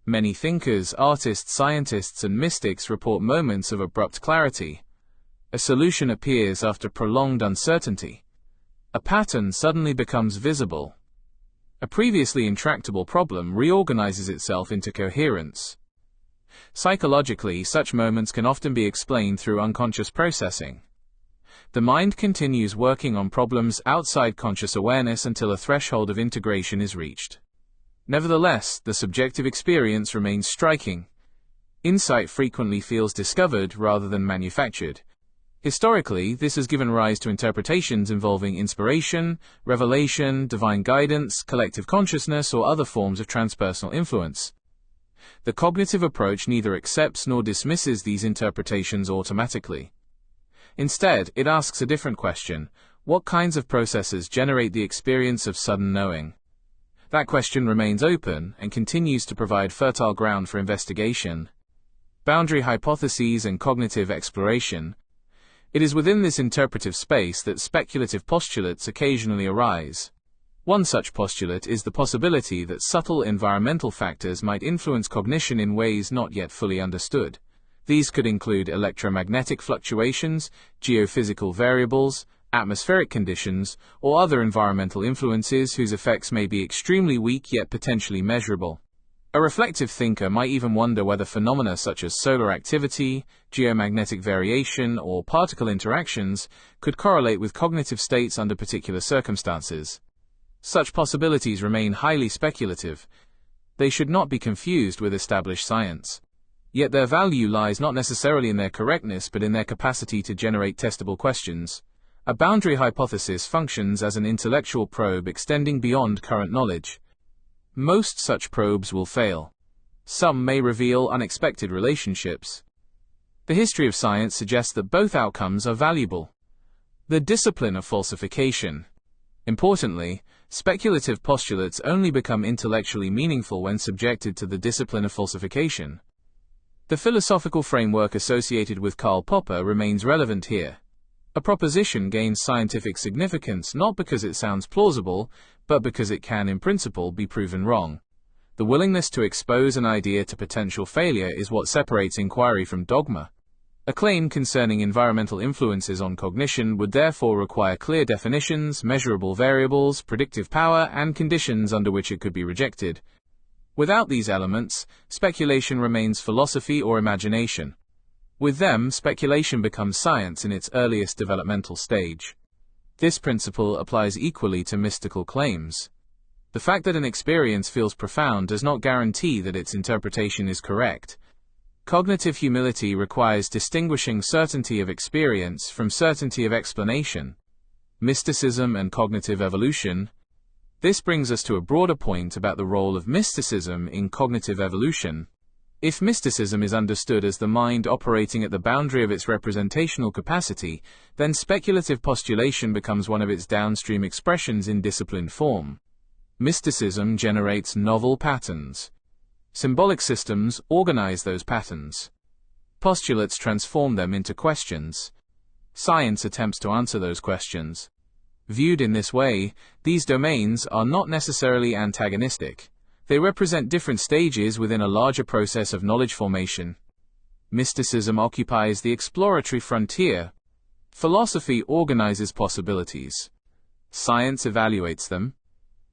Many thinkers, artists, scientists, and mystics report moments of abrupt clarity. A solution appears after prolonged uncertainty. A pattern suddenly becomes visible. A previously intractable problem reorganizes itself into coherence. Psychologically, such moments can often be explained through unconscious processing. The mind continues working on problems outside conscious awareness until a threshold of integration is reached. Nevertheless, the subjective experience remains striking. Insight frequently feels discovered rather than manufactured. Historically, this has given rise to interpretations involving inspiration, revelation, divine guidance, collective consciousness, or other forms of transpersonal influence. The cognitive approach neither accepts nor dismisses these interpretations automatically. Instead, it asks a different question: what kinds of processes generate the experience of sudden knowing? That question remains open and continues to provide fertile ground for investigation. Boundary hypotheses and cognitive exploration. It is within this interpretive space that speculative postulates occasionally arise. One such postulate is the possibility that subtle environmental factors might influence cognition in ways not yet fully understood. These could include electromagnetic fluctuations, geophysical variables, atmospheric conditions, or other environmental influences whose effects may be extremely weak yet potentially measurable. A reflective thinker might even wonder whether phenomena such as solar activity, geomagnetic variation, or particle interactions could correlate with cognitive states under particular circumstances. Such possibilities remain highly speculative. They should not be confused with established science. Yet their value lies not necessarily in their correctness but in their capacity to generate testable questions. A boundary hypothesis functions as an intellectual probe extending beyond current knowledge. Most such probes will fail. Some may reveal unexpected relationships. The history of science suggests that both outcomes are valuable. The discipline of falsification. Importantly, speculative postulates only become intellectually meaningful when subjected to the discipline of falsification. The philosophical framework associated with Karl Popper remains relevant here. A proposition gains scientific significance not because it sounds plausible, but because it can, in principle, be proven wrong. The willingness to expose an idea to potential failure is what separates inquiry from dogma. A claim concerning environmental influences on cognition would therefore require clear definitions, measurable variables, predictive power, and conditions under which it could be rejected. Without these elements, speculation remains philosophy or imagination. With them, speculation becomes science in its earliest developmental stage. This principle applies equally to mystical claims. The fact that an experience feels profound does not guarantee that its interpretation is correct. Cognitive humility requires distinguishing certainty of experience from certainty of explanation. Mysticism and cognitive evolution. This brings us to a broader point about the role of mysticism in cognitive evolution. If mysticism is understood as the mind operating at the boundary of its representational capacity, then speculative postulation becomes one of its downstream expressions in disciplined form. Mysticism generates novel patterns. Symbolic systems organize those patterns. Postulates transform them into questions. Science attempts to answer those questions. Viewed in this way, these domains are not necessarily antagonistic. They represent different stages within a larger process of knowledge formation. Mysticism occupies the exploratory frontier. Philosophy organizes possibilities. Science evaluates them.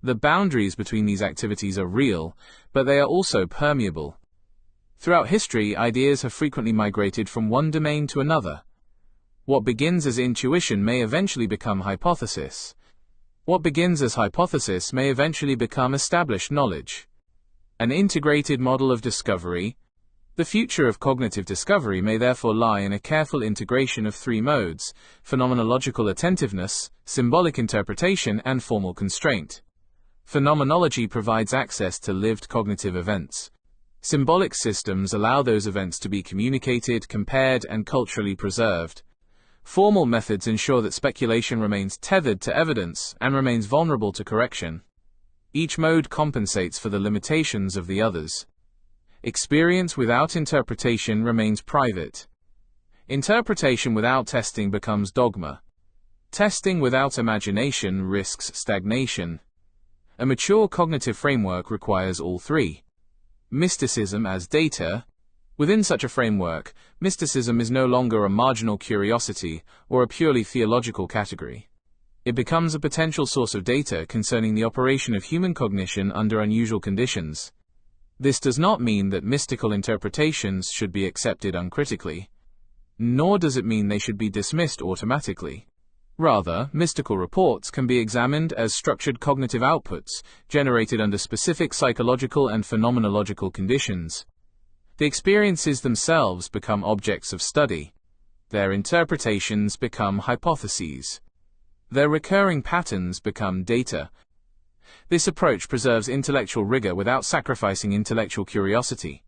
The boundaries between these activities are real, but they are also permeable. Throughout history, ideas have frequently migrated from one domain to another. What begins as intuition may eventually become hypothesis. What begins as hypothesis may eventually become established knowledge. An integrated model of discovery. The future of cognitive discovery may therefore lie in a careful integration of three modes: phenomenological attentiveness, symbolic interpretation, and formal constraint. Phenomenology provides access to lived cognitive events. Symbolic systems allow those events to be communicated, compared, and culturally preserved. Formal methods ensure that speculation remains tethered to evidence and remains vulnerable to correction. Each mode compensates for the limitations of the others. Experience without interpretation remains private. Interpretation without testing becomes dogma. Testing without imagination risks stagnation. A mature cognitive framework requires all three. Mysticism as data. Within such a framework, mysticism is no longer a marginal curiosity or a purely theological category. It becomes a potential source of data concerning the operation of human cognition under unusual conditions. This does not mean that mystical interpretations should be accepted uncritically, nor does it mean they should be dismissed automatically. Rather, mystical reports can be examined as structured cognitive outputs generated under specific psychological and phenomenological conditions. The experiences themselves become objects of study. Their interpretations become hypotheses. Their recurring patterns become data. This approach preserves intellectual rigor without sacrificing intellectual curiosity.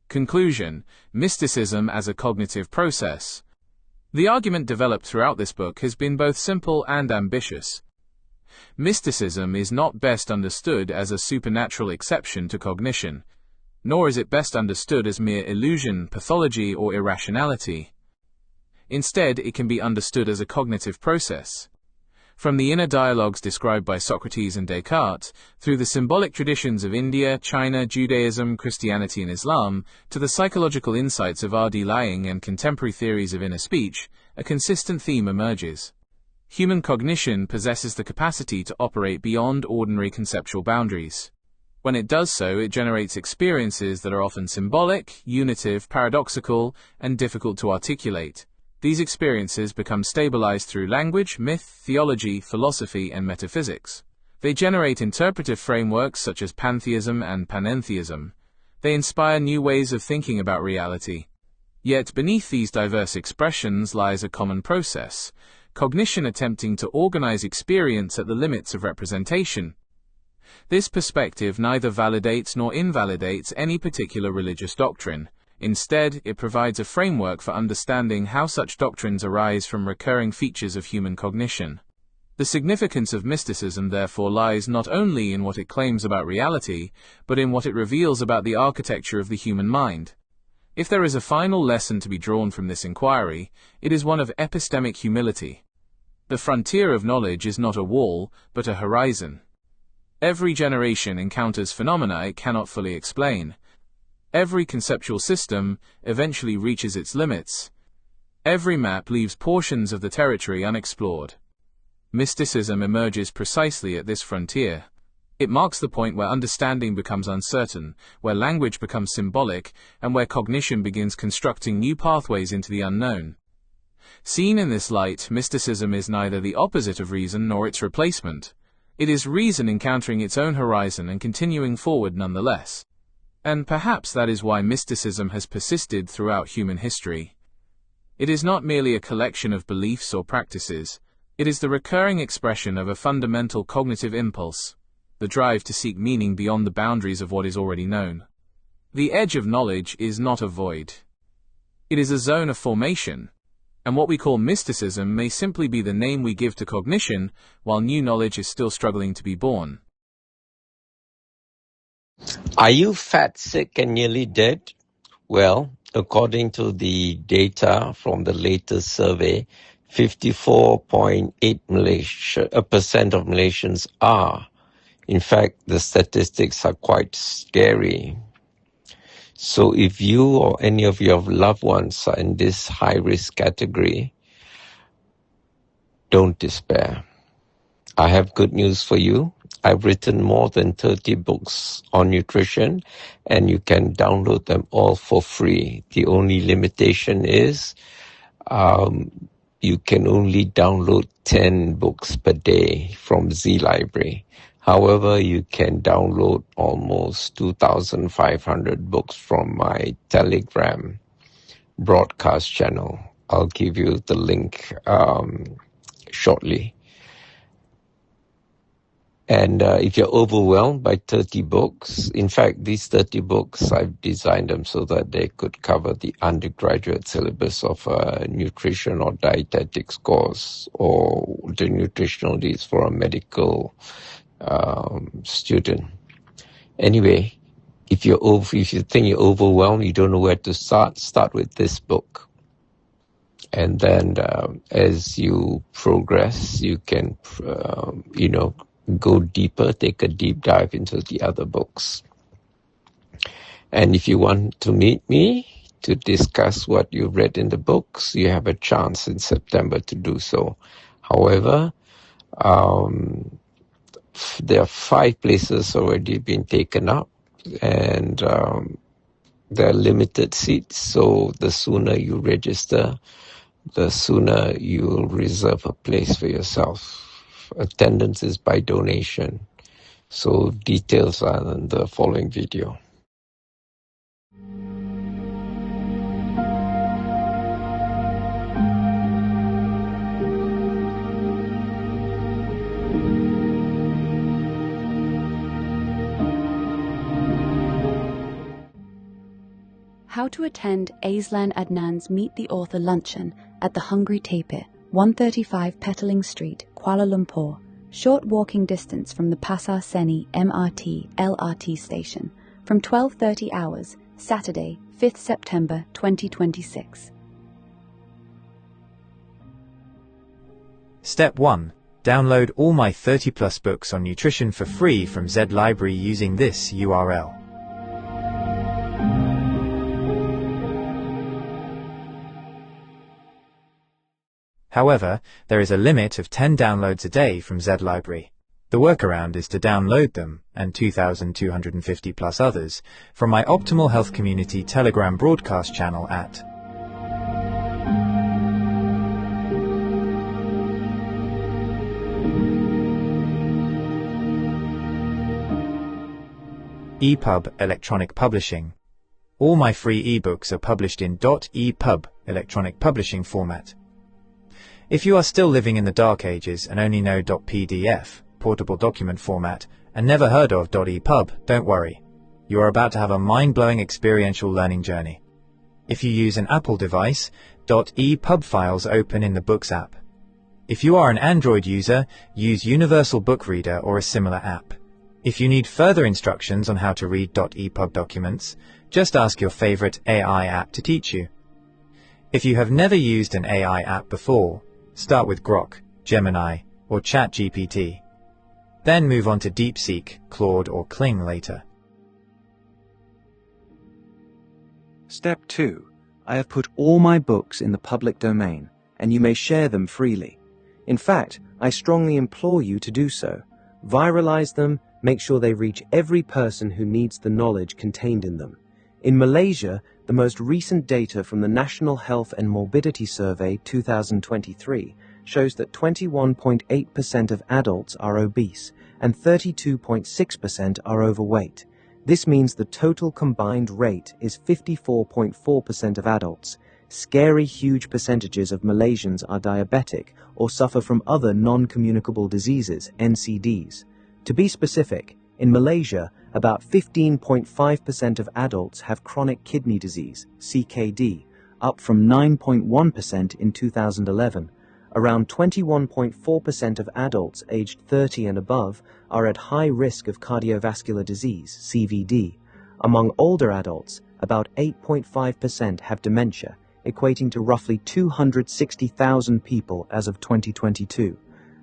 Conclusion: mysticism as a cognitive process. The argument developed throughout this book has been both simple and ambitious. Mysticism is not best understood as a supernatural exception to cognition, nor is it best understood as mere illusion, pathology, or irrationality. Instead, it can be understood as a cognitive process. From the inner dialogues described by Socrates and Descartes, through the symbolic traditions of India, China, Judaism, Christianity, and Islam, to the psychological insights of R.D. Laing and contemporary theories of inner speech, a consistent theme emerges. Human cognition possesses the capacity to operate beyond ordinary conceptual boundaries. When it does so, it generates experiences that are often symbolic, unitive, paradoxical, and difficult to articulate. These experiences become stabilized through language, myth, theology, philosophy, and metaphysics. They generate interpretive frameworks such as pantheism and panentheism. They inspire new ways of thinking about reality. Yet beneath these diverse expressions lies a common process: cognition attempting to organize experience at the limits of representation. This perspective neither validates nor invalidates any particular religious doctrine. Instead, it provides a framework for understanding how such doctrines arise from recurring features of human cognition. The significance of mysticism therefore lies not only in what it claims about reality, but in what it reveals about the architecture of the human mind. If there is a final lesson to be drawn from this inquiry, it is one of epistemic humility. The frontier of knowledge is not a wall, but a horizon. Every generation encounters phenomena it cannot fully explain. Every conceptual system eventually reaches its limits. Every map leaves portions of the territory unexplored. Mysticism emerges precisely at this frontier. It marks the point where understanding becomes uncertain, where language becomes symbolic, and where cognition begins constructing new pathways into the unknown. Seen in this light, mysticism is neither the opposite of reason nor its replacement. It is reason encountering its own horizon and continuing forward nonetheless. And perhaps that is why mysticism has persisted throughout human history. It is not merely a collection of beliefs or practices. It is the recurring expression of a fundamental cognitive impulse, the drive to seek meaning beyond the boundaries of what is already known. The edge of knowledge is not a void. It is a zone of formation, and what we call mysticism may simply be the name we give to cognition while new knowledge is still struggling to be born. Are you fat, sick, and nearly dead? Well, according to the data from the latest survey, 54.8% of Malaysians are. In fact, the statistics are quite scary. So if you or any of your loved ones are in this high-risk category, don't despair. I have good news for you. I've written more than 30 books on nutrition, and you can download them all for free. The only limitation is you can only download 10 books per day from Z Library. However, you can download almost 2,500 books from my Telegram broadcast channel. I'll give you the link shortly. And if you're overwhelmed by 30 books, in fact, these 30 books, I've designed them so that they could cover the undergraduate syllabus of a nutrition or dietetics course, or the nutritional needs for a medical student. Anyway, if you think you're overwhelmed, you don't know where to start with this book. And then as you progress, you can, go deeper, take a deep dive into the other books. And if you want to meet me to discuss what you've read in the books, you have a chance in September to do so. However, There are 5 places already been taken up, and there are limited seats, so the sooner you register, the sooner you'll reserve a place for yourself. Attendance is by donation, so details are in the following video. How to attend Azlan Adnan's Meet the Author luncheon at the Hungry Tapir, 135 Petaling Street, Kuala Lumpur, short walking distance from the Pasar Seni MRT LRT station, from 12:30 hours, Saturday, 5th September 2026. Step 1. Download all my 30+ books on nutrition for free from Z Library using this URL. However, there is a limit of 10 downloads a day from Z Library. The workaround is to download them, and 2,250 plus others, from my Optimal Health Community Telegram broadcast channel at EPUB Electronic Publishing. All my free ebooks are published in .EPUB electronic publishing format. If you are still living in the dark ages and only know .PDF, portable document format, and never heard of .EPUB, don't worry. You are about to have a mind-blowing experiential learning journey. If you use an Apple device, .EPUB files open in the Books app. If you are an Android user, use Universal Book Reader or a similar app. If you need further instructions on how to read .EPUB documents, just ask your favorite AI app to teach you. If you have never used an AI app before, start with Grok, Gemini, or ChatGPT. Then move on to DeepSeek, Claude, or Kling later. Step 2. I have put all my books in the public domain, and you may share them freely. In fact, I strongly implore you to do so. Viralize them, make sure they reach every person who needs the knowledge contained in them. In Malaysia, the most recent data from the National Health and Morbidity Survey 2023 shows that 21.8% of adults are obese and 32.6% are overweight. This means the total combined rate is 54.4% of adults. Scary huge percentages of Malaysians are diabetic or suffer from other non-communicable diseases, NCDs. To be specific, in Malaysia, about 15.5% of adults have chronic kidney disease, CKD, up from 9.1% in 2011. Around 21.4% of adults aged 30 and above are at high risk of cardiovascular disease, CVD. Among older adults, about 8.5% have dementia, equating to roughly 260,000 people as of 2022.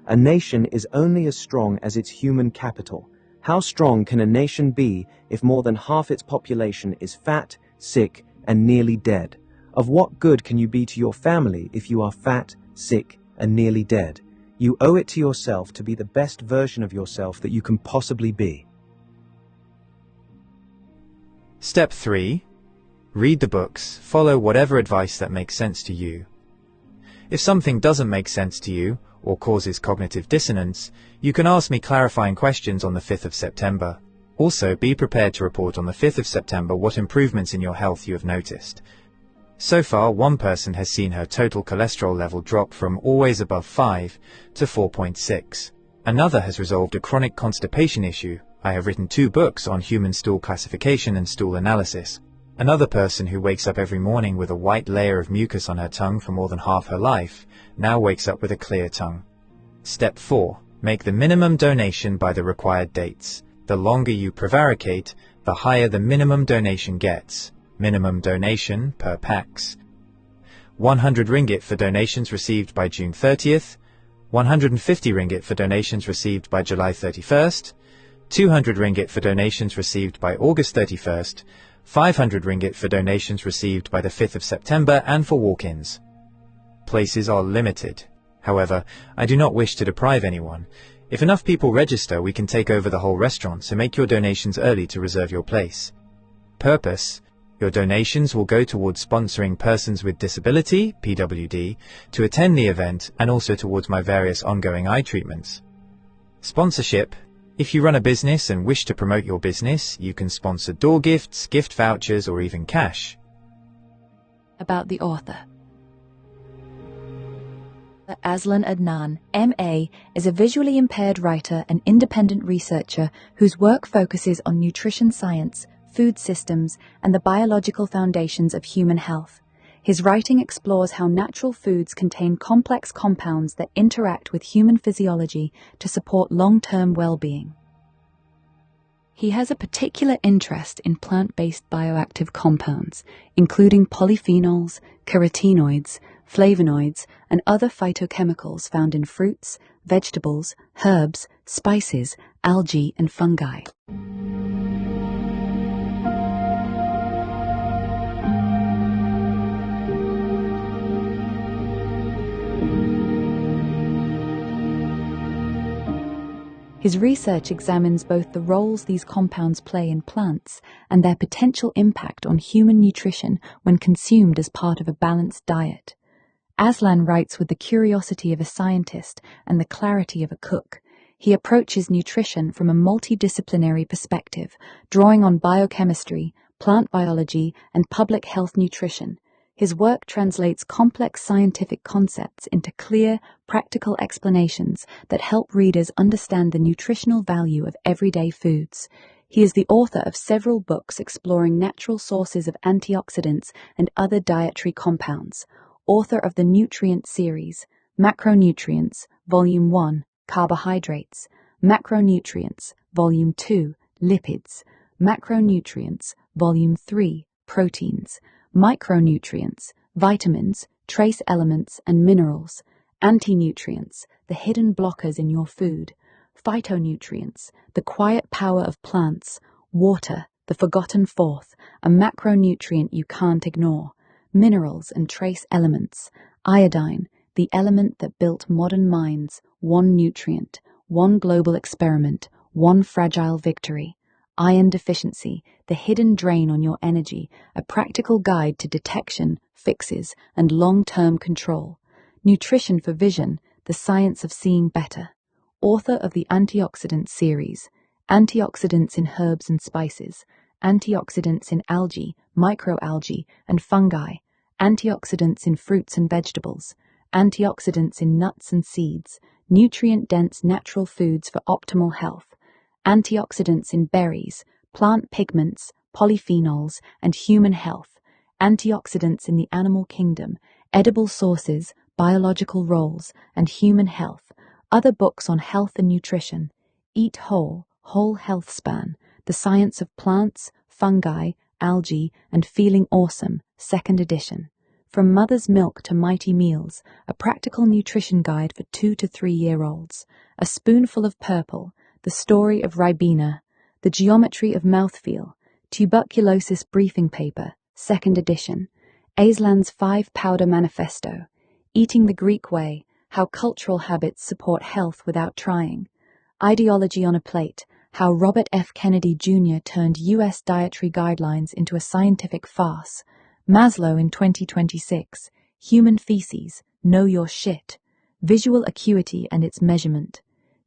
A nation is only as strong as its human capital. How strong can a nation be if more than half its population is fat, sick, and nearly dead? Of what good can you be to your family if you are fat, sick, and nearly dead? You owe it to yourself to be the best version of yourself that you can possibly be. Step 3. Read the books, follow whatever advice that makes sense to you. If something doesn't make sense to you, or causes cognitive dissonance, you can ask me clarifying questions on the 5th of September. Also, be prepared to report on the 5th of September what improvements in your health you have noticed. So far, one person has seen her total cholesterol level drop from always above 5 to 4.6. Another has resolved a chronic constipation issue. I have written 2 books on human stool classification and stool analysis. Another person who wakes up every morning with a white layer of mucus on her tongue for more than half her life now wakes up with a clear tongue. Step 4. Make the minimum donation by the required dates. The longer you prevaricate, the higher the minimum donation gets. Minimum donation per pax: 100 ringgit for donations received by June 30th, 150 ringgit for donations received by July 31st, 200 ringgit for donations received by August 31st, 500 ringgit for donations received by the 5th of September and for walk-ins. Places are limited. However, I do not wish to deprive anyone. If enough people register, we can take over the whole restaurant, so make your donations early to reserve your place. Purpose: your donations will go towards sponsoring persons with disability, PWD, to attend the event and also towards my various ongoing eye treatments. Sponsorship: if you run a business and wish to promote your business, you can sponsor door gifts, gift vouchers, or even cash. About the author. Azlan Adnan, M.A., is a visually impaired writer and independent researcher whose work focuses on nutrition science, food systems, and the biological foundations of human health. His writing explores how natural foods contain complex compounds that interact with human physiology to support long-term well-being. He has a particular interest in plant-based bioactive compounds, including polyphenols, carotenoids, flavonoids, and other phytochemicals found in fruits, vegetables, herbs, spices, algae, and fungi. His research examines both the roles these compounds play in plants and their potential impact on human nutrition when consumed as part of a balanced diet. Azlan writes with the curiosity of a scientist and the clarity of a cook. He approaches nutrition from a multidisciplinary perspective, drawing on biochemistry, plant biology, and public health nutrition. His work translates complex scientific concepts into clear, practical explanations that help readers understand the nutritional value of everyday foods. He is the author of several books exploring natural sources of antioxidants and other dietary compounds. Author of the Nutrient Series, Macronutrients, Volume 1, Carbohydrates, Macronutrients, Volume 2, Lipids, Macronutrients, Volume 3, Proteins, Micronutrients, Vitamins, Trace Elements and Minerals, Antinutrients, the hidden blockers in your food, Phytonutrients, the quiet power of plants, Water, the forgotten fourth, a macronutrient you can't ignore, Minerals and Trace Elements, Iodine, the element that built modern minds, one nutrient, one global experiment, one fragile victory, Iron Deficiency, the hidden drain on your energy, a practical guide to detection, fixes, and long-term control, Nutrition for Vision, the science of seeing better. Author of the Antioxidant Series, Antioxidants in Herbs and Spices, Antioxidants in Algae, Microalgae, and Fungi, Antioxidants in Fruits and Vegetables, Antioxidants in Nuts and Seeds, Nutrient-dense natural foods for optimal health, Antioxidants in Berries, Plant Pigments, Polyphenols, and Human Health, Antioxidants in the Animal Kingdom, Edible Sources, Biological Roles, and Human Health. Other books on health and nutrition, Eat Whole, Whole Health Span, The Science of Plants, Fungi, Algae, and Feeling Awesome, 2nd edition. From Mother's Milk to Mighty Meals, a practical nutrition guide for 2 to 3-year-olds. A Spoonful of Purple, The Story of Ribena, The Geometry of Mouthfeel, Tuberculosis Briefing Paper, 2nd edition. Azlan's 5-Powder Manifesto, Eating the Greek Way, How Cultural Habits Support Health Without Trying. Ideology on a Plate, How Robert F. Kennedy Jr. Turned U.S. Dietary Guidelines into a Scientific Farce. Maslow in 2026, Human Feces, Know Your Shit, Visual Acuity and Its Measurement.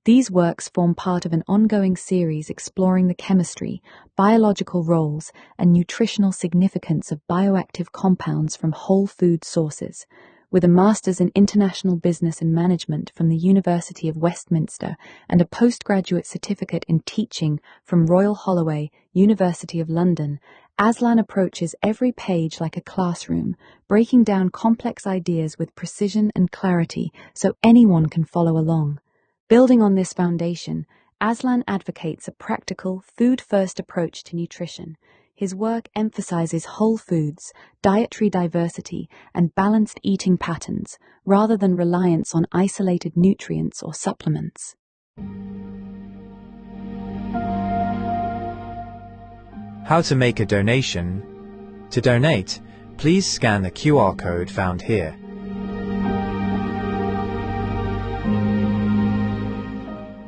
These works form part of an ongoing series exploring the chemistry, biological roles, and nutritional significance of bioactive compounds from whole food sources. With a Master's in International Business and Management from the University of Westminster and a postgraduate certificate in teaching from Royal Holloway, University of London, Azlan approaches every page like a classroom, breaking down complex ideas with precision and clarity so anyone can follow along. Building on this foundation, Azlan advocates a practical, food-first approach to nutrition. His work emphasizes whole foods, dietary diversity, and balanced eating patterns, rather than reliance on isolated nutrients or supplements. How to make a donation. To donate, please scan the QR code found here.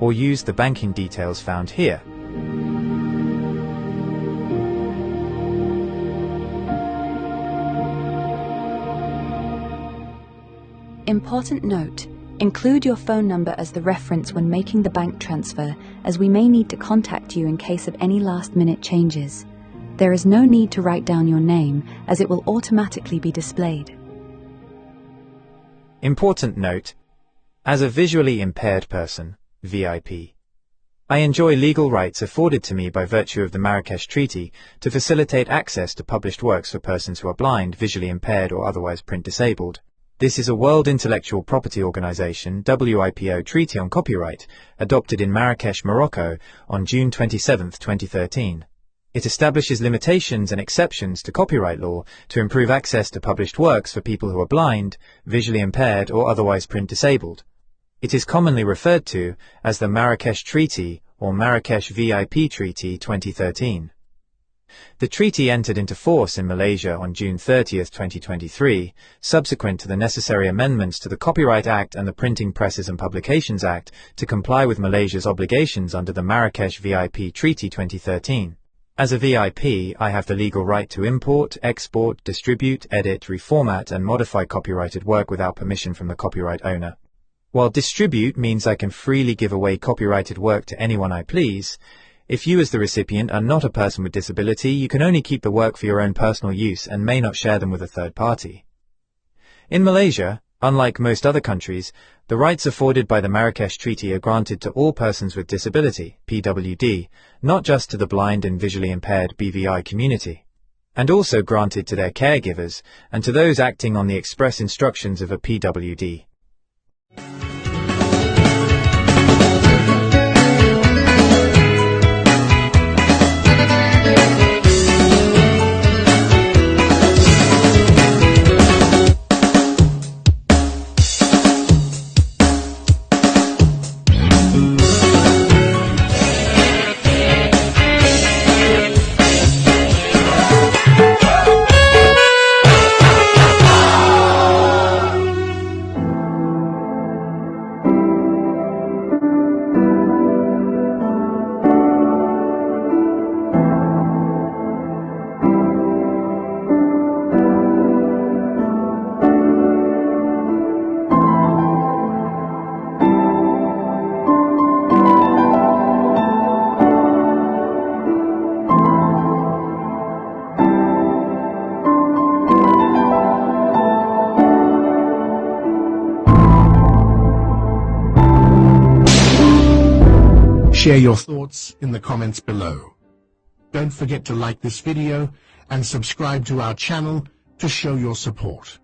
or use the banking details found here. Important note: include your phone number as the reference when making the bank transfer, as we may need to contact you in case of any last-minute changes. There is no need to write down your name, as it will automatically be displayed. Important note: as a visually impaired person, VIP, I enjoy legal rights afforded to me by virtue of the Marrakesh Treaty to facilitate access to published works for persons who are blind, visually impaired, or otherwise print disabled. This is a World Intellectual Property Organization (WIPO) Treaty on Copyright, adopted in Marrakesh, Morocco, on June 27, 2013. It establishes limitations and exceptions to copyright law to improve access to published works for people who are blind, visually impaired, or otherwise print disabled. It is commonly referred to as the Marrakesh Treaty or Marrakesh VIP Treaty 2013. The treaty entered into force in Malaysia on June 30, 2023, subsequent to the necessary amendments to the Copyright Act and the Printing Presses and Publications Act to comply with Malaysia's obligations under the Marrakesh VIP Treaty 2013. As a VIP, I have the legal right to import, export, distribute, edit, reformat, and modify copyrighted work without permission from the copyright owner. While distribute means I can freely give away copyrighted work to anyone I please, if you as the recipient are not a person with disability, you can only keep the work for your own personal use and may not share them with a third party. In Malaysia, unlike most other countries, the rights afforded by the Marrakesh Treaty are granted to all persons with disability, PWD, not just to the blind and visually impaired BVI community, and also granted to their caregivers and to those acting on the express instructions of a PWD. Share your thoughts in the comments below. Don't forget to like this video and subscribe to our channel to show your support.